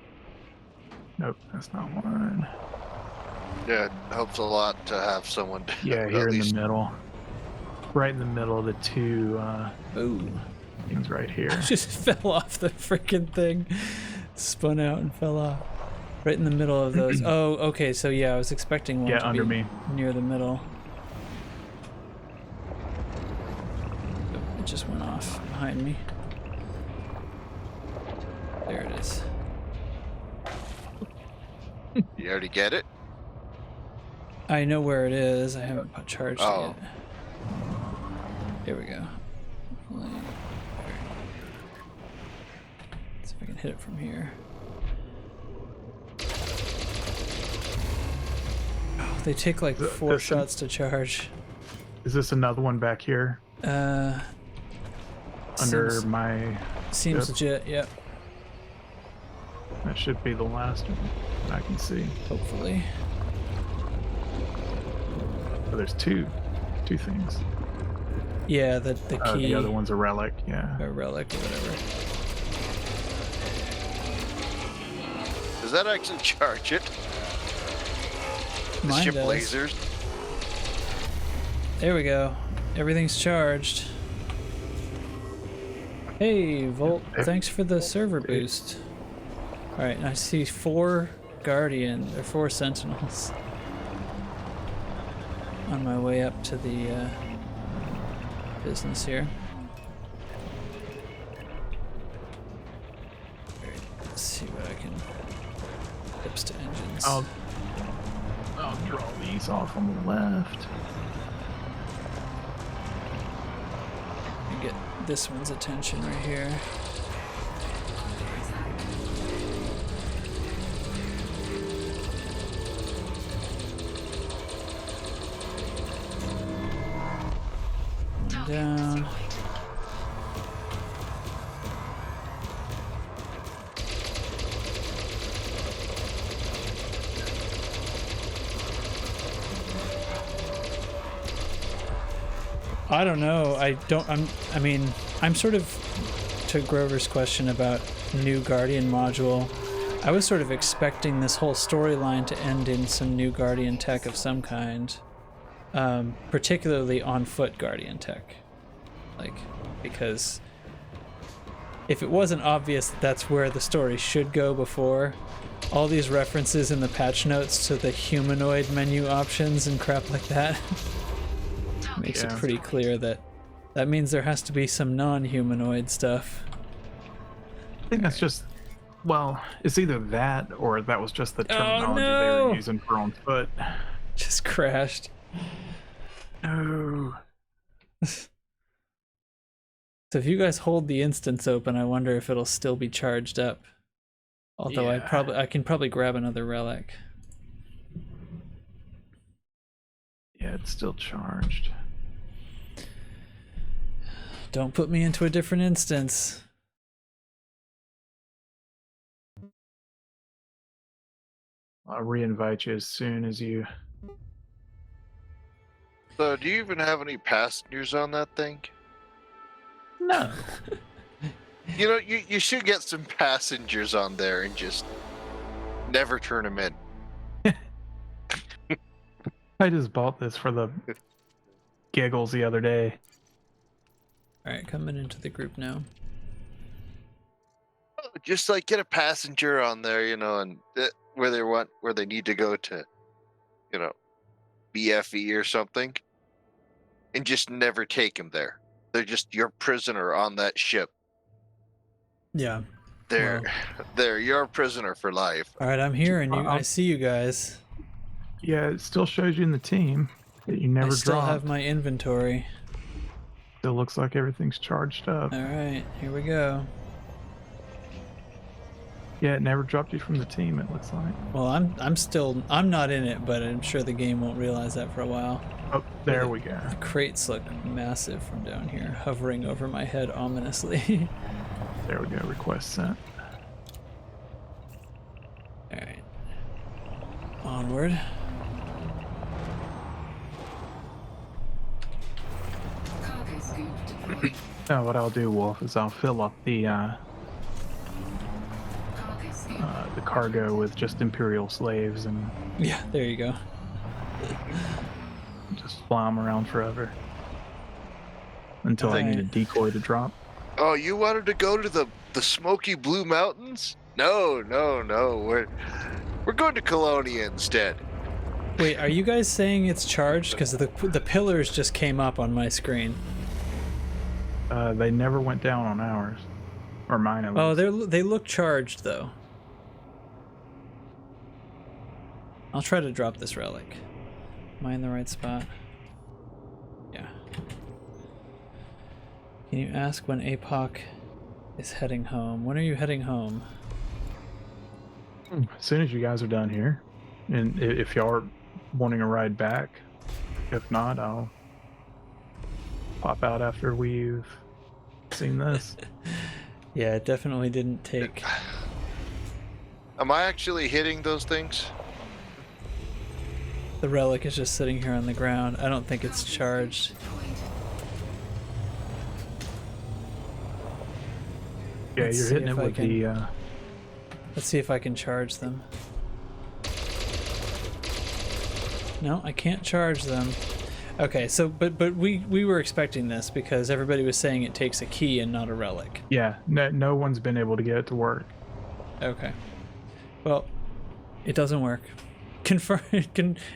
Nope, that's not one. Yeah, it helps a lot to have someone. Yeah, at here in least- the middle. Right in the middle of the 2 Ooh. things right here. Just fell off the freaking thing. Spun out and fell off. Right in the middle of those. Oh, okay, so yeah, I was expecting one Yeah, to under be me. near the middle. It just went off behind me. There it is. You already get it? I know where it is. I haven't charged Oh. it yet. Here we go. See if I can hit it from here. Oh, they take like 4 this- shots to charge. Is this another one back here? Under Seems my. seems Yep. legit. Yep. That should be the last one that I can see. Hopefully. Oh, there's two things. Yeah, the key. The other one's a relic, yeah. A relic or whatever. Does that actually charge it? The Mine ship does. lasers? There we go. Everything's charged. Hey, Volt, thanks for the server boost. Alright, I see 4 Sentinels on my way up to the business here. Alright, let's see what I can... Tips to engines. I'll draw these off on the left. And get this one's attention right here. Down. I don't know. I'm sort of, to Grover's question about new Guardian module, I was sort of expecting this whole storyline to end in some new Guardian tech of some kind. Particularly on foot Guardian tech. Like, because if it wasn't obvious that that's where the story should go before, all these references in the patch notes to the humanoid menu options and crap like that makes it pretty clear that that means there has to be some non-humanoid stuff. I think that's just, well, it's either that or that was just the terminology they were using for on foot. Just crashed. No. So if you guys hold the instance open, I wonder if it'll still be charged up. Although I can probably grab another relic. Yeah, it's still charged. Don't put me into a different instance. I'll re-invite you as soon as you... So, do you even have any passengers on that thing? No. You know, you should get some passengers on there and just never turn them in. I just bought this for the giggles the other day. Alright, coming into the group now. Just like get a passenger on there, you know, and where they need to go to, you know, BFE or something, and just never take them there. They're just your prisoner on that ship. Yeah. They're your prisoner for life. Alright, I'm here and I see you guys. Yeah, it still shows you in the team that you never I still dropped. have my inventory. Still looks like everything's charged up. Alright, here we go. Yeah, it never dropped you from the team, it looks like. Well, I'm not in it, but I'm sure the game won't realize that for a while. Oh, there we go. The crates look massive from down here, hovering over my head ominously. There we go, request sent. Alright. Onward. Now what I'll do, Wolf, is I'll fill up the cargo with just Imperial slaves and... Yeah, there you go. Just fly them around forever. Until I need a decoy to drop. Oh, you wanted to go to the smoky blue mountains? No. We're going to Colonia instead. Wait, are you guys saying it's charged? Because the pillars just came up on my screen. They never went down on ours. Or mine, at least. Oh, they look charged, though. I'll try to drop this relic. Am I in the right spot? Yeah. Can you ask when APOC is heading home? When are you heading home? As soon as you guys are done here. And if y'all are wanting a ride back, if not, I'll pop out after we've seen this. Yeah, it definitely didn't take Am I actually hitting those things? The relic is just sitting here on the ground. I don't think it's charged. Yeah, Let's you're see hitting if it I with can- the. Let's see if I can charge them. No, I can't charge them. Okay, so but we were expecting this because everybody was saying it takes a key and not a relic. Yeah, no one's been able to get it to work. Okay. Well, it doesn't work.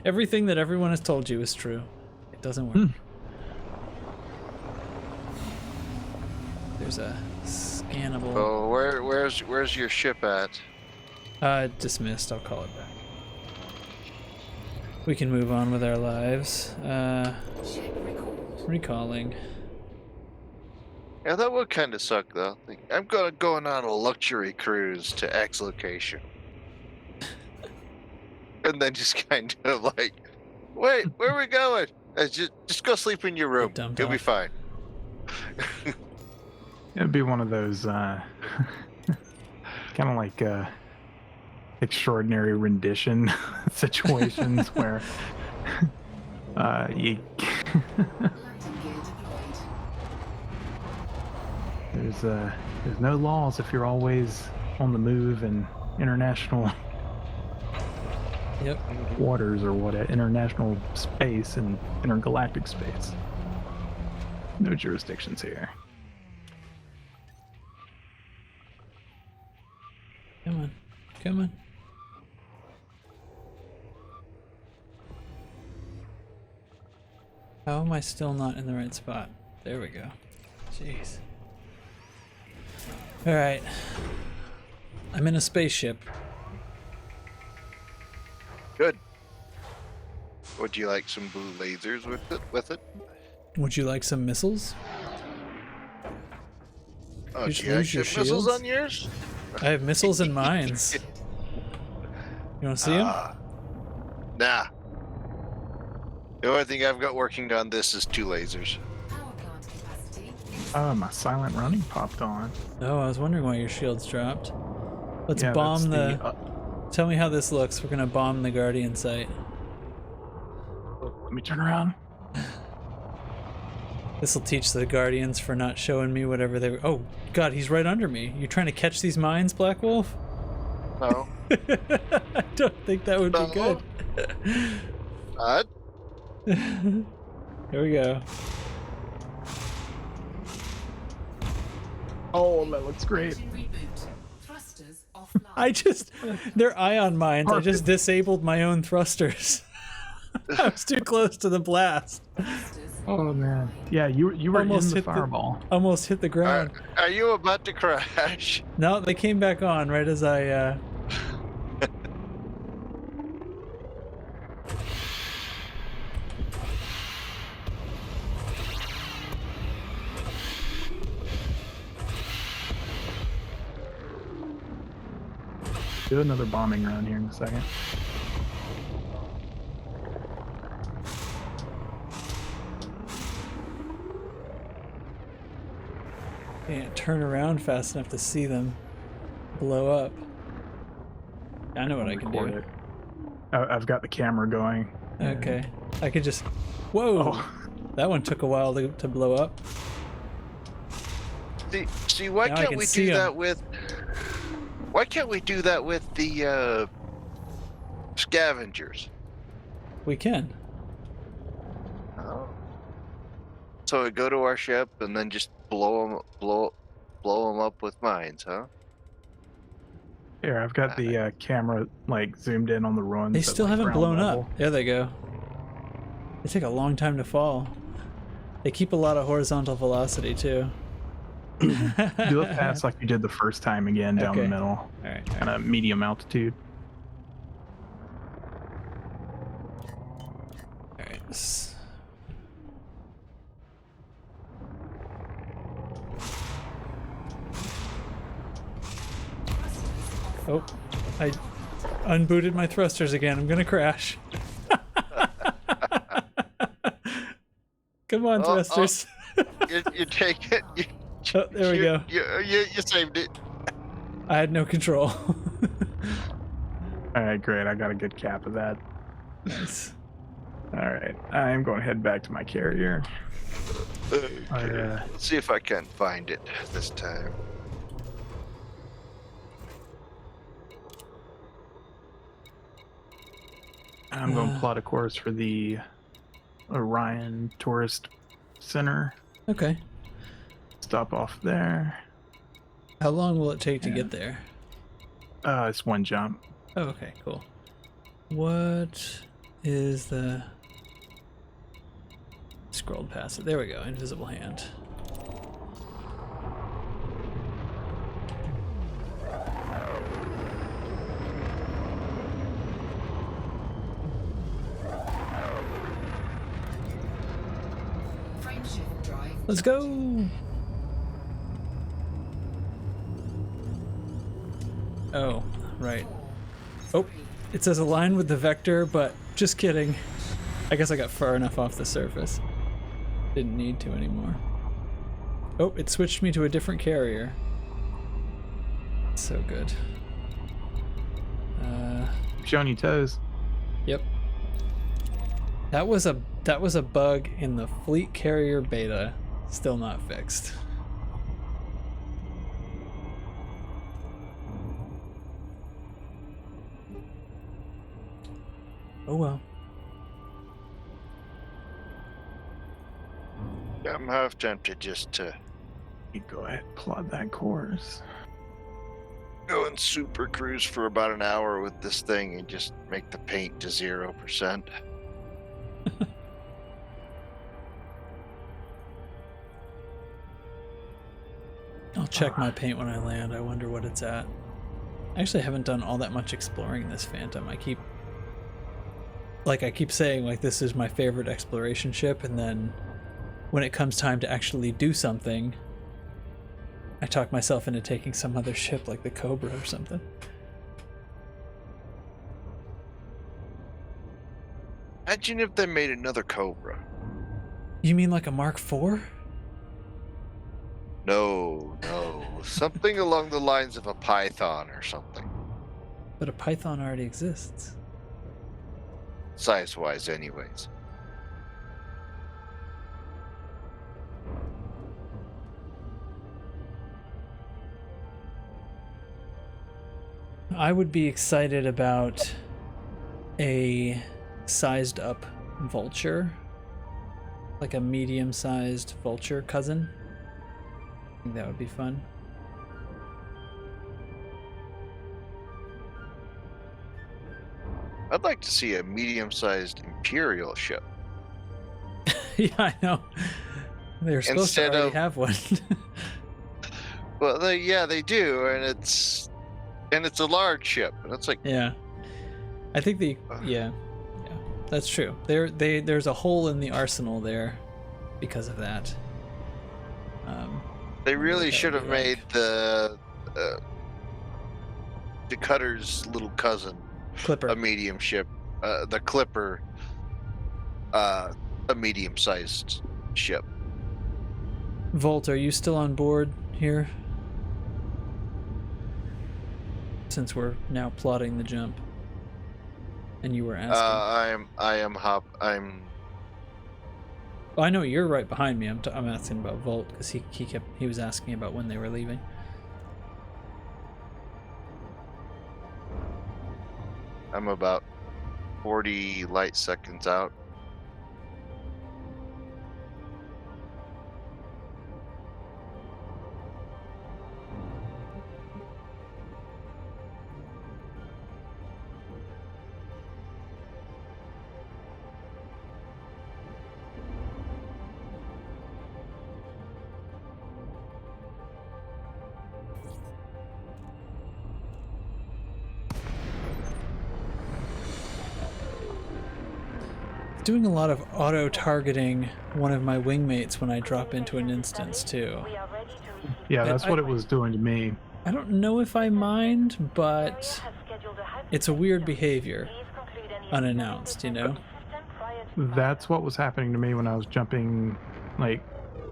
Everything that everyone has told you is true. It doesn't work. There's a scannable. Oh, where's your ship at? Dismissed. I'll call it back. We can move on with our lives. Recalling. Yeah, that would kind of suck though. Like, I'm going on a luxury cruise to X location, and then just kind of like, wait, where are we going? Just go sleep in your room. You'll be fine. It'd be one of those kind of like extraordinary rendition situations where you there's no laws if you're always on the move in international waters or what, international space and intergalactic space. No jurisdictions here. Come on. Come on. How am I still not in the right spot? There we go. Jeez. Alright. I'm in a spaceship. Good. Would you like some blue lasers with it? Would you like some missiles? Oh, You do just you lose your actually have missiles shields? on yours? I have missiles and mines. You want to see them? Nah. The only thing I've got working on this is 2 lasers. Oh, my silent running popped on. Oh, I was wondering why your shields dropped. Let's Yeah, bomb that's the... Tell me how this looks. We're gonna bomb the Guardian site. Let me turn around. This will teach the Guardians for not showing me whatever they were... Oh, God, he's right under me. You trying to catch these mines, Black Wolf? No. I don't think that would be good. What? Here we go. Oh, that looks great. They're ion mines. I just disabled my own thrusters. I was too close to the blast. Oh man. Yeah, you were Almost in the hit fireball. Almost hit the ground. Are you about to crash? No, they came back on right as I Do another bombing run here in a second. can't turn around fast enough to see them blow up. I know what I can do. Record it. I've got the camera going. Okay. I could just... Whoa! Oh. That one took a while to blow up. See, why Now I can't can we see do 'em. that with... Why can't we do that with the scavengers? We can. Oh. So we go to our ship and then just blow them up with mines, huh? Here, I've got the camera like zoomed in on the ruins. They at, still like, haven't ground blown level. up. There they go. They take a long time to fall. They keep a lot of horizontal velocity too. Do it fast like you did the first time again, down Okay. the middle. All right. Kind of medium altitude. All right. Oh, I unbooted my thrusters again. I'm gonna crash. Come on, thrusters. You take it. Oh, there we go. You saved it. I had no control. All right, great. I got a good cap of that. Nice. All right, I'm going to head back to my carrier. Okay. Let's see if I can find it this time. I'm going to plot a course for the Orion Tourist Center. Okay. Stop off there. How long will it take to get there? It's one jump. Oh, okay, cool. What is the... Scrolled past it. There we go. Invisible hand. Frameshift drive. Let's go! Oh, right. Oh, it says align with the vector, but just kidding. I guess I got far enough off the surface. Didn't need to anymore. Oh, it switched me to a different carrier. So good. Showing you toes. Yep. That was a bug in the fleet carrier beta, still not fixed. Oh well. I'm half tempted just to Go ahead, plot that course. go and super cruise for about an hour with this thing and just make the paint to 0%. I'll check my paint when I land. I wonder what it's at. I actually haven't done all that much exploring this Phantom. I keep saying like this is my favorite exploration ship, and then when it comes time to actually do something, I talk myself into taking some other ship like the Cobra or something. Imagine if they made another Cobra. You mean like a Mark IV? No. Something along the lines of a Python or something. But a Python already exists. Size-wise, anyways. I would be excited about a sized up vulture, like a medium sized vulture cousin. I think that would be fun. I'd like to see a medium-sized Imperial ship. Yeah, I know. They're supposed to already have one. Well, they do, and it's a large ship, and it's like yeah. I think yeah, that's true. There's a hole in the arsenal there because of that. They really should have made the Cutter's little cousin, Clipper, a medium ship. The Clipper, a medium-sized ship. Volt, are you still on board here? Since we're now plotting the jump, and you were asking. I'm. Well, I know you're right behind me. I'm asking about Volt because he was asking about when they were leaving. I'm about 40 light seconds out. Doing a lot of auto-targeting one of my wingmates when I drop into an instance too. Yeah, that's what it was doing to me. I don't know if I mind, but it's a weird behavior, unannounced, you know? That's what was happening to me when I was jumping, like,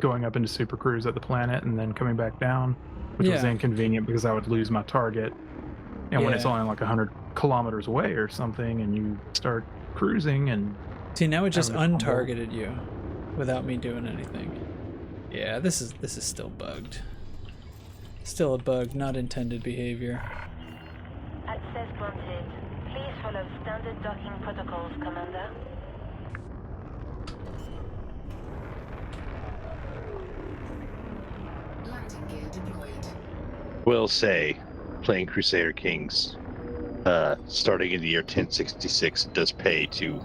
going up into Super Cruise at the planet and then coming back down, which was inconvenient because I would lose my target. And when it's Yeah. only like 100 kilometers away or something, and you start cruising and See, now it just having to fumble. untargeted you without me doing anything. Yeah, this is still bugged. Still a bug, not intended behavior. Access granted. Please follow standard docking protocols, Commander. Landing gear deployed. Will say, playing Crusader Kings, starting in the year 1066, does pay to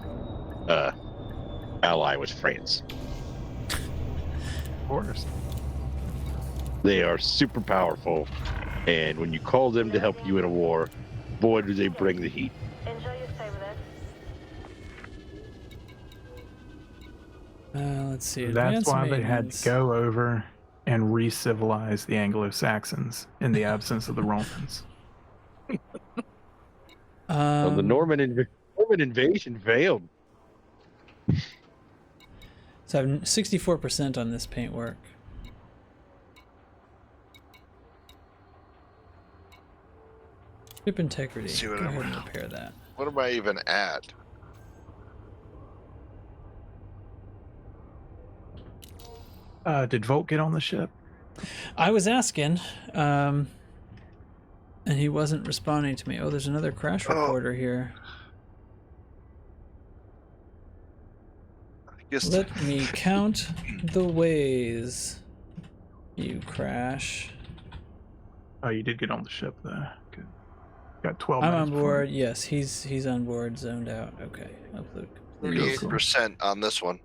ally with France. Of course. They are super powerful, and when you call them to help you in a war, boy, do they bring the heat. Enjoy your stay with us. Let's see. That's Advanced why they had maintenance. to go over and re-civilize the Anglo-Saxons in the absence of the Romans. Well, the Norman invasion failed. So I have 64% on this paintwork. Ship integrity. See Go what ahead I'm- and repair that. What am I even at? Did Volt get on the ship? I was asking, and he wasn't responding to me. Oh, there's another crash reporter here. I guess Let me count the ways you crash. Oh, you did get on the ship though. Good. Got 12 I'm minutes on before- board. Yes, he's on board, zoned out. Okay, upload complete. 38% on this one.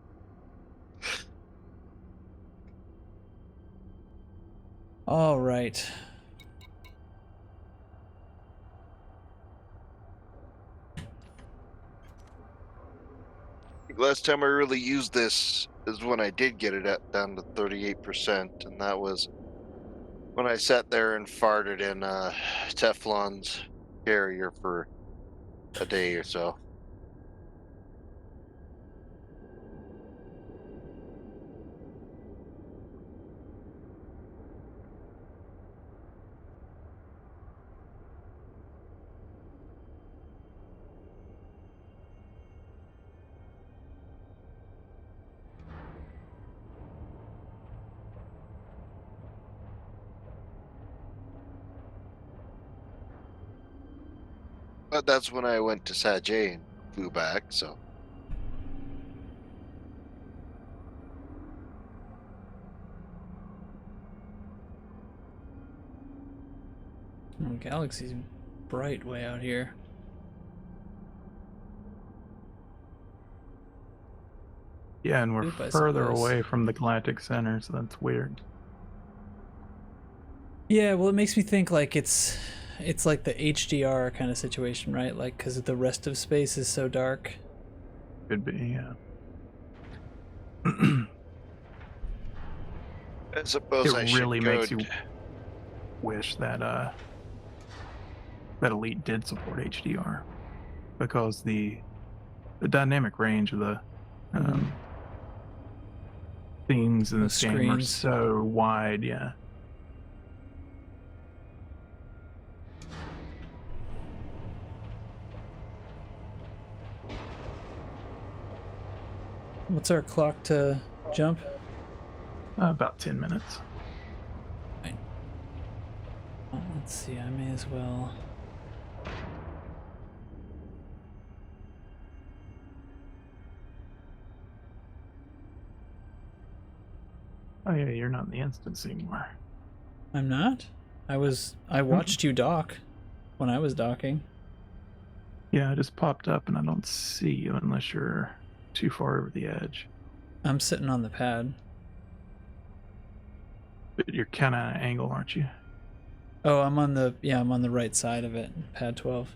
All right. I think last time I really used this is when I did get it down to 38%, and that was when I sat there and farted in Teflon's carrier for a day or so. But that's when I went to Sajay and flew back, so. Oh, galaxy's bright way out here. Yeah, and we're Oop, I further suppose. away from the galactic center, so that's weird. Yeah, well, it makes me think like it's like the HDR kind of situation, right? Like, because the rest of space is so dark. Could be, yeah. I suppose I It should really go makes you wish that that Elite did support HDR, because the dynamic range of the scenes in The this game are screens. so wide. Yeah. What's our clock to jump? About 10 minutes. Let's see, I may as well. Oh yeah, you're not in the instance anymore. I'm not? I watched you dock when I was docking. Yeah, I just popped up and I don't see you unless you're too far over the edge. I'm sitting on the pad. But you're kind of at an angle, aren't you? Oh, I'm on the right side of it, pad 12.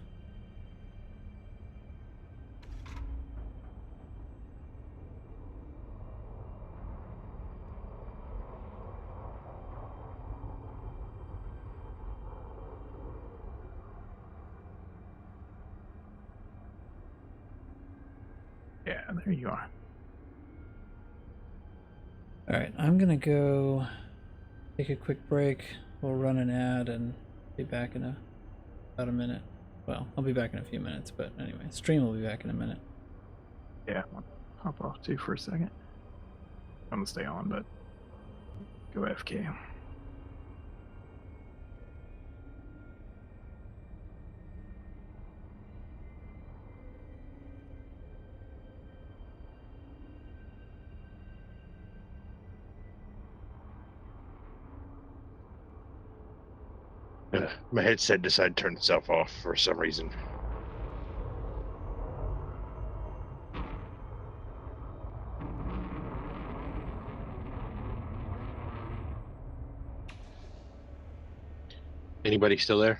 Yeah, there you are. All right, I'm gonna go take a quick break. We'll run an ad and be back in a about a minute. Well, I'll be back in a few minutes, but anyway, stream will be back in a minute. Yeah, I'll hop off too for a second. I'm gonna stay on, but go FK. My headset decided to turn itself off for some reason. Anybody still there?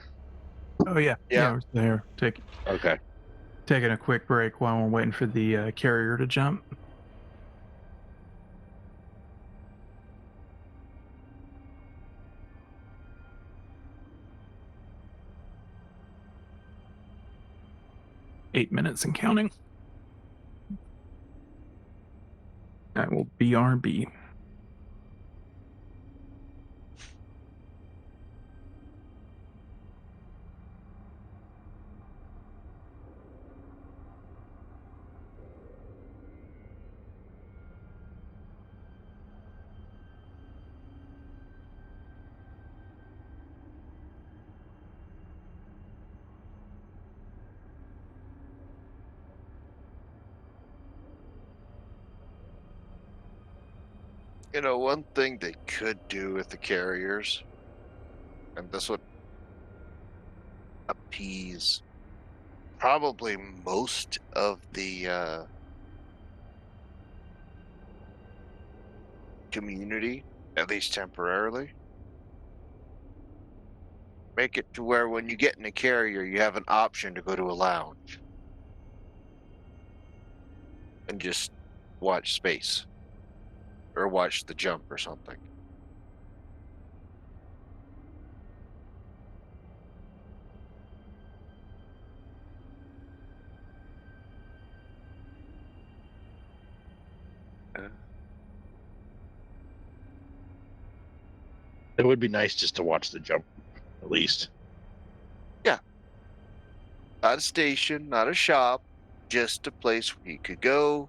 Oh yeah, we're still here. Taking a quick break while we're waiting for the carrier to jump. Eight minutes and counting. That will BRB. You know, one thing they could do with the carriers, and this would appease probably most of the community, at least temporarily. Make it to where when you get in a carrier, you have an option to go to a lounge and just watch space or watch the jump or something. It would be nice just to watch the jump, at least. Yeah. Not a station, not a shop, just a place where you could go,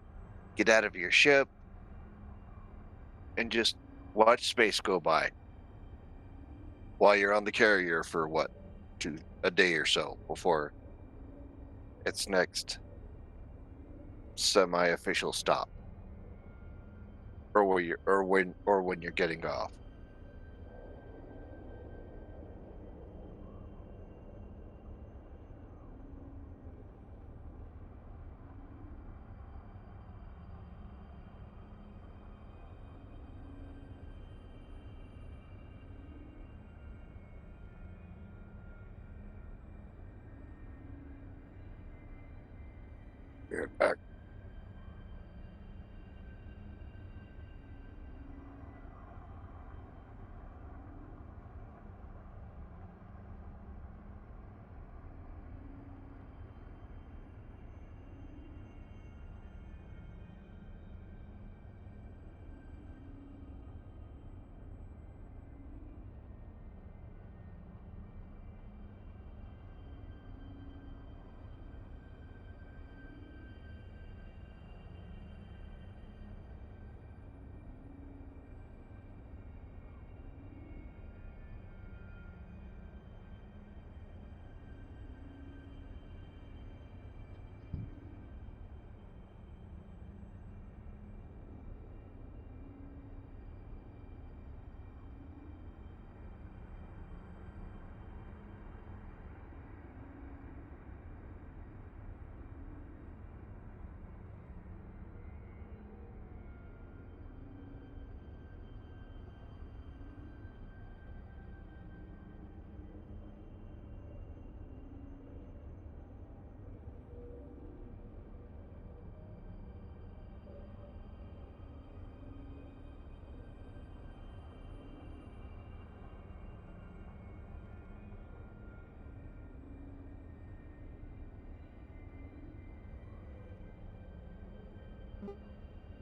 get out of your ship, and just watch space go by while you're on the carrier for a day or so before its next semi-official stop, or when you're getting off. You're back.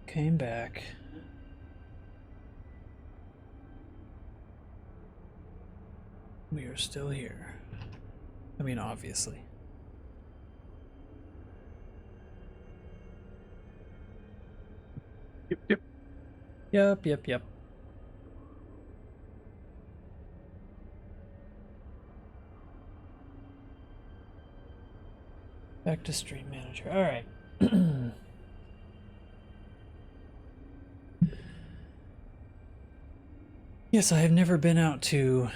Came back. We are still here. I mean, obviously. Yep. Back to Stream Manager. All right. Yes, I have never been out to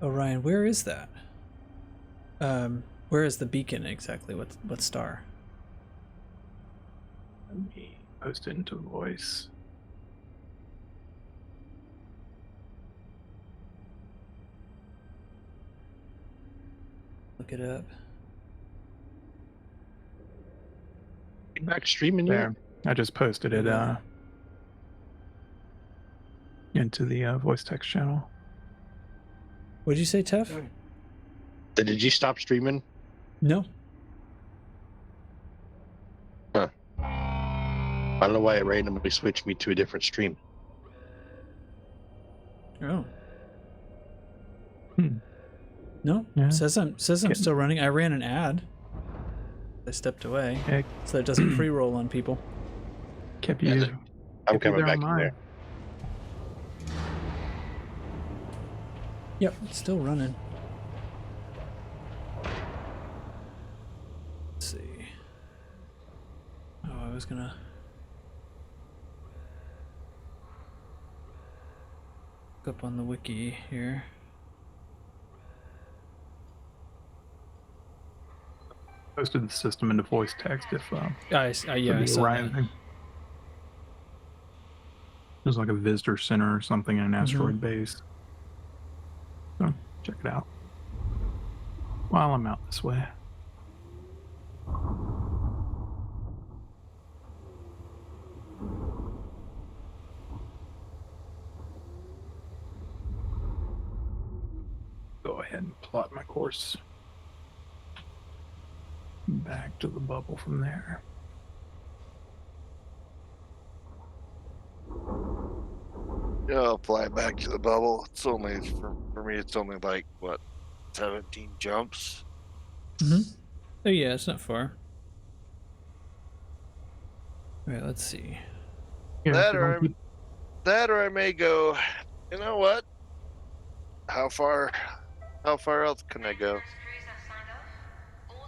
Orion. Where is that? Where is the beacon exactly? What star? Let me post it into voice. Look it up. You back streaming there? Yet? I just posted it into the voice text channel. What'd you say, Tef? Did you stop streaming? No. Huh. I don't know why it randomly switched me to a different stream. Oh. Hmm. No. Yeah. Says I'm still running. I ran an ad. I stepped away so it doesn't pre-roll on people. Kept you. I'm coming back in there. Yep, it's still running. Let's see. Oh, I was gonna. Look up on the wiki here. Posted the system into voice text if I saw that. There's like a visitor center or something in an asteroid base. So check it out while I'm out this way. Go ahead and plot my course back to the bubble from there. Yeah, I'll fly back to the bubble. It's only for me. It's only like what, 17 jumps. Oh yeah, it's not far. All right, let's see. Yeah, that or I may go. You know what? How far else can I go?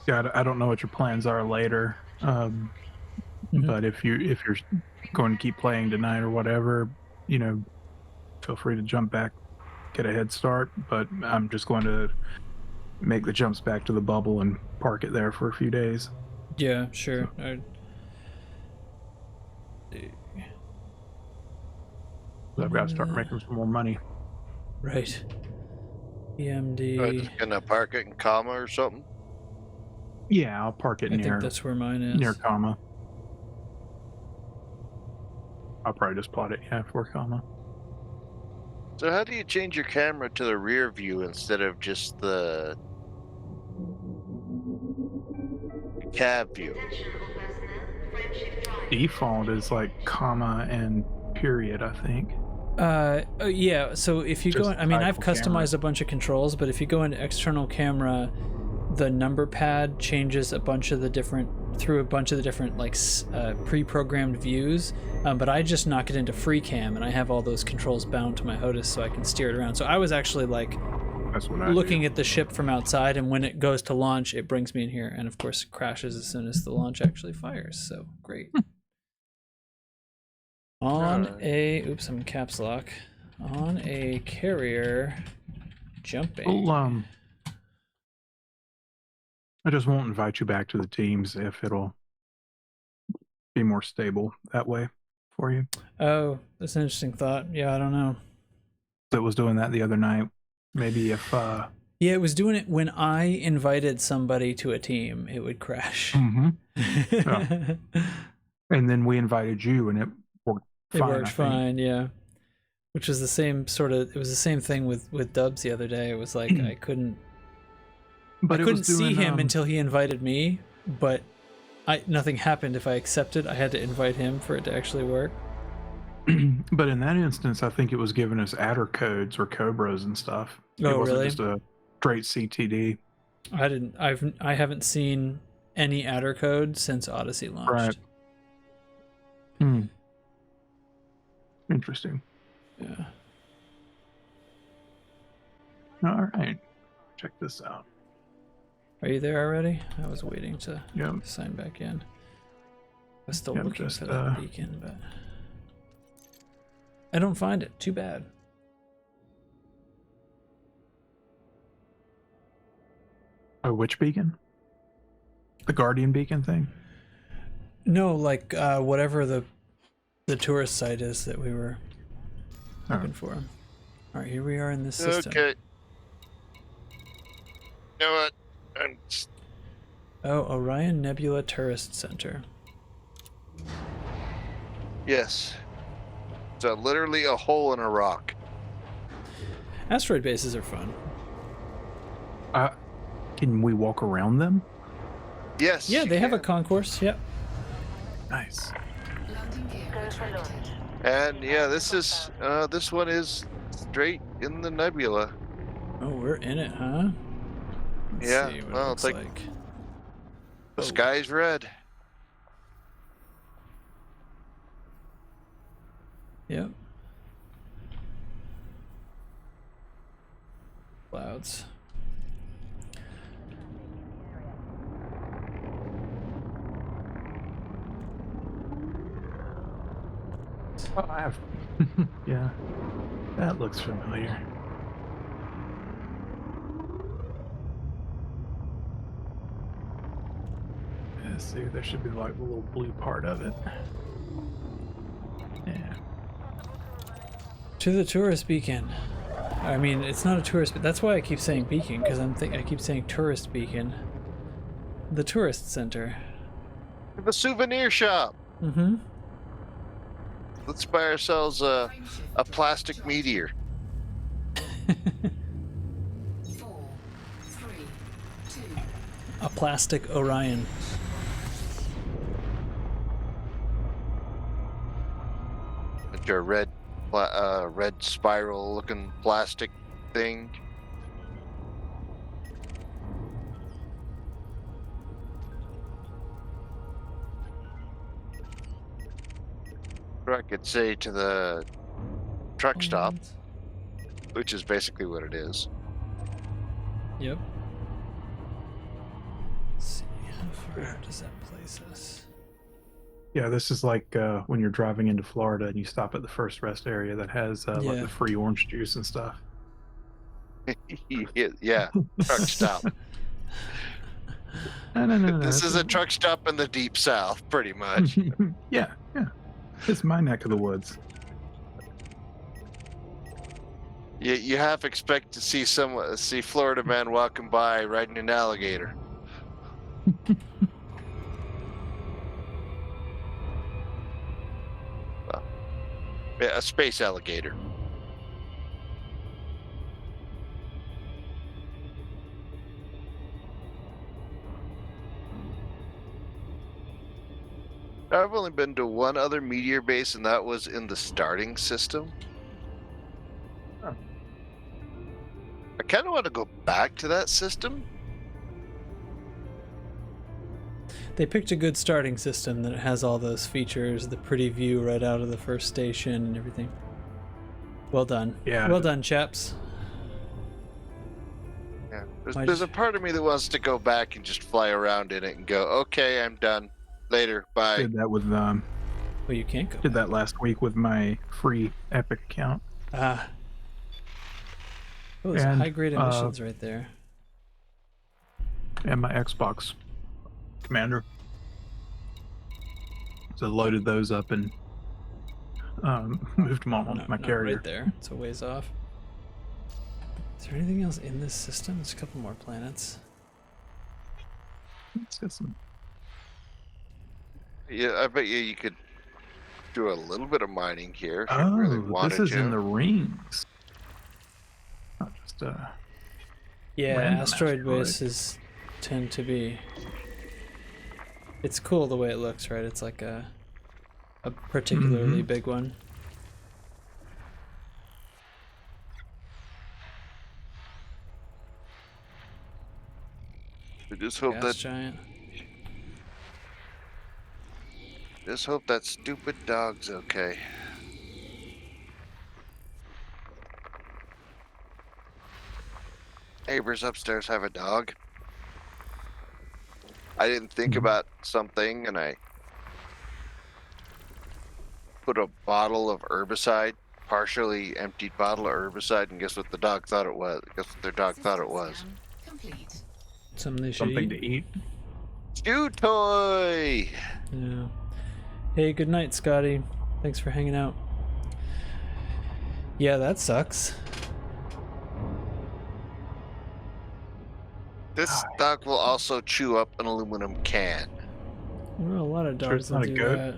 Yeah, I don't know what your plans are later, but if you're going to keep playing tonight or whatever, feel free to jump back, get a head start. But I'm just going to make the jumps back to the bubble and park it there for a few days. Yeah, sure. I've got to start making some more money. Right. EMD. I'm just gonna park it in comma or something. Yeah, I'll park it I near. think that's where mine is. Near comma. I'll probably just plot it, for comma. So how do you change your camera to the rear view instead of just the cab view? Default is like comma and period, I think. Yeah, so if you go in, I mean, I've customized a bunch of controls, but if you go into external camera, the number pad changes through a bunch of the different like pre-programmed views, but I just knock it into free cam and I have all those controls bound to my HOTAS so I can steer it around. So I was actually like looking at the ship from outside, and when it goes to launch, it brings me in here, and of course it crashes as soon as the launch actually fires. So great. I'm in caps lock. On a carrier jumping. Well, I just won't invite you back to the teams if it'll be more stable that way for you. Oh, that's an interesting thought. Yeah, I don't know. It was doing that the other night. Maybe if yeah, it was doing it when I invited somebody to a team, it would crash. Yeah. And then we invited you and it worked fine. It worked fine, yeah. Which was the same it was the same thing with Dubs the other day. It was like I couldn't see him until he invited me, but nothing happened if I accepted. I had to invite him for it to actually work. But in that instance, I think it was giving us adder codes or Cobras and stuff. It wasn't just a straight CTD. I haven't seen any adder code since Odyssey launched. Right. Hmm. Interesting. Yeah. All right. Check this out. Are you there already? I was waiting to Yep. sign back in. I was still Yep, looking just, for that beacon, but I don't find it. Too bad. Oh, which beacon? The Guardian beacon thing? No, like whatever the tourist site is that we were looking for. All right, here we are in this system. Okay. You know what? Oh, Orion Nebula Tourist Center. Yes. It's literally a hole in a rock. Asteroid bases are fun. Can we walk around them? Yes. Yeah, they have a concourse. Yep. Nice. And yeah, this one is straight in the nebula. Oh, we're in it, huh? Let's Yeah. see what Well, it it's looks like Oh. the sky's red. Yep. Clouds. Oh, I have. Yeah. That looks familiar. Let's see, there should be like a little blue part of it. Yeah. To the tourist beacon. I mean, it's not a tourist, but that's why I keep saying beacon, because I keep saying tourist beacon. The tourist center. The souvenir shop. Mm-hmm. Let's buy ourselves a plastic meteor. 4, 3, 2. A plastic Orion. It's a red spiral-looking plastic thing. Or I could say to the truck stop, which is basically what it is. Yep. Let's see, how far does that place us? Yeah, this is like when you're driving into Florida and you stop at the first rest area that has like Yeah. the free orange juice and stuff. Yeah, truck stop. No. This is a truck stop in the deep south, pretty much. Yeah. It's my neck of the woods. You half expect to see Florida man walking by riding an alligator. Well, yeah, a space alligator. I've only been to one other meteor base, and that was in the starting system. Huh. I kind of want to go back to that system. They picked a good starting system that has all those features, the pretty view right out of the first station and everything. Well done. Yeah. Well done, chaps. Yeah. There's a part of me that wants to go back and just fly around in it and go, okay, I'm done. Later, bye. Did that with Well, you can't go. did that last week with my free Epic account. Ah. Oh, there's And, high-grade emissions right there. And my Xbox Commander. So I loaded those up and moved them on onto my carrier. Right there. It's a ways off. Is there anything else in this system? There's a couple more planets. Let's get some. Yeah, I bet you could do a little bit of mining here if you Oh, really wanted this is to. in the rings. Not just Yeah, Random asteroid asteroid. bases tend to be. It's cool the way it looks, right? It's like a particularly big one. I just hope Gas giant. Just hope that stupid dog's okay. Neighbors upstairs have a dog. I didn't think about something, and I put a bottle of herbicide, partially emptied bottle of herbicide, and guess what the dog thought it was? Guess what their dog thought it was? Complete. Something Something to eat. Stew toy! Yeah. Hey, good night, Scotty. Thanks for hanging out. Yeah, that sucks. This dog will also chew up an aluminum can. Well, a lot of Sure dogs it's will not a do goat? that.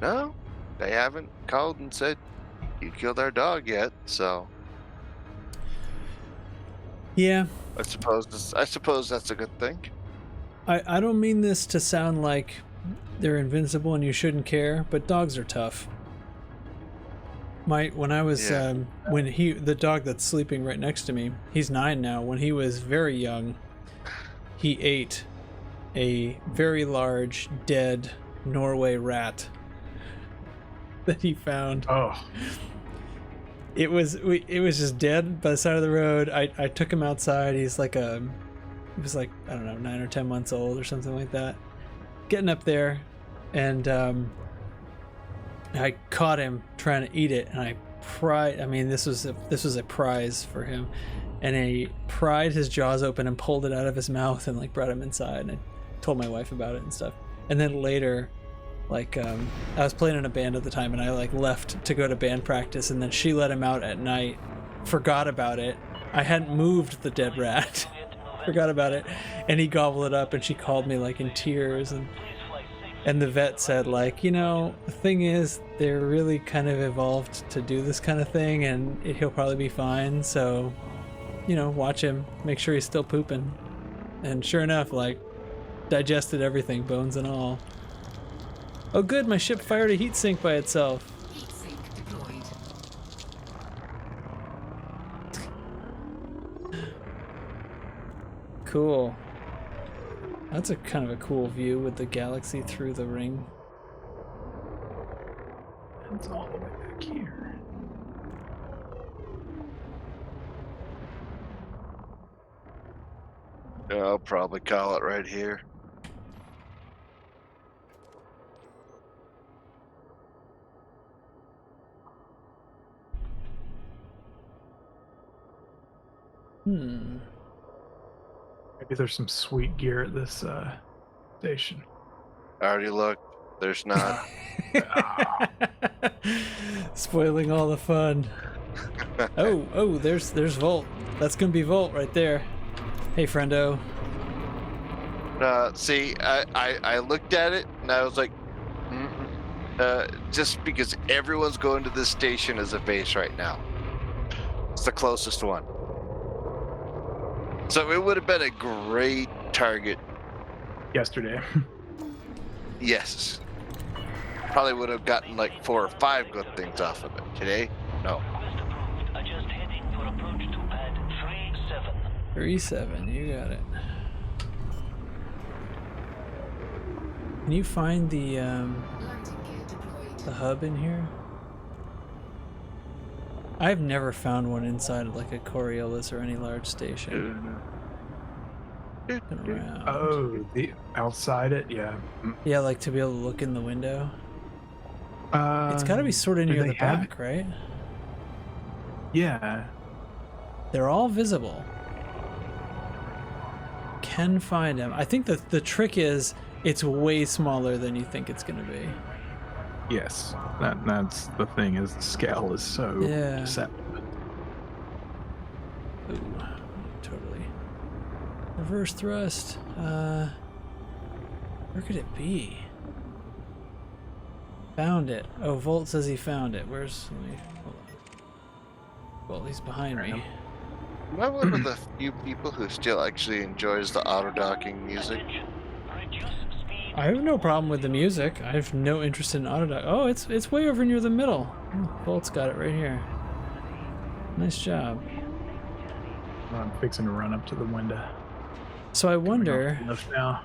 No, they haven't called and said you killed our dog yet, so Yeah. I suppose that's a good thing. I don't mean this to sound like they're invincible and you shouldn't care, but dogs are tough. When I was the dog that's sleeping right next to me, he's 9 now. When he was very young, he ate a very large dead Norway rat that he found. Oh. It was just dead by the side of the road. I took him outside. He was like, I don't know, 9 or 10 months old or something like that. Getting up there, and I caught him trying to eat it, and this was a prize for him, and I pried his jaws open and pulled it out of his mouth and like brought him inside, and I told my wife about it and stuff. And then later, I was playing in a band at the time, and I left to go to band practice, and then she let him out at night, forgot about it. I hadn't moved the dead rat, forgot about it, and he gobbled it up, and she called me in tears, and the vet said the thing is they're really kind of evolved to do this kind of thing, and he'll probably be fine, so watch him, make sure he's still pooping. And sure enough, digested everything, bones and all. Oh good, my ship fired a heat sink by itself. Heat sink deployed. Cool. That's a kind of a cool view with the galaxy through the ring. It's all the way back here. Yeah, I'll probably call it right here. Maybe there's some sweet gear at this station. I already looked. There's not. Spoiling all the fun. Oh, there's Volt. That's gonna be Volt right there. Hey, friendo. See, I looked at it and I was like, just because everyone's going to this station as a base right now. It's the closest one. So it would have been a great target. Yesterday. Yes. Probably would have gotten 4 or 5 good things off of it. Today, no. 37, you got it. Can you find the hub in here? I've never found one inside of a Coriolis or any large station. Oh, outside it, yeah. Yeah, to be able to look in the window. It's got to be sort of near the back, right? Yeah. They're all visible. Can find them. I think that the trick is it's way smaller than you think it's going to be. Yes, that's the thing, is the scale is so deceptive. Ooh, totally. Reverse thrust. Where could it be? Found it. Oh, Volt says he found it. Hold on. Well, he's behind me. Am I one of the few people who still actually enjoys the auto-docking music? I have no problem with the music. I have no interest in autodock. Oh, it's way over near the middle. Oh, Volt's got it right here. Nice job. I'm fixing to run up to the window. So I wonder. Now.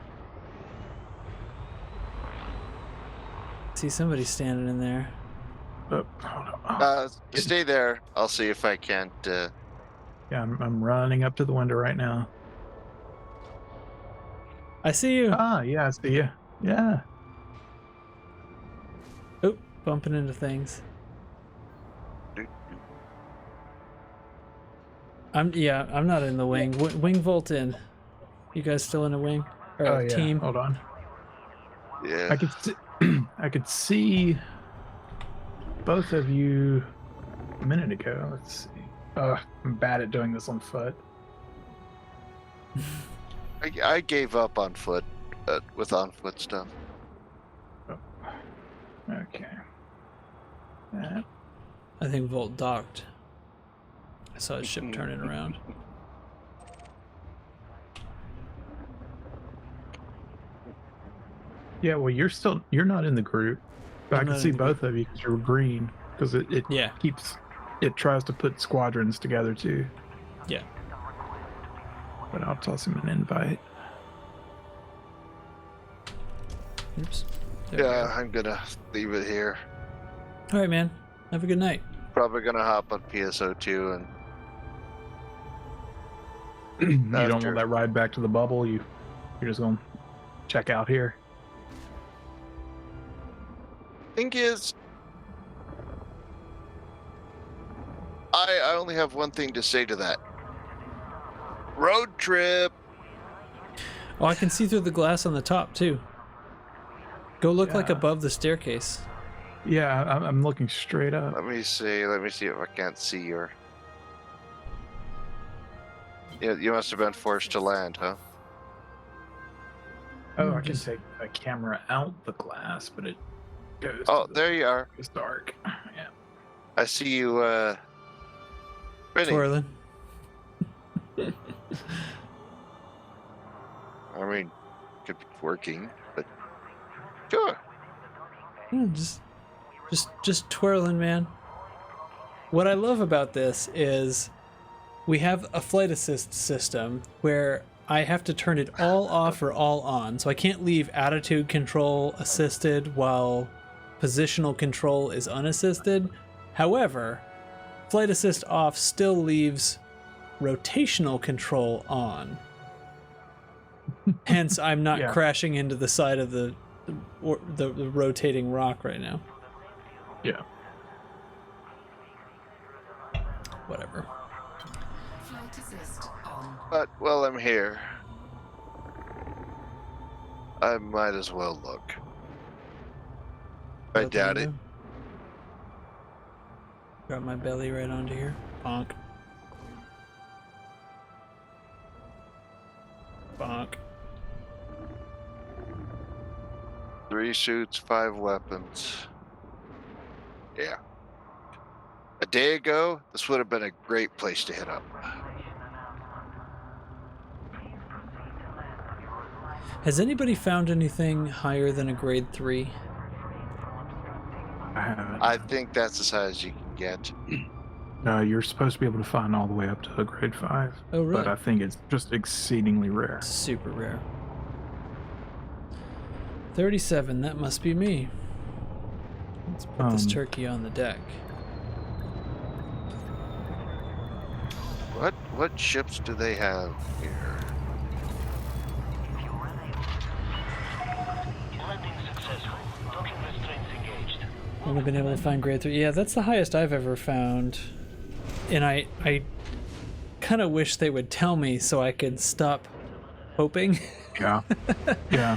See somebody standing in there. Oh, hold on. Stay there. I'll see if I can't. Yeah, I'm running up to the window right now. I see you. Ah, yeah, I see you. Yeah. Oh, bumping into things. I'm not in the wing. Wing Volt in. You guys still in a wing or yeah. team? Hold on. Yeah. I could see both of you a minute ago. Let's see. I'm bad at doing this on foot. I gave up on foot with on foot stuff. Oh. Okay. I think Volt docked. I saw his ship turning around. Yeah, well, you're not in the group, but I can see both of you because you're green. Because it tries to put squadrons together too. Yeah. But I'll toss him an invite. Oops. Yeah, I'm gonna leave it here. All right, man. Have a good night. Probably gonna hop on PSO2 and. You don't want that ride back to the bubble. You're just gonna check out here. Thing is, I only have one thing to say to that. Road trip. Oh, I can see through the glass on the top too. Go look like above the staircase. Yeah, I'm looking straight up. Let me see if I can't see your. Yeah, you must have been forced to land, huh? Oh, I can take a camera out the glass, but it goes. Oh, there you are. It's dark. Yeah. I see you. Twirling. I mean, could be working, but sure. Just twirling, man. What I love about this is we have a flight assist system where I have to turn it all off or all on. So I can't leave attitude control assisted while positional control is unassisted. However, flight assist off still leaves rotational control on. Hence, I'm not crashing into the side of the rotating rock right now. Yeah. Whatever. Flight assist on. But while I'm here, I might as well look. I doubt it. Got my belly right onto here. Bonk. Bonk. 3 suits, 5 weapons. Yeah. A day ago, this would have been a great place to hit up. Has anybody found anything higher than a grade 3? I haven't. I think that's as high as you can get. No, you're supposed to be able to find all the way up to a grade 5. Oh, really? But I think it's just exceedingly rare. Super rare. 37, that must be me. Let's put this turkey on the deck. What ships do they have here? Only been able to find grade 3. Yeah, that's the highest I've ever found. And I kind of wish they would tell me so I could stop hoping. Yeah. Yeah.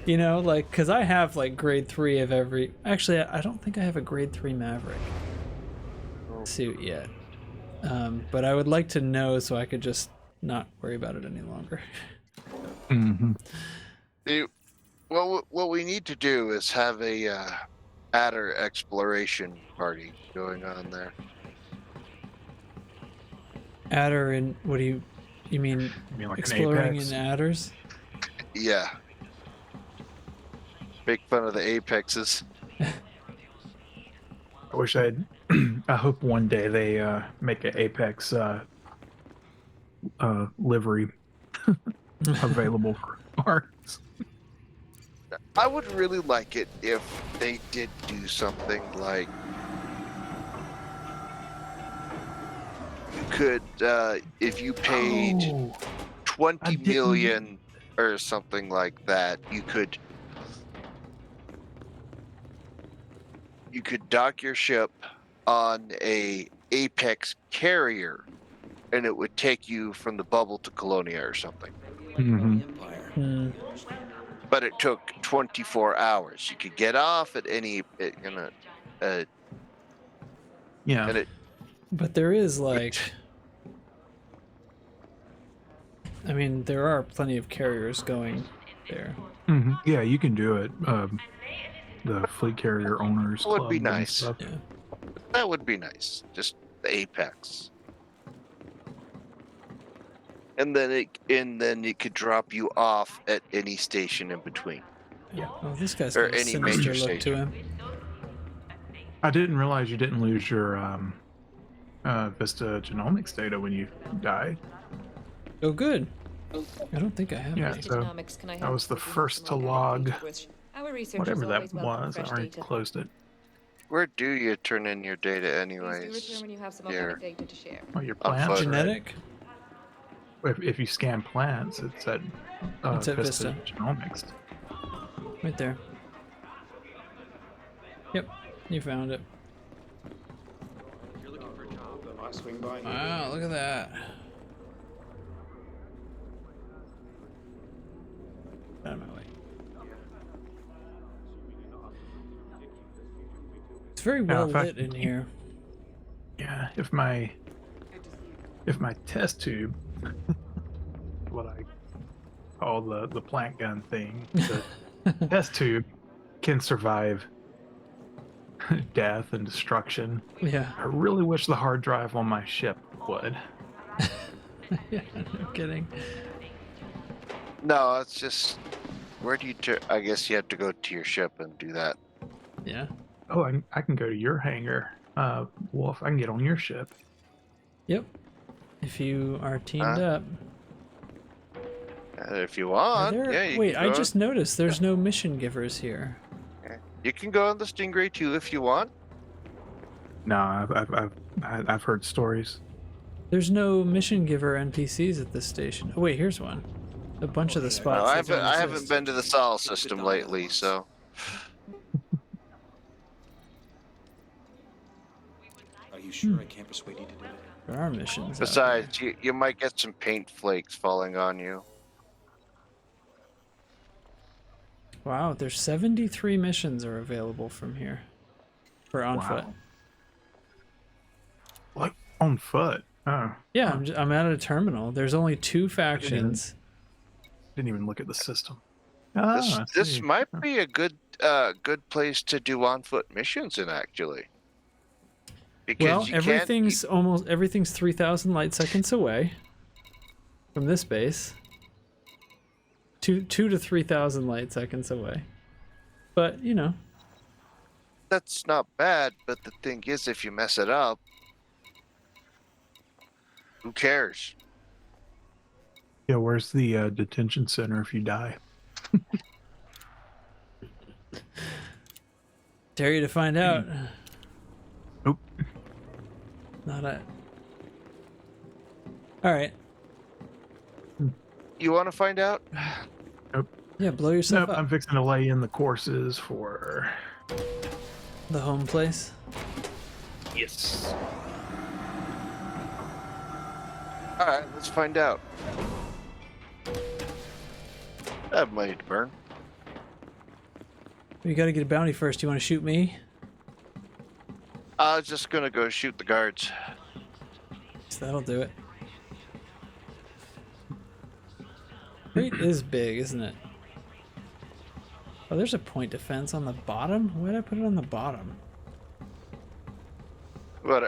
You know, like, because I have, like, grade 3 of every... Actually, I don't think I have a grade 3 Maverick suit yet. But I would like to know so I could just not worry about it any longer. Mm-hmm. What we need to do is have a adder exploration party going on there. Adder in... What do you mean like exploring an in adders? Yeah. Make fun of the apexes. I wish I'd. I hope one day they make an Apex livery available for parts. I would really like it if they did do something like you could, if you paid 20 million or something like that, you could dock your ship on a Apex carrier, and it would take you from the bubble to Colonia or something. Mm-hmm. But it took 24 hours. You could get off at any, Yeah. And But there is like, I mean, there are plenty of carriers going there. Mm-hmm. Yeah, you can do it. The Fleet Carrier Owners Club would be and nice. stuff. Yeah. That would be nice. Just the Apex. And then it could drop you off at any station in between. Yeah. Oh, this guy's Or got a any sinister major look to station. him. I didn't realize you didn't lose your Vista genomics data when you died. Oh, good. I don't think I have Yeah, any. so I was the first to log whatever that was. I already data. closed it. Where do you turn in your data Please do anyways? return when you have some Here. authentic data to share. Oh, your On plants. foot. Genetic? If you scan plants, it's at, It's at Vista Vista. Genomics. Right there. Yep, you found it. Wow, look at that. Out of my way. It's very well lit in here. Yeah, if my test tube, what I call the plant gun thing, the test tube can survive death and destruction. Yeah. I really wish the hard drive on my ship would. Yeah, no kidding. No, it's just where do you turn? I guess you have to go to your ship and do that. Yeah. Oh, I can go to your hangar, Wolf. I can get on your ship. Yep. If you are teamed up. If you want, yeah. You Wait, can I go. just noticed there's no mission givers here. You can go on the Stingray too if you want. No, I've heard stories. There's no mission giver NPCs at this station. Oh wait, here's one. A bunch of the spots. No, that don't I haven't exist. been to the Sol system lately, so. Are you sure I can't persuade you to do it? There are missions. Besides, you might get some paint flakes falling on you. Wow, there's 73 missions are available from here. For on foot. Like on foot? Oh. Yeah, I'm at a terminal. There's only 2 factions. Didn't even look at the system. This might be a good place to do on foot missions in, actually. Because Well, you everything's 3,000 light seconds away from this base. 2 to 3,000 light seconds away. But, you know. That's not bad, but the thing is, if you mess it up, who cares? Yeah, where's the detention center if you die? Dare you to find out. Nope. Not a... Alright. You want to find out? Nope. Yeah, blow yourself Nope, up. I'm fixing to lay in the courses for... The home place? Yes. Alright, let's find out. I have money to burn. You gotta get a bounty first. You wanna shoot me? I was just gonna go shoot the guards. So that'll do it. Crate is big, isn't it? Oh, there's a point defense on the bottom? Why did I put it on the bottom? What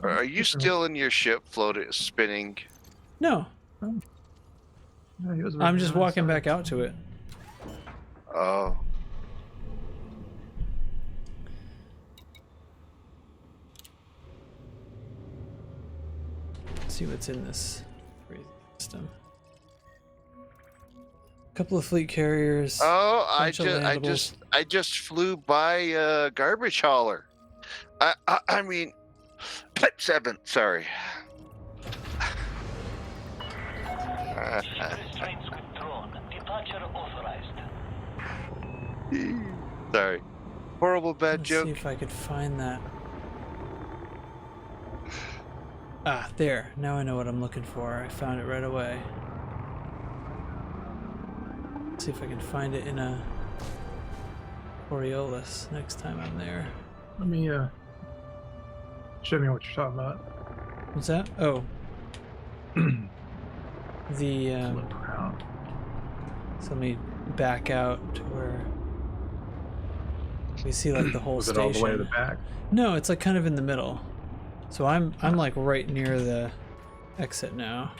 are you still in your ship floating, spinning? No. No, he was I'm right just there. walking back out to it. Oh. Let's see what's in this crazy system. A couple of fleet carriers. Oh, I just flew by a garbage hauler. I mean, Type 7. Sorry. Restraints withdrawn. Departure authorized. Sorry. Horrible bad Let's joke. see if I could find that. Ah, there. Now I know what I'm looking for. I found it right away. Let's see if I can find it in a Coriolis next time I'm there. Let me show me what you're talking about. What's that? Oh. The so let me back out to where we see like the whole Was it station. all the way to the back? No, it's like kind of in the middle. So I'm like right near the exit now.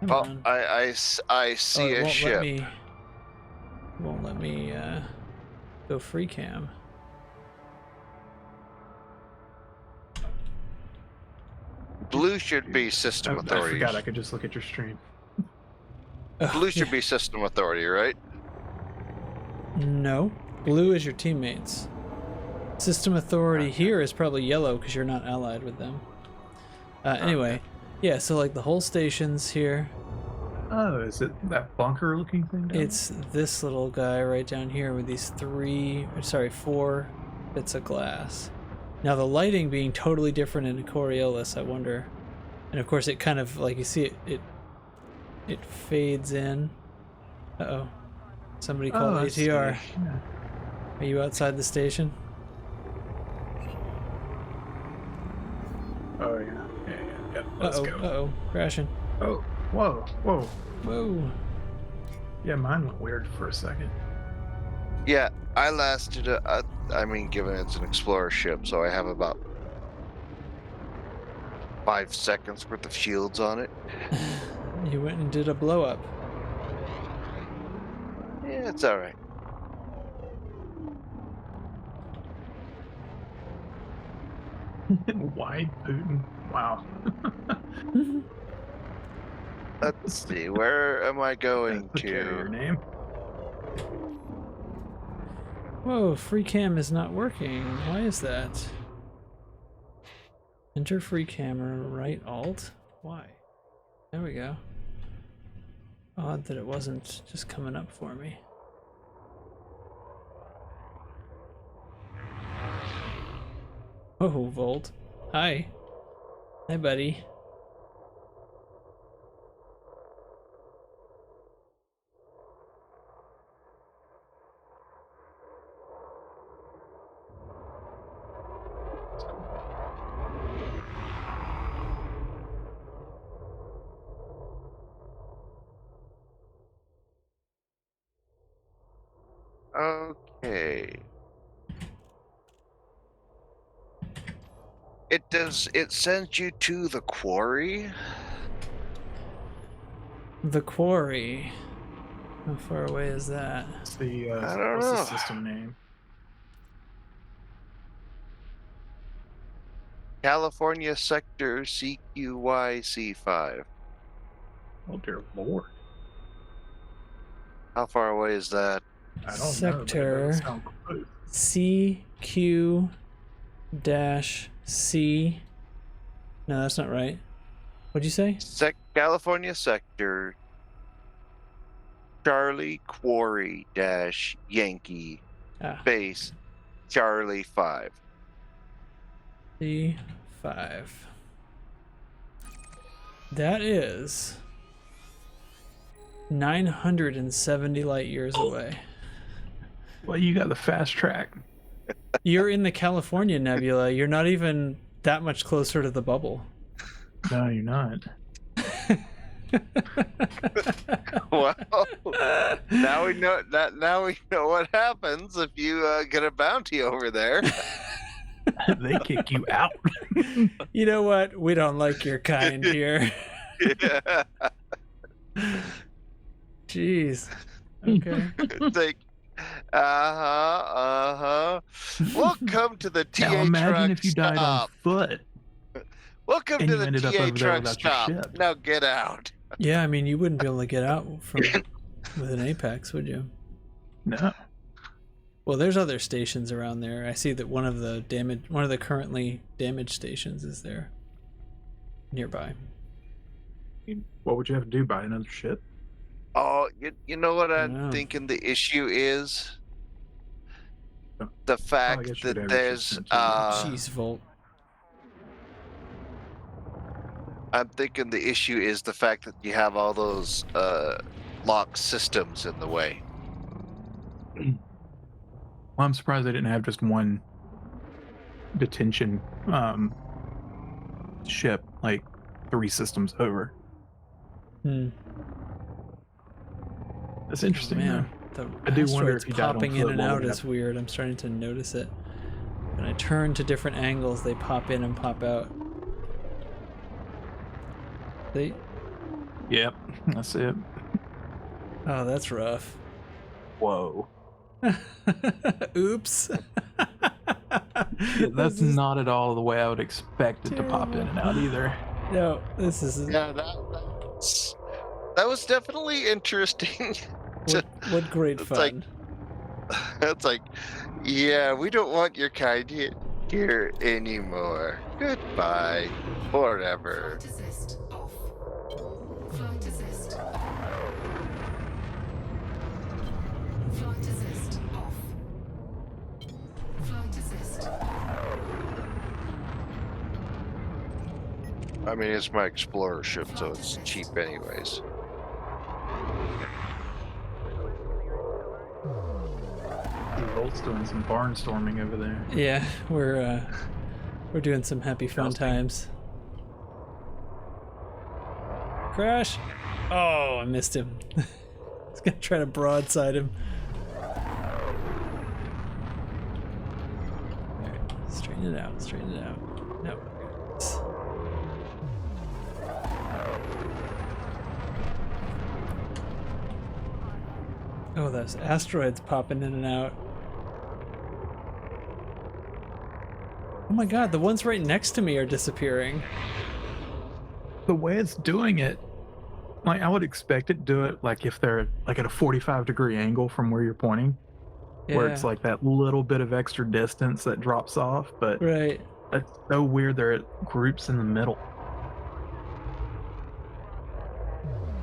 Come on. I see a ship. Won't let me go free cam. Blue should be system I authority. forgot I could just look at your stream. Blue should be system authority, right? No, blue is your teammates. System authority here is probably yellow because you're not allied with them. Anyway, yeah, so like the whole station's here. Oh, is it that bunker looking thing down It's this little guy right down here with these 4 bits of glass. Now the lighting being totally different in a Coriolis, I wonder. And of course it kind of, like you see it fades in. Uh-oh. Somebody called ATR. Are you outside the station? Oh, yeah. Yeah. Let's go. Uh-oh. Crashing. Oh, whoa. Whoa. Yeah, mine went weird for a second. Yeah, I lasted, I mean, given it's an explorer ship, so I have about 5 seconds worth of shields on it. You went and did a blow up. Yeah, it's alright. Wide Putin. Wow. Let's see, where am I going to? Your name. Whoa, free cam is not working. Why is that? Enter free camera, right alt? Why? There we go. Odd that it wasn't just coming up for me. Oh, Volt. Hi. Hi, buddy. Okay. It sends you to the quarry? The quarry. How far away is that? What's the system name? California Sector CQYC5. Oh dear lord. How far away is that? I don't Sector know. CQ-C. No, that's not right. What'd you say? California Sector Charlie Quarry Yankee Base Charlie 5. C5. That is 970 light years away. Well, you got the fast track. You're in the California Nebula. You're not even that much closer to the bubble. No, you're not. Well, now we know that. Now we know what happens if you get a bounty over there. They kick you out. You know what? We don't like your kind here. Yeah. Jeez. Okay. It's like Welcome to the TA Now imagine truck if you died on stop. foot. Welcome and to you the ended up TA over there truck without your stop. ship. Now get out. Yeah, I mean, you wouldn't be able to get out from with an Apex, would you? No. Well, there's other stations around there. I see that one of the currently damaged stations is there nearby. What would you have to do? Buy another ship? Oh, you know what I'm know. thinking the issue is? The I fact guess you could that have your there's ship sent to you. Jeez, Volt. I'm thinking the issue is the fact that you have all those lock systems in the way. Well, I'm surprised they didn't have just one detention ship, like 3 systems over. That's interesting, Man, though. the I do wonder asteroids if you died on popping in foot and while out we is have- weird. I'm starting to notice it. When I turn to different angles, they pop in and pop out. They. Yep, that's it. Oh, that's rough. Whoa. Oops. Yeah, that's not at all the way I would expect it to pop in and out either. No, this is. Yeah, that was definitely interesting. What great fun. It's like, yeah, we don't want your kind here anymore. Goodbye. Forever. Flight assist off. Flight assist. Flight assist off. Flight assist. I mean, it's my Explorer ship, so it's cheap anyways. Volt's doing some barnstorming over there. Yeah, we're doing some happy fun times. Crash! Oh, I missed him. I was gonna try to broadside him. Alright, straighten it out, straighten it out. No. Oh, those asteroids popping in and out. Oh my god, the ones right next to me are disappearing. The way it's doing it, like I would expect it to do it like if they're like at a 45-degree angle from where you're pointing, where it's Yeah. like that little bit of extra distance that drops off, but Right. that's so weird they're at groups in the middle.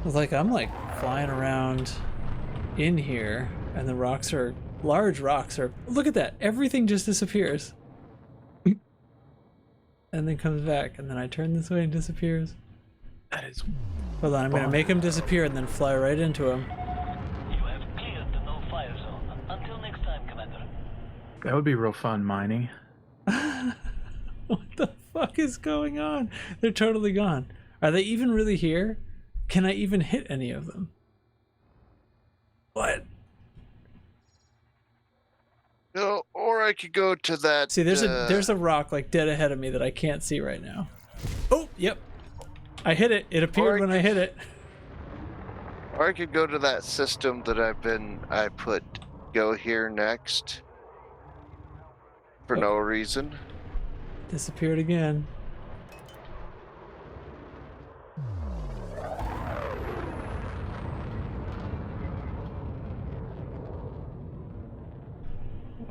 It's like I'm like flying around in here and the rocks are large rocks are look at that, everything just disappears. And then comes back, and then I turn this way and disappears. That is. Hold on, I'm gonna make him disappear and then fly right into him. You have cleared the no-fire zone. Until next time, Commander. That would be real fun mining. What the fuck is going on? They're totally gone. Are they even really here? Can I even hit any of them? What? No, or I could go to that. See, there's a rock like dead ahead of me that I can't see right now. Oh, yep. I hit it. It appeared when I hit it. Or I could go to that system that I put go here next for no reason. Disappeared again.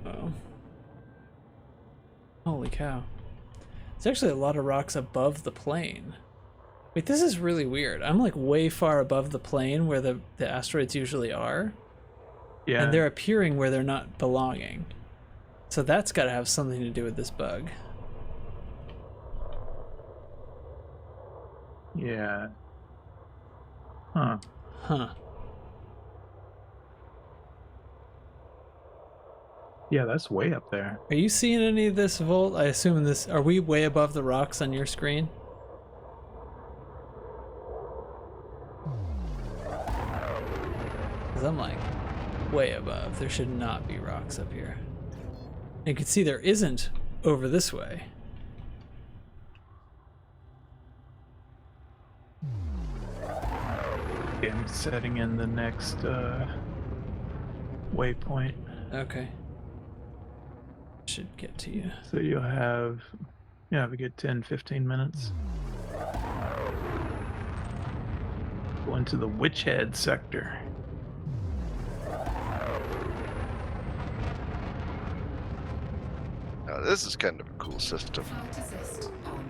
Wow. Holy cow. There's actually a lot of rocks above the plane. Wait, this is really weird. I'm like way far above the plane where the asteroids usually are. Yeah. And they're appearing where they're not belonging. So that's got to have something to do with this bug. Yeah. Huh. Huh. Yeah, that's way up there. Are you seeing any of this, Volt? I assume this... Are we way above the rocks on your screen? Because I'm like way above. There should not be rocks up here. And you can see there isn't over this way. Okay, I'm setting in the next waypoint. Okay. Should get to you. So you'll have a good 10-15 minutes. Go into the Witch Head sector. Now, this is kind of a cool system. Flight assist on.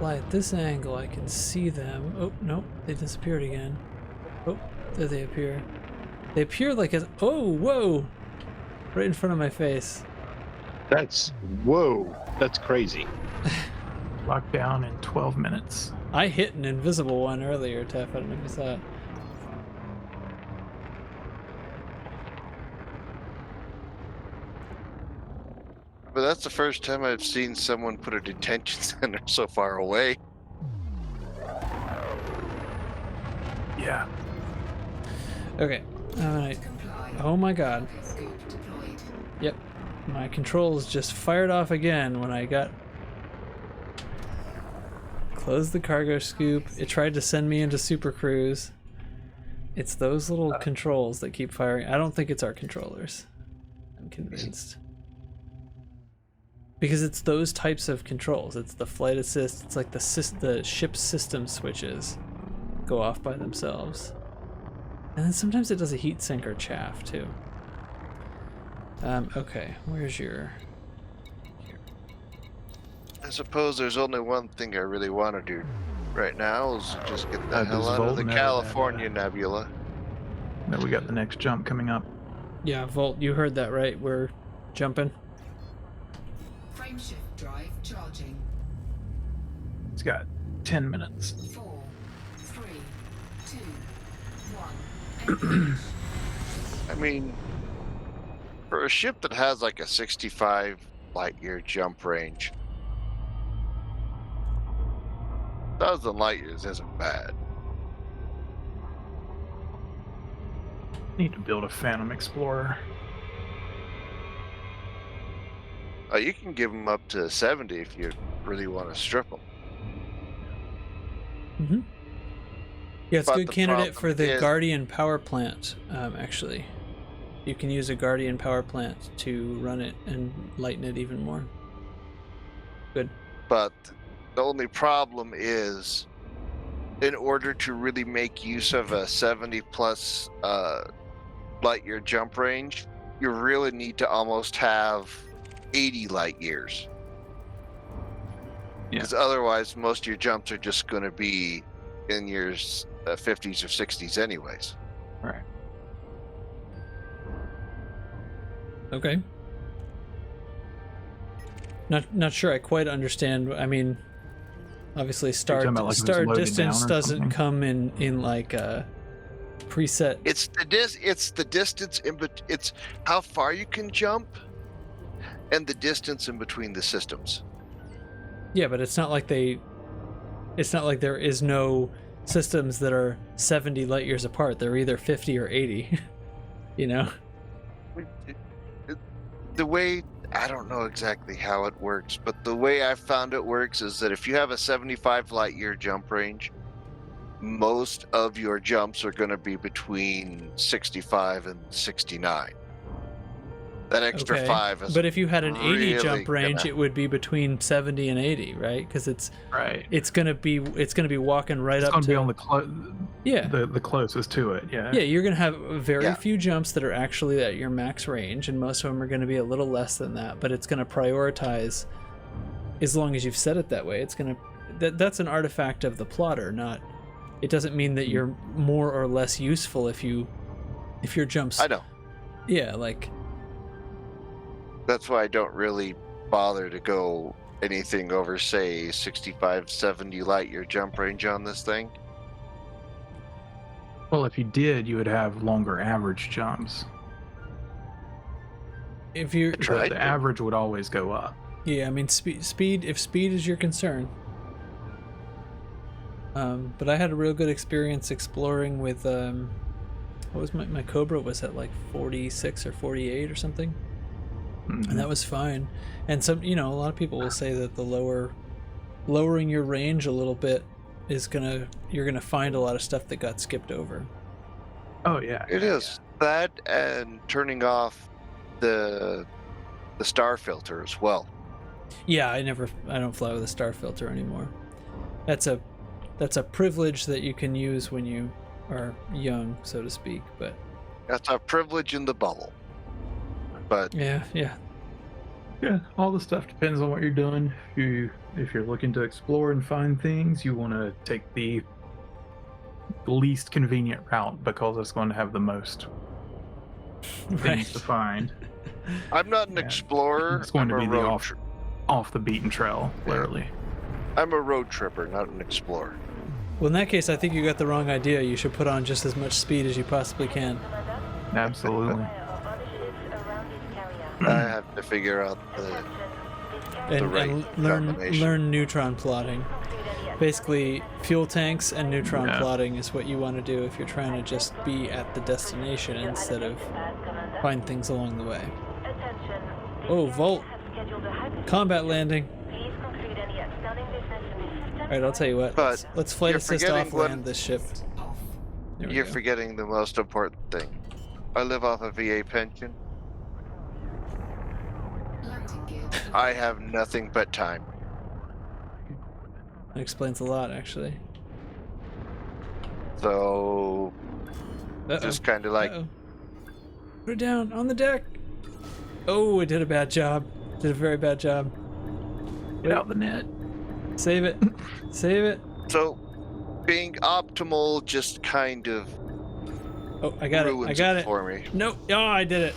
Well, at this angle, I can see them. Oh, no, they disappeared again. Oh, there they appear. They appear like as. Oh, whoa! Right in front of my face. Whoa, that's crazy. Lockdown in 12 minutes. I hit an invisible one earlier, Tef. I don't know if you saw it. But that's the first time I've seen someone put a detention center so far away. Yeah. Okay. Alright. Oh my god. Yep. My controls just fired off again when I got... Closed the cargo scoop. It tried to send me into Super Cruise. It's those little controls that keep firing. I don't think it's our controllers. I'm convinced. Because it's those types of controls. It's the flight assist. It's like the ship system switches go off by themselves. And then sometimes it does a heat sink or chaff too. Okay, where's your... I suppose there's only one thing I really want to do right now is just get the hell out of the California Nebula. Then we got the next jump coming up. Yeah, Volt, you heard that right? We're jumping. Frameshift drive charging. It's got 10 minutes. 4, 3, 2, 1. I mean, for a ship that has like a 65 light year jump range, 1,000 light years isn't bad. Need to build a Phantom Explorer. Oh, you can give them up to 70 if you really want to strip them. Mm-hmm. Yeah, it's a But good the candidate for problem the is- Guardian power plant, actually. You can use a Guardian power plant to run it and lighten it even more. Good. But the only problem is, in order to really make use of a 70 plus light year jump range, you really need to almost have 80 light years. Because otherwise, most of your jumps are just going to be in your 50s or 60s anyways. Right. Okay. Not sure I quite understand. I mean, obviously star talking about, like, if it's loaded distance down or doesn't something? come in like a preset. It's the distance it's how far you can jump and the distance in between the systems. Yeah, but it's not like there is no systems that are 70 light years apart. They're either 50 or 80. You know? The way, I don't know exactly how it works, but the way I found it works is that if you have a 75 light year jump range, most of your jumps are going to be between 65 and 69. That extra Okay. 5 is But if you had an 80 really jump range, gonna- it would be between 70 and 80, right? Because it's gonna be walking right It's up going to to be on the closest to it. Yeah. Yeah, you're gonna have very Yeah. few jumps that are actually at your max range, and most of them are gonna be a little less than that. But it's gonna prioritize, as long as you've set it that way. It's gonna that's an artifact of the plotter, not. It doesn't mean that you're more or less useful if your jumps. I know. Yeah, like. That's why I don't really bother to go anything over, say, 65, 70 light year jump range on this thing. Well, if you did, you would have longer average jumps. If you're The average would always go up. Yeah, I mean speed. If speed is your concern. But I had a real good experience exploring with what was my Cobra was at like 46 or 48 or something. Mm-hmm. And that was fine. And some, a lot of people will say that lowering your range a little bit is you're gonna find a lot of stuff that got skipped over. Oh yeah. It is that, and turning off the star filter as well. Yeah, I don't fly with a star filter anymore. That's a privilege that you can use when you are young, so to speak, but That's a privilege in the bubble. But yeah. Yeah, all the stuff depends on what you're doing. If you're looking to explore and find things, you want to take the least convenient route because it's going to have the most things to find. I'm not an explorer. It's going I'm to be a the road off the beaten trail, literally. I'm a road tripper, not an explorer. Well, in that case, I think you got the wrong idea. You should put on just as much speed as you possibly can. Absolutely. I have to figure out the right and learn neutron plotting. Basically, fuel tanks and neutron plotting is what you want to do if you're trying to just be at the destination instead of find things along the way. Oh, Volt! Combat landing! Alright, I'll tell you what. Let's flight assist off land this ship. You're forgetting the most important thing. I live off a VA pension. I have nothing but time. That explains a lot, actually. So, just kind of like... Put it down, on the deck! Oh, it did a bad job. Did a very bad job. Get out the net. Save it. Save it. So, being optimal just kind of... Oh, I got it. I got it. For me. Nope. Oh, I did it.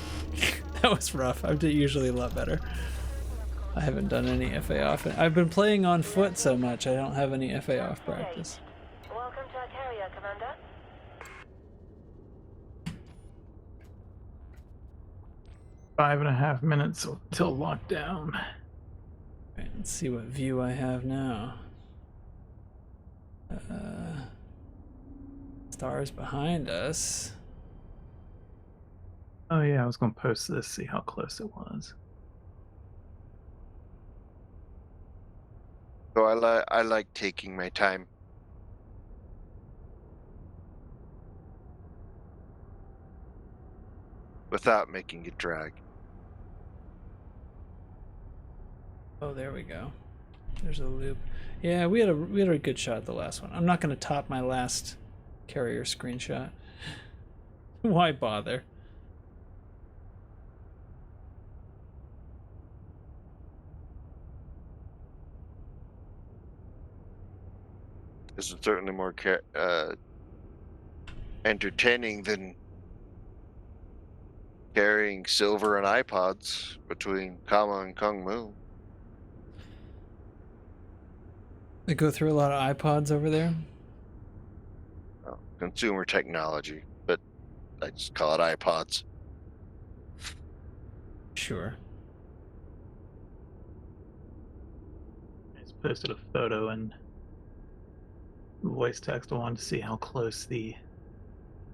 That was rough. I did usually a lot better. I haven't done any FA off. I've been playing on foot so much, I don't have any FA off practice. Welcome to our carrier, Commander. 5.5 minutes until lockdown. Right, let's see what view I have now. Stars behind us. Oh yeah, I was going to post this, see how close it was. So I like taking my time. Without making it drag. Oh, there we go. There's a loop. Yeah, we had a good shot the last one. I'm not going to top my last carrier screenshot. Why bother? This is certainly more entertaining than carrying silver and iPods between Kama and Kung Mu. They go through a lot of iPods over there. Well, consumer technology, but I just call it iPods. Sure. I just posted a photo and voice text. I wanted to see how close the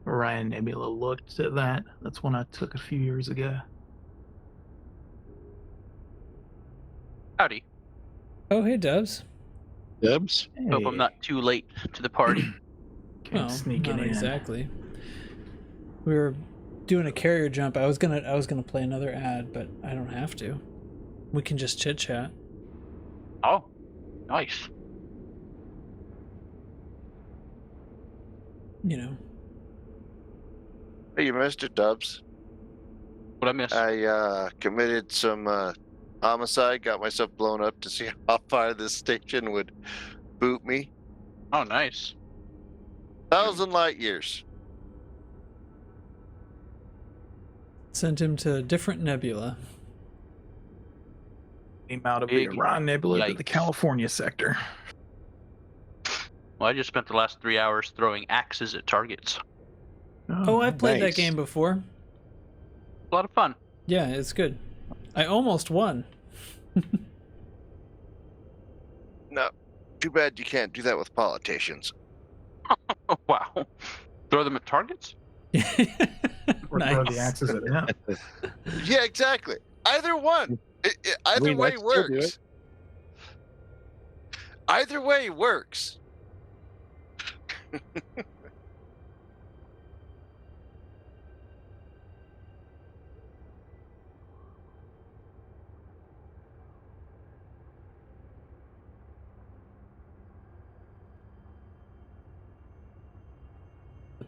Orion Nebula looked at that. That's one I took a few years ago. Howdy. Oh, hey, Dubs. Dubs? Hey. Hope I'm not too late to the party. Well, sneaking not in. exactly. We were doing a carrier jump. I was gonna play another ad, but I don't have to. We can just chit chat. Oh, nice. You know. Hey, you missed it, Dubs. What I missed? I committed some homicide, got myself blown up to see how far this station would boot me. Oh, nice. 1,000 light years. Sent him to a different nebula. Came out of the Orion Nebula to the California sector. Well, I just spent the last 3 hours throwing axes at targets. Oh, I've played that game before. A lot of fun. Yeah, it's good. I almost won. No, too bad you can't do that with politicians. Wow. Throw them at targets? Or throw the axes at them. Yeah, exactly. Either one. Either way works. Either way works.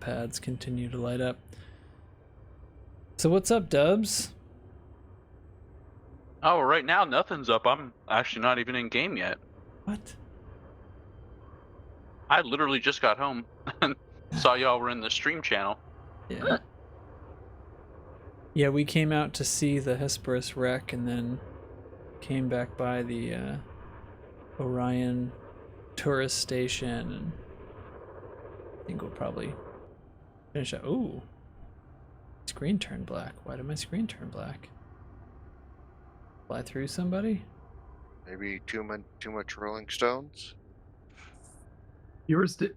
pads continue to light up. So what's up, Dubs? Oh, right now nothing's up. I'm actually not even in game yet. What? I literally just got home and saw y'all were in the stream channel. Yeah. Yeah, we came out to see the Hesperus wreck and then came back by the Orion tourist station, and I think we'll probably finish up. Ooh. Screen turned black. Why did my screen turn black? Fly through somebody? Maybe too much Rolling Stones. Yours did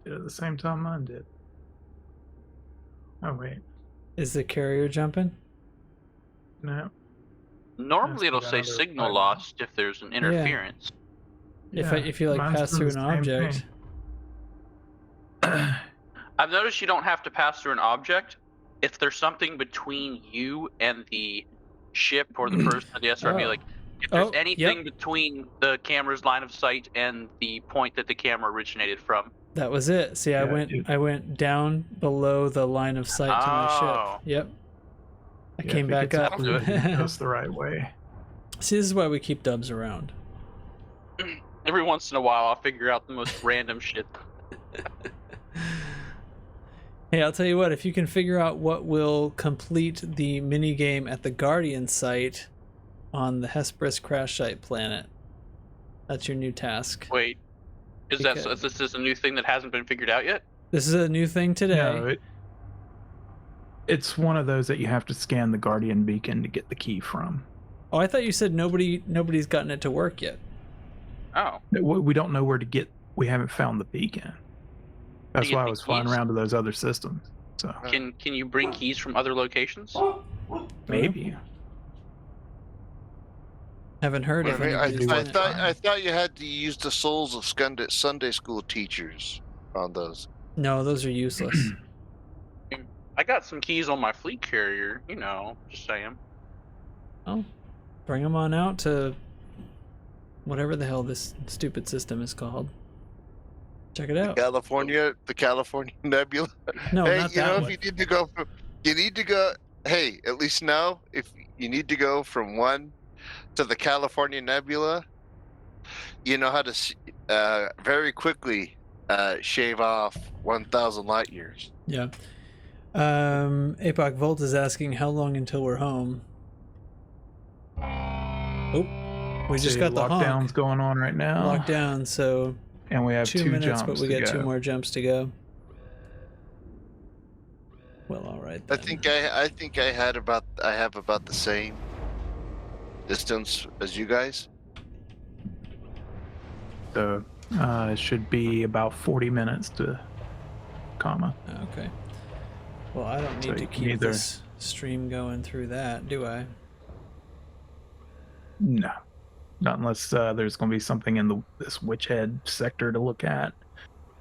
at the same time mine did. Oh wait. Is the carrier jumping? No. Normally it'll say signal lost if there's an interference. Yeah. If you like pass through an object. I've noticed you don't have to pass through an object if there's something between you and the ship or the person or the SRV. Like if there's anything between the camera's line of sight and the point that the camera originated from. That was it. See, I went down below the line of sight to my ship. Yep. I came back up. That's the right way. See, this is why we keep Dubs around. Every once in a while, I'll figure out the most random shit. Hey, I'll tell you what. If you can figure out what will complete the mini game at the Guardian site on the Hesperus crash site planet, that's your new task. Wait, is this a new thing that hasn't been figured out yet? This is a new thing today. No, it's one of those that you have to scan the Guardian beacon to get the key from. Oh, I thought you said nobody's gotten it to work yet. Oh. We don't know where to get. We haven't found the beacon. That's why I was flying around to those other systems. So can you bring keys from other locations? Maybe. Haven't heard of it. I thought you had to use the souls of Sunday school teachers on those. No, those are useless. I got some keys on my fleet carrier, just saying. Oh, bring them on out to whatever the hell this stupid system is called. Check it out. The California Nebula. No, hey, not that one. If you need to go. Hey, at least now, if you need to go from one to the California Nebula, you know how to very quickly shave off 1,000 light years. Yeah. Apoc Volt is asking how long until we're home. Oh, we just got the lockdown's going on right now. Lockdown, so. And we have 2 minutes, jumps but we got 2 more jumps to go. Well, all right then. I think I have about the same distance as you guys. So it should be about 40 minutes to comma. Okay. Well, I don't need to keep this stream going through that, do I? No. Not unless there's going to be something in this Witch Head sector to look at,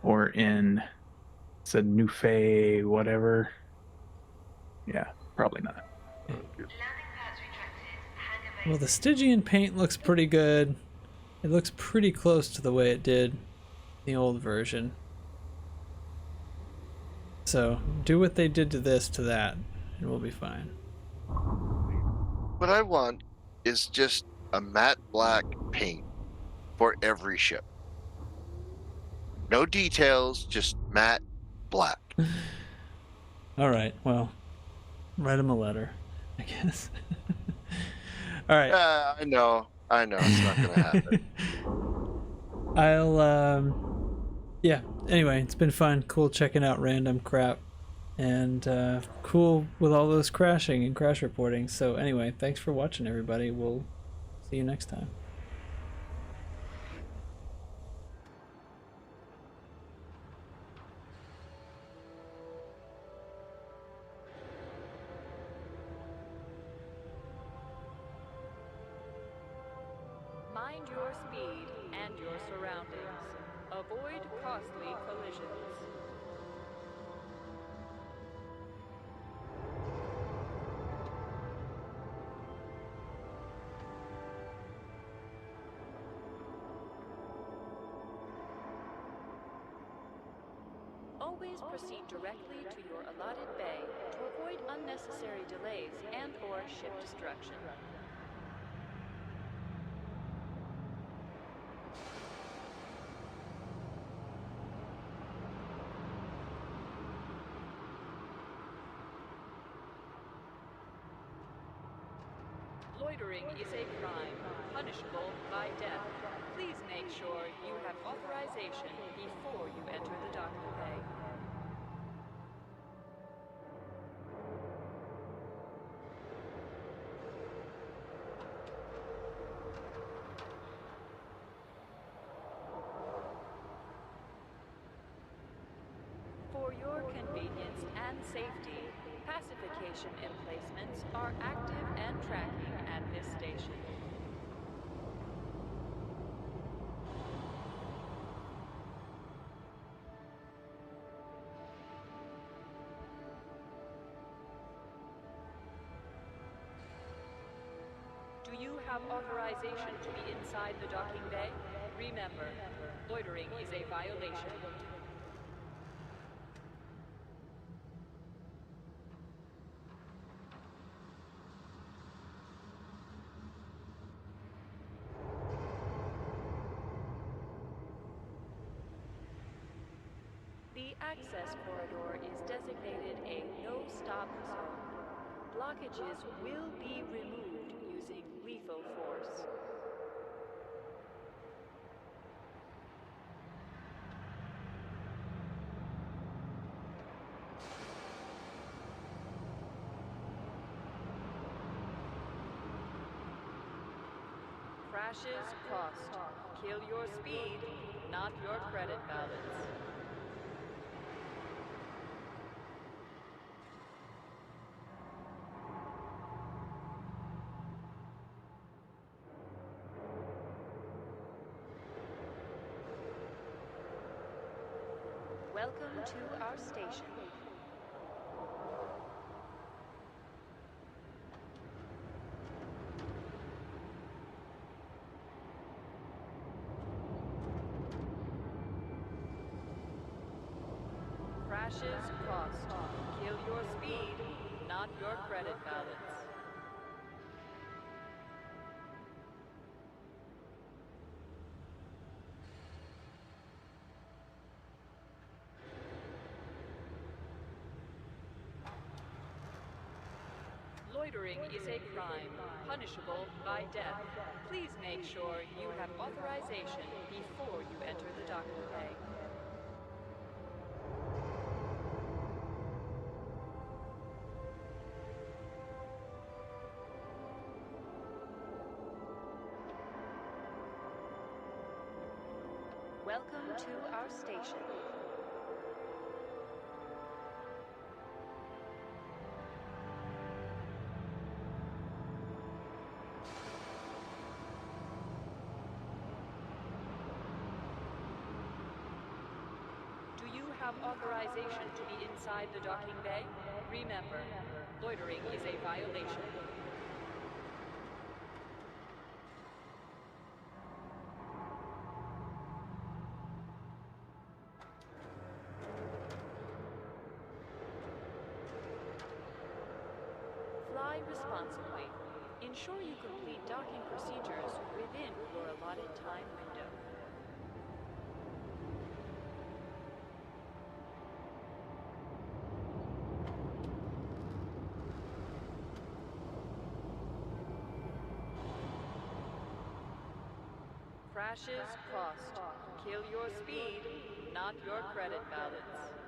or in said New Fay, whatever. Yeah, probably not. Well, the Stygian paint looks pretty good. It looks pretty close to the way it did in the old version. So do what they did to this to that, and we'll be fine. What I want is just a matte black paint for every ship. No details, just matte black. All right, well, write him a letter, I guess. All right. I know. It's not going to happen. Yeah, anyway, it's been fun. Cool checking out random crap. And cool with all those crashing and crash reporting. So anyway, thanks for watching, everybody. We'll see you next time. Mind your speed and your surroundings. Avoid costly collisions. Always proceed directly to your allotted bay to avoid unnecessary delays and/or ship destruction. Loitering is a crime, punishable by death. Please make sure you have authorization before you enter the docking bay. For your convenience and safety, pacification emplacements are active and tracking at this station. Do you have authorization to be inside the docking bay? Remember, loitering is a violation. The access corridor is designated a no-stop zone. Blockages will be removed using lethal force. Crashes cost. Kill your speed, not your credit balance. Welcome to our station. Crashes cost. Kill your speed, not your credit balance. Loitering is a crime, punishable by death. Please make sure you have authorization before you enter the docking bay. Welcome to our station. Do you have authorization to be inside the docking bay? Remember, loitering is a violation. Fly responsibly. Ensure you complete docking procedures within your allotted time window. Crashes cost. Kill your speed, not your credit balance.